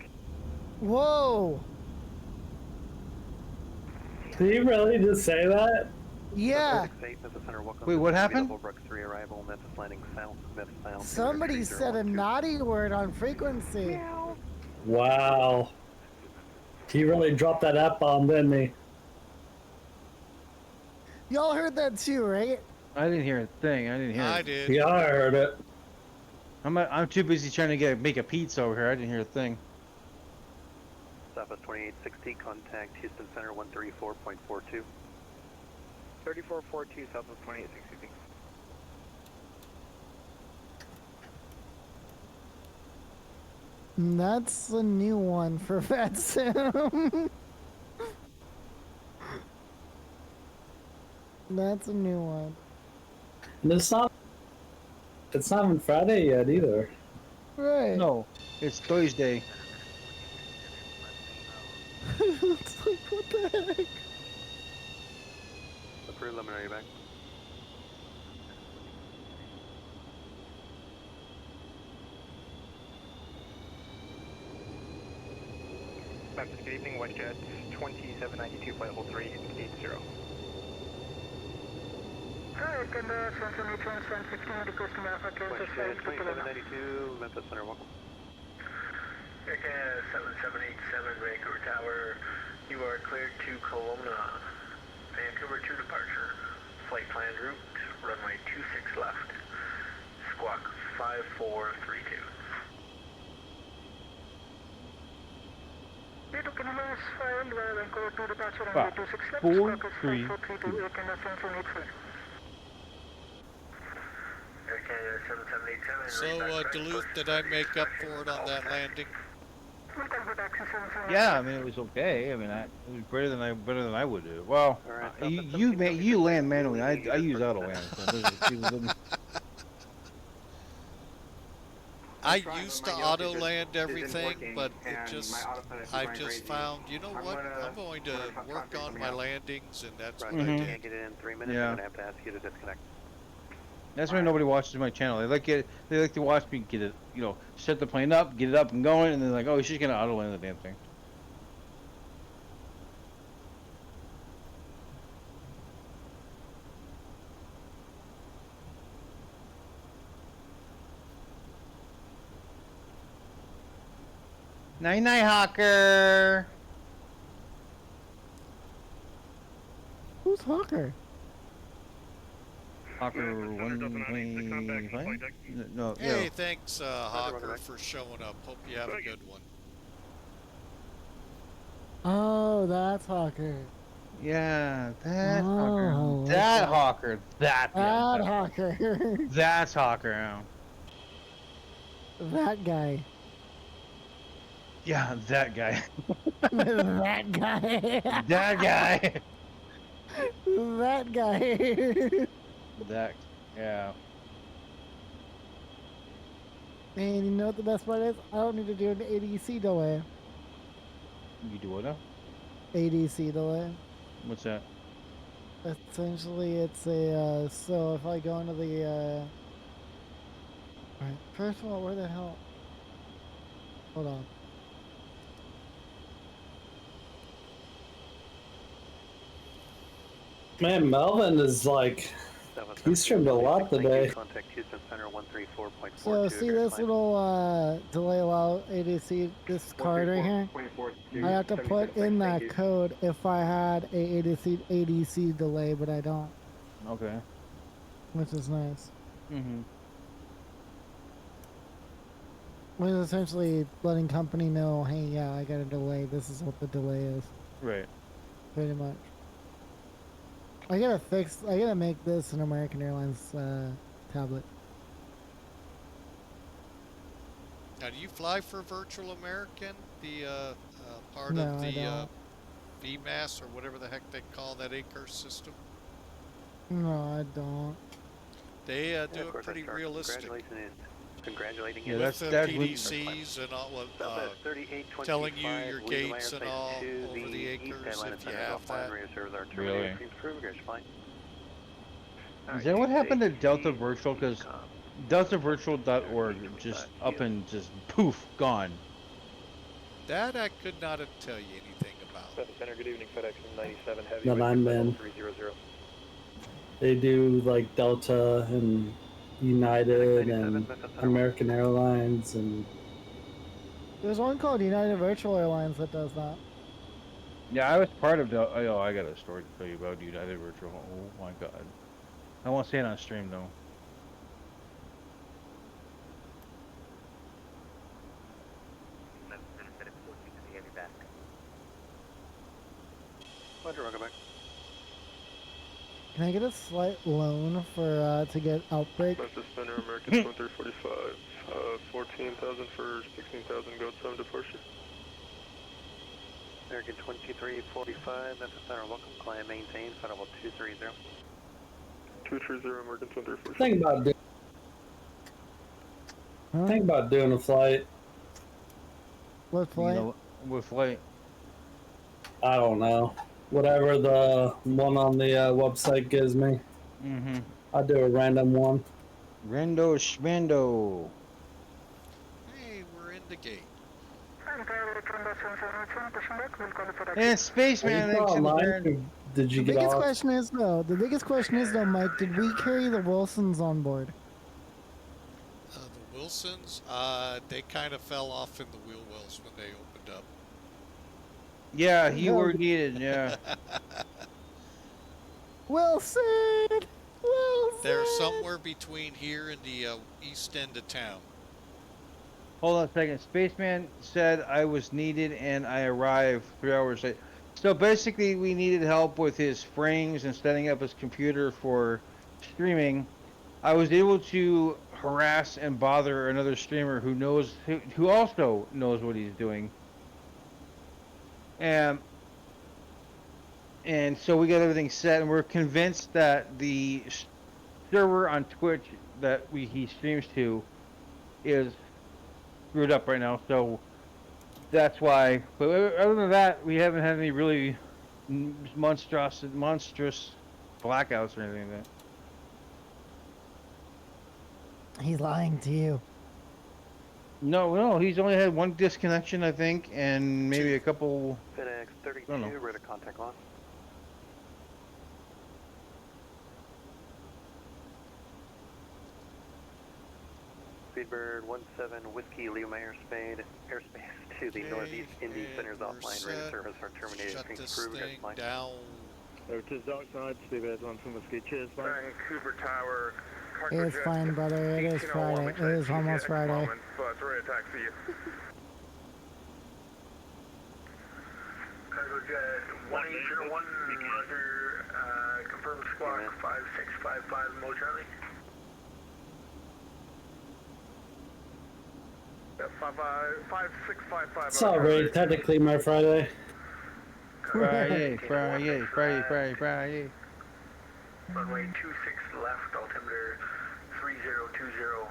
Whoa! Did he really just say that? Yeah. Memphis Center, welcome. Wait, what happened? Brook 3 arrival, Memphis landing south, Memphis south. Somebody said a naughty word on frequency. Wow. He really dropped that F-bomb, didn't he? Y'all heard that too, right? I didn't hear a thing. I didn't hear I it. did. Yeah, I heard it. I'm too busy trying to make a pizza over here. I didn't hear a thing. Southwest 2860, contact Houston Center 134.42. 3442, Southwest 2860. That's a new one for FatSim. That's a new one. And it's not even Friday yet either. Right. No, it's Thursday. It's like, what the heck? The preliminary back. Memphis, good evening, WestJet 2792, flight level 380. Alright, and Central Neutron 115 requesting Alpha Kansas WestJet 2792, Memphis Center, welcome. Aircast 7787 Vancouver Tower, you are cleared to Kelowna. Vancouver 2 departure. Flight planned route, runway 26 left. Squawk 5432. Due to Canada's filed Vancouver 2 departure runway 26 left, 4, squawk is 3, 5432 and Central Neutron. Aircast 7787. So, Duluth, did I make up for it on that landing? Yeah, I mean it was okay. I mean, it was better than I would do. Well, you land manually. I use auto land. So I used to auto land everything, but I've just found, you know what? I'm going to work on my landings, and that's what I Can't did. get it in 3 minutes, Yeah. I'm gonna have to ask you to disconnect. That's why nobody watches my channel. They like to watch me get it, set the plane up, get it up and going, and then like, oh, she's gonna auto land the damn thing. Night night, Hawker. Who's Hawker? Hawker 125? No, Hey, yeah. thanks, Hawker, for showing up. Hope you have a good one. Oh, that's Hawker. Yeah, that Oh, Hawker. That okay. Hawker. That Hawker. That's Hawker. Yeah. That guy. Yeah, that guy. That guy. That guy. That guy. That, yeah. And you know what the best part is? I don't need to do an ADC delay. You do what now? ADC delay. What's that? Essentially, it's a, so if I go into the, alright, first of all, where the hell? Hold on. Man, Melvin is like, he streamed a lot today. Contact Houston Center 134.42. So see this little delay allow ADC, this card right here? I have to put in that code if I had a ADC delay, but I don't, Okay. which is nice. Mm-hmm. Which is essentially letting company know, hey, yeah, I got a delay. This is what the delay is. Right. Pretty much. I gotta make this an American Airlines tablet. Now, do you fly for Virtual American, the part No, of I the don't. VMAS or whatever the heck they call that ACURS system? No, I don't. They Yeah, do of it course, pretty I start realistic. congratulating Yeah, you. With that's the when. PDCs and all, Southwest 3825, telling you your William gates and Airspace all to over the the east acres Atlanta if you Center is have offline. that. Radio servers are terminated. Really? Please approve your flight. Is that what happened to Delta Virtual? Because DeltaVirtual.org just up and just poof, gone. That I could not tell you anything about. Center, good evening, FedEx 97 Heavy, That I'm in. 300. They do like Delta and United and American Airlines and. There's one called United Virtual Airlines that does that. Yeah, I was part of Delta. Oh, I got a story to tell you about United Virtual. Oh my god. I won't say it on stream though. Roger, welcome back. Can I get a slight loan for to get Outbreak? Memphis Center, American 2345, 14,000 for 16,000, go 7 departure. American 2345, Memphis Center, welcome. Climb maintain, flight level 230. 230, American 2345. Think about doing a flight. What flight? You know, what flight? I don't know. Whatever the one on the website gives me. Mm-hmm. I'll do a random one. Rendo Schmendo. Hey, we're in the gate. And Spaceman. Did you The get biggest off? question is though, Mike, did we carry the Wilsons on board? The Wilsons, they kind of fell off in the wheel wells when they opened up. Yeah, you were needed, yeah. Wilson! Wilson! They're somewhere between here and the east end of town. Hold on a second. Spaceman said I was needed and I arrived 3 hours late. So basically we needed help with his frames and setting up his computer for streaming. I was able to harass and bother another streamer who also knows what he's doing. And so we got everything set, and we're convinced that the server on Twitch that he streams to is screwed up right now. So that's why. But other than that, we haven't had any really monstrous blackouts or anything like that. He's lying to you. No, he's only had one disconnection, I think, and maybe a couple. FedEx 32, rate of contact loss. Speedbird 17 Whiskey, Lima airspace to the northeast Indy Center's offline. Radio service are terminated. Shut Please this approve your thing flight. down. Over to Dockside, Speedbird 1 from Whiskey, cheers, bye. Vancouver Tower. It's fine, brother. It is Friday. It is almost Friday. But ready to taxi you. Cargo Jet 1801, Roger, confirm squawk 5655 Mo Charlie. Yeah, 5655. It's already technically my Friday. Friday. Runway 26 left, altimeter 3020,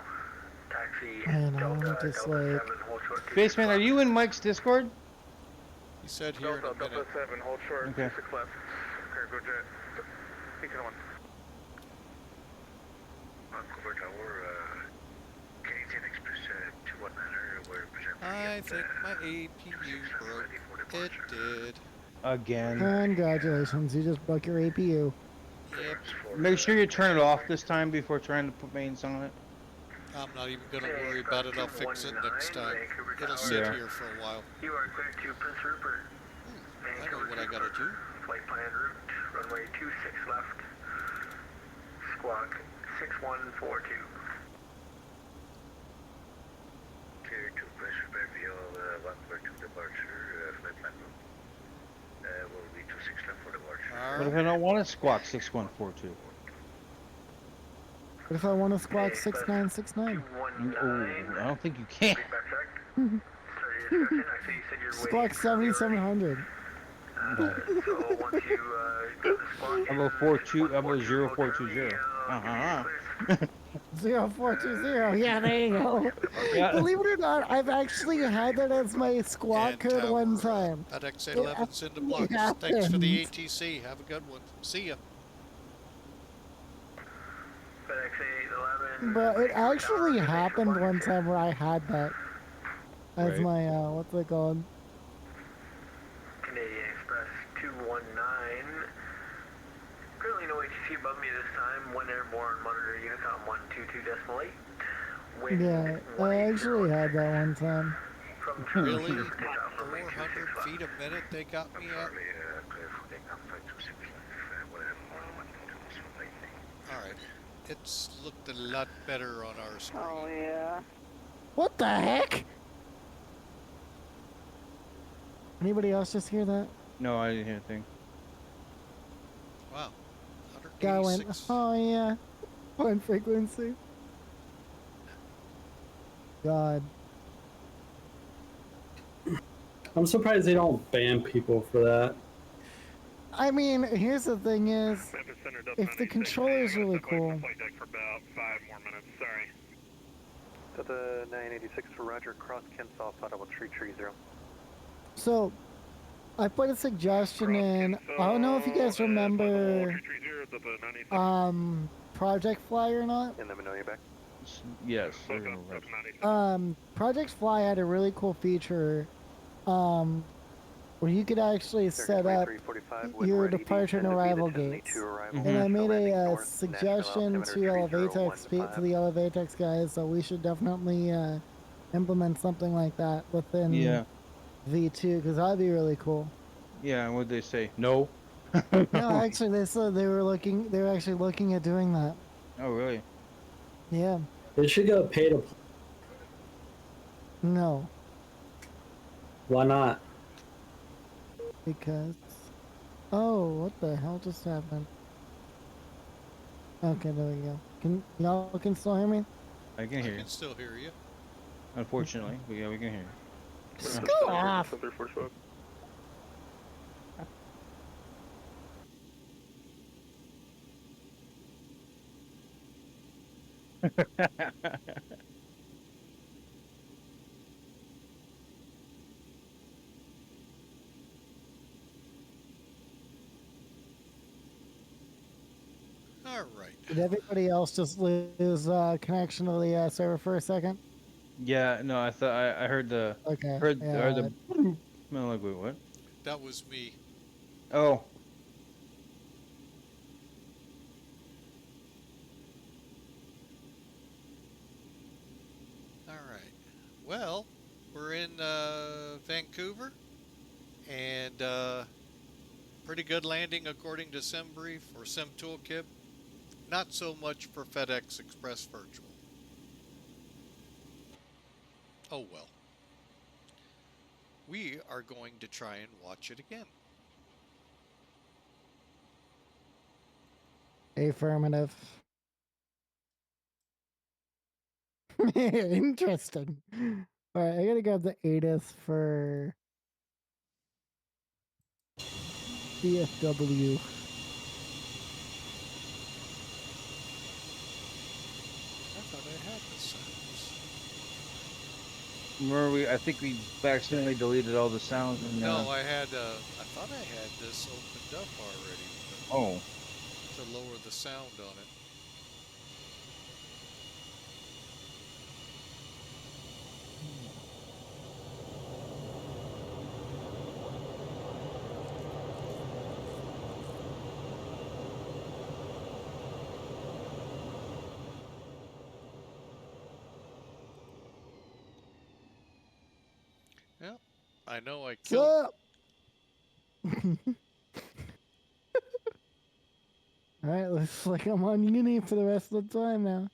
taxi I know, Delta, just Delta like... 7, hold short. Spaceman, are you in Mike's Discord? He said here in a minute. Delta 7, hold short, Okay. 26 left. Cargo Jet 1801. Vancouver Tower, Canadian Express 219, we're presenting. I think my APU broke. It did. Again. Congratulations, you just broke your APU. Yep. Make sure you turn it off this time before trying to put mains on it. I'm not even going to worry about it. I'll fix it next time. It'll sit here for a while. You are clear to Prince Rupert. I know what I got to do. Flight plan route, runway 26 left, squawk 6142. Clear to What if I don't want to squawk 6142? What if I want to squawk 6969? Oh, I don't think you can. Squawk 7700. How about 42? How about 0420? 0420. Yeah, there you go. Yeah. Believe it or not, I've actually had that as my squawk And code one time. FedEx It 11's in the blocks. actually Thanks for the happened. ATC. Have a good one. See ya. FedEx 811. But it actually happened one time where I had that as Right. my, what's it called? Canadian Express 219. Currently no ATC above me this time. 1 airborne, monitor Unicom 122.8. Wind Yeah, I actually had that one time. from Really? takeoff from 400 feet a minute they got me at? Alright. It's looked a lot better on our screen. Oh, yeah. What the heck? Anybody else just hear that? No, I didn't hear a thing. Wow. Guy went, 186. oh yeah, on frequency. God. I'm surprised they don't ban people for that. I mean, here's the thing is, if the controller's really cool, For about 5 more minutes, sorry. Delta 986 for Roger, cross Kensaw, audible 330. so I put a suggestion in. I don't know if you guys remember Project Fly or not. And let me know you're back. Yes. Project Fly had a really cool feature where you could actually set up your departure and arrival gates. And I made a suggestion to to the Elevatex guys, so we should definitely implement something like that within V2, because that'd be really cool. Yeah, and what'd they say? No? No, actually, they said they were actually looking at doing that. Oh, really? Yeah. They should go pay to. No, Why not? because. Oh, what the hell just happened? Okay, there we go. Y'all can still hear me? I can hear I you. can still hear you. Unfortunately, but yeah, we can hear you. Just go off. All right. Did everybody else just lose connection to the server for a second? Yeah, no, I thought I heard the Okay. heard yeah. the. I'm like, wait, what? That was me. Oh. All right. Well, we're in Vancouver, and pretty good landing according to SimBrief or Sim Toolkit. Not so much for FedEx Express Virtual. Oh well. We are going to try and watch it again. Affirmative. Interesting. All right, I gotta grab the ATIS for DFW. I thought I had the sounds. Remember, I think we accidentally deleted all the sounds. And, No, I thought I had this opened up already. Oh. To lower the sound on it. Yep. I know I killed. Alright, looks like I'm on Uni for the rest of the time now.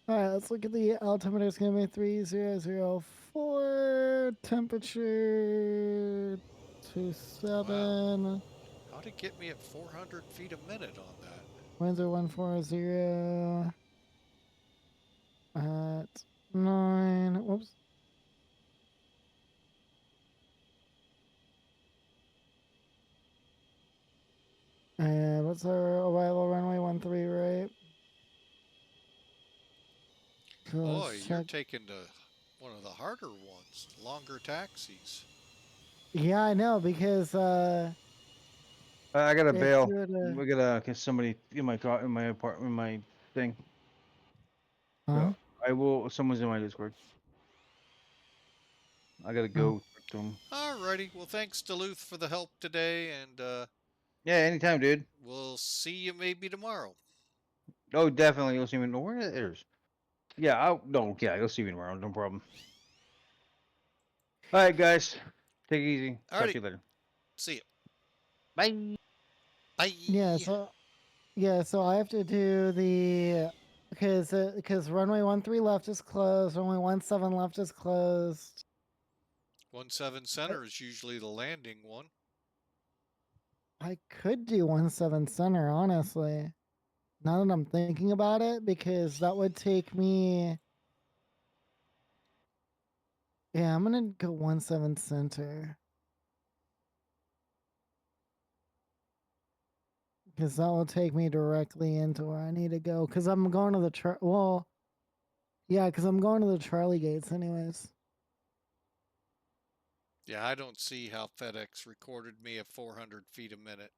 Alright, let's look at the altimeter. It's going to be 3004. Temperature 27. How ought to get me at 400 feet a minute on that. Winds are 140 at 9. Whoops. And what's our arrival runway? 13, right? So Boy, let's you're check. taking one of the harder ones, longer taxis. Yeah, I know because I gotta it's bail. good. We gotta get somebody in my car, in my apartment, in my thing. Huh? So I will. Someone's in my Discord. I gotta Oh. go talk to him. Alrighty, well thanks Duluth for the help today, and Yeah, anytime, dude. we'll see you maybe tomorrow. Oh, definitely. You'll see me. Where it is? Yeah. No. Yeah, you'll see me tomorrow. No problem. All right, guys. Take it easy. Talk to Alrighty, you later. see you. Bye. Bye. Yeah, so I have to do the because runway 13 left is closed, runway 17 left is closed. 17 center is usually the landing one. I could do 17 center, honestly. Now that I'm thinking about it, because that would take me. Yeah, I'm gonna go 17 center. Because that will take me directly into where I need to go. Because I'm going to the well, yeah, because I'm going to the Charlie gates anyways. Yeah, I don't see how FedEx recorded me at 400 feet a minute.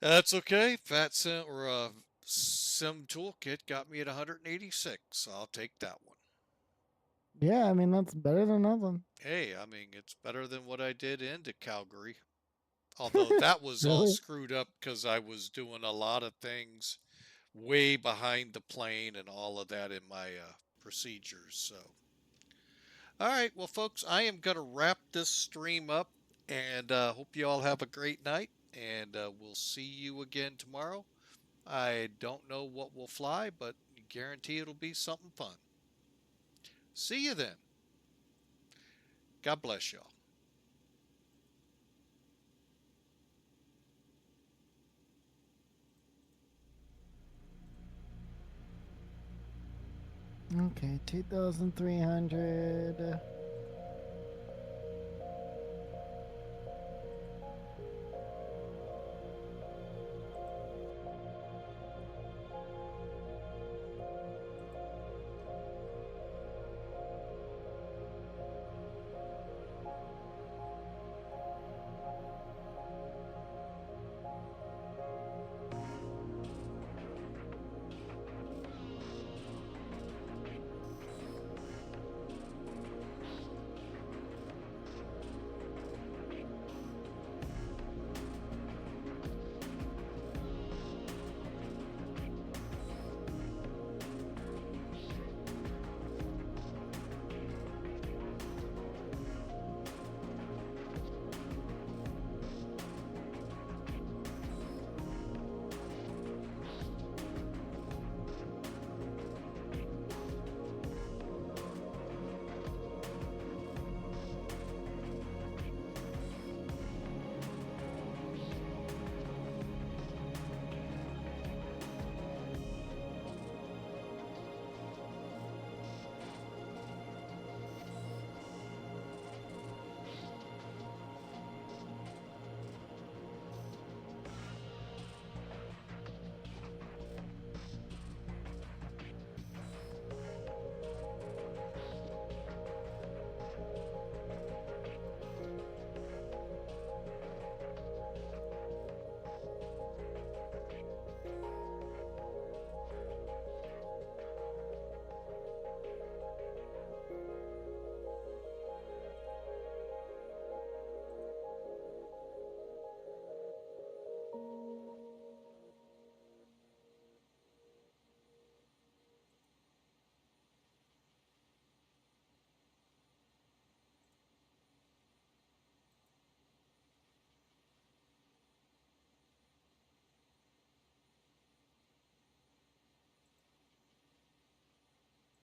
That's okay. FatSim or Sim Toolkit got me at 186. I'll take that one. Yeah, I mean that's better than nothing. Hey, I mean it's better than what I did into Calgary. Although that was all Really? screwed up because I was doing a lot of things way behind the plane and all of that in my procedures. So, all right, well, folks, I am going to wrap this stream up and hope you all have a great night. And we'll see you again tomorrow. I don't know what will fly, but guarantee it'll be something fun. See you then. God bless y'all. Okay, 2,300.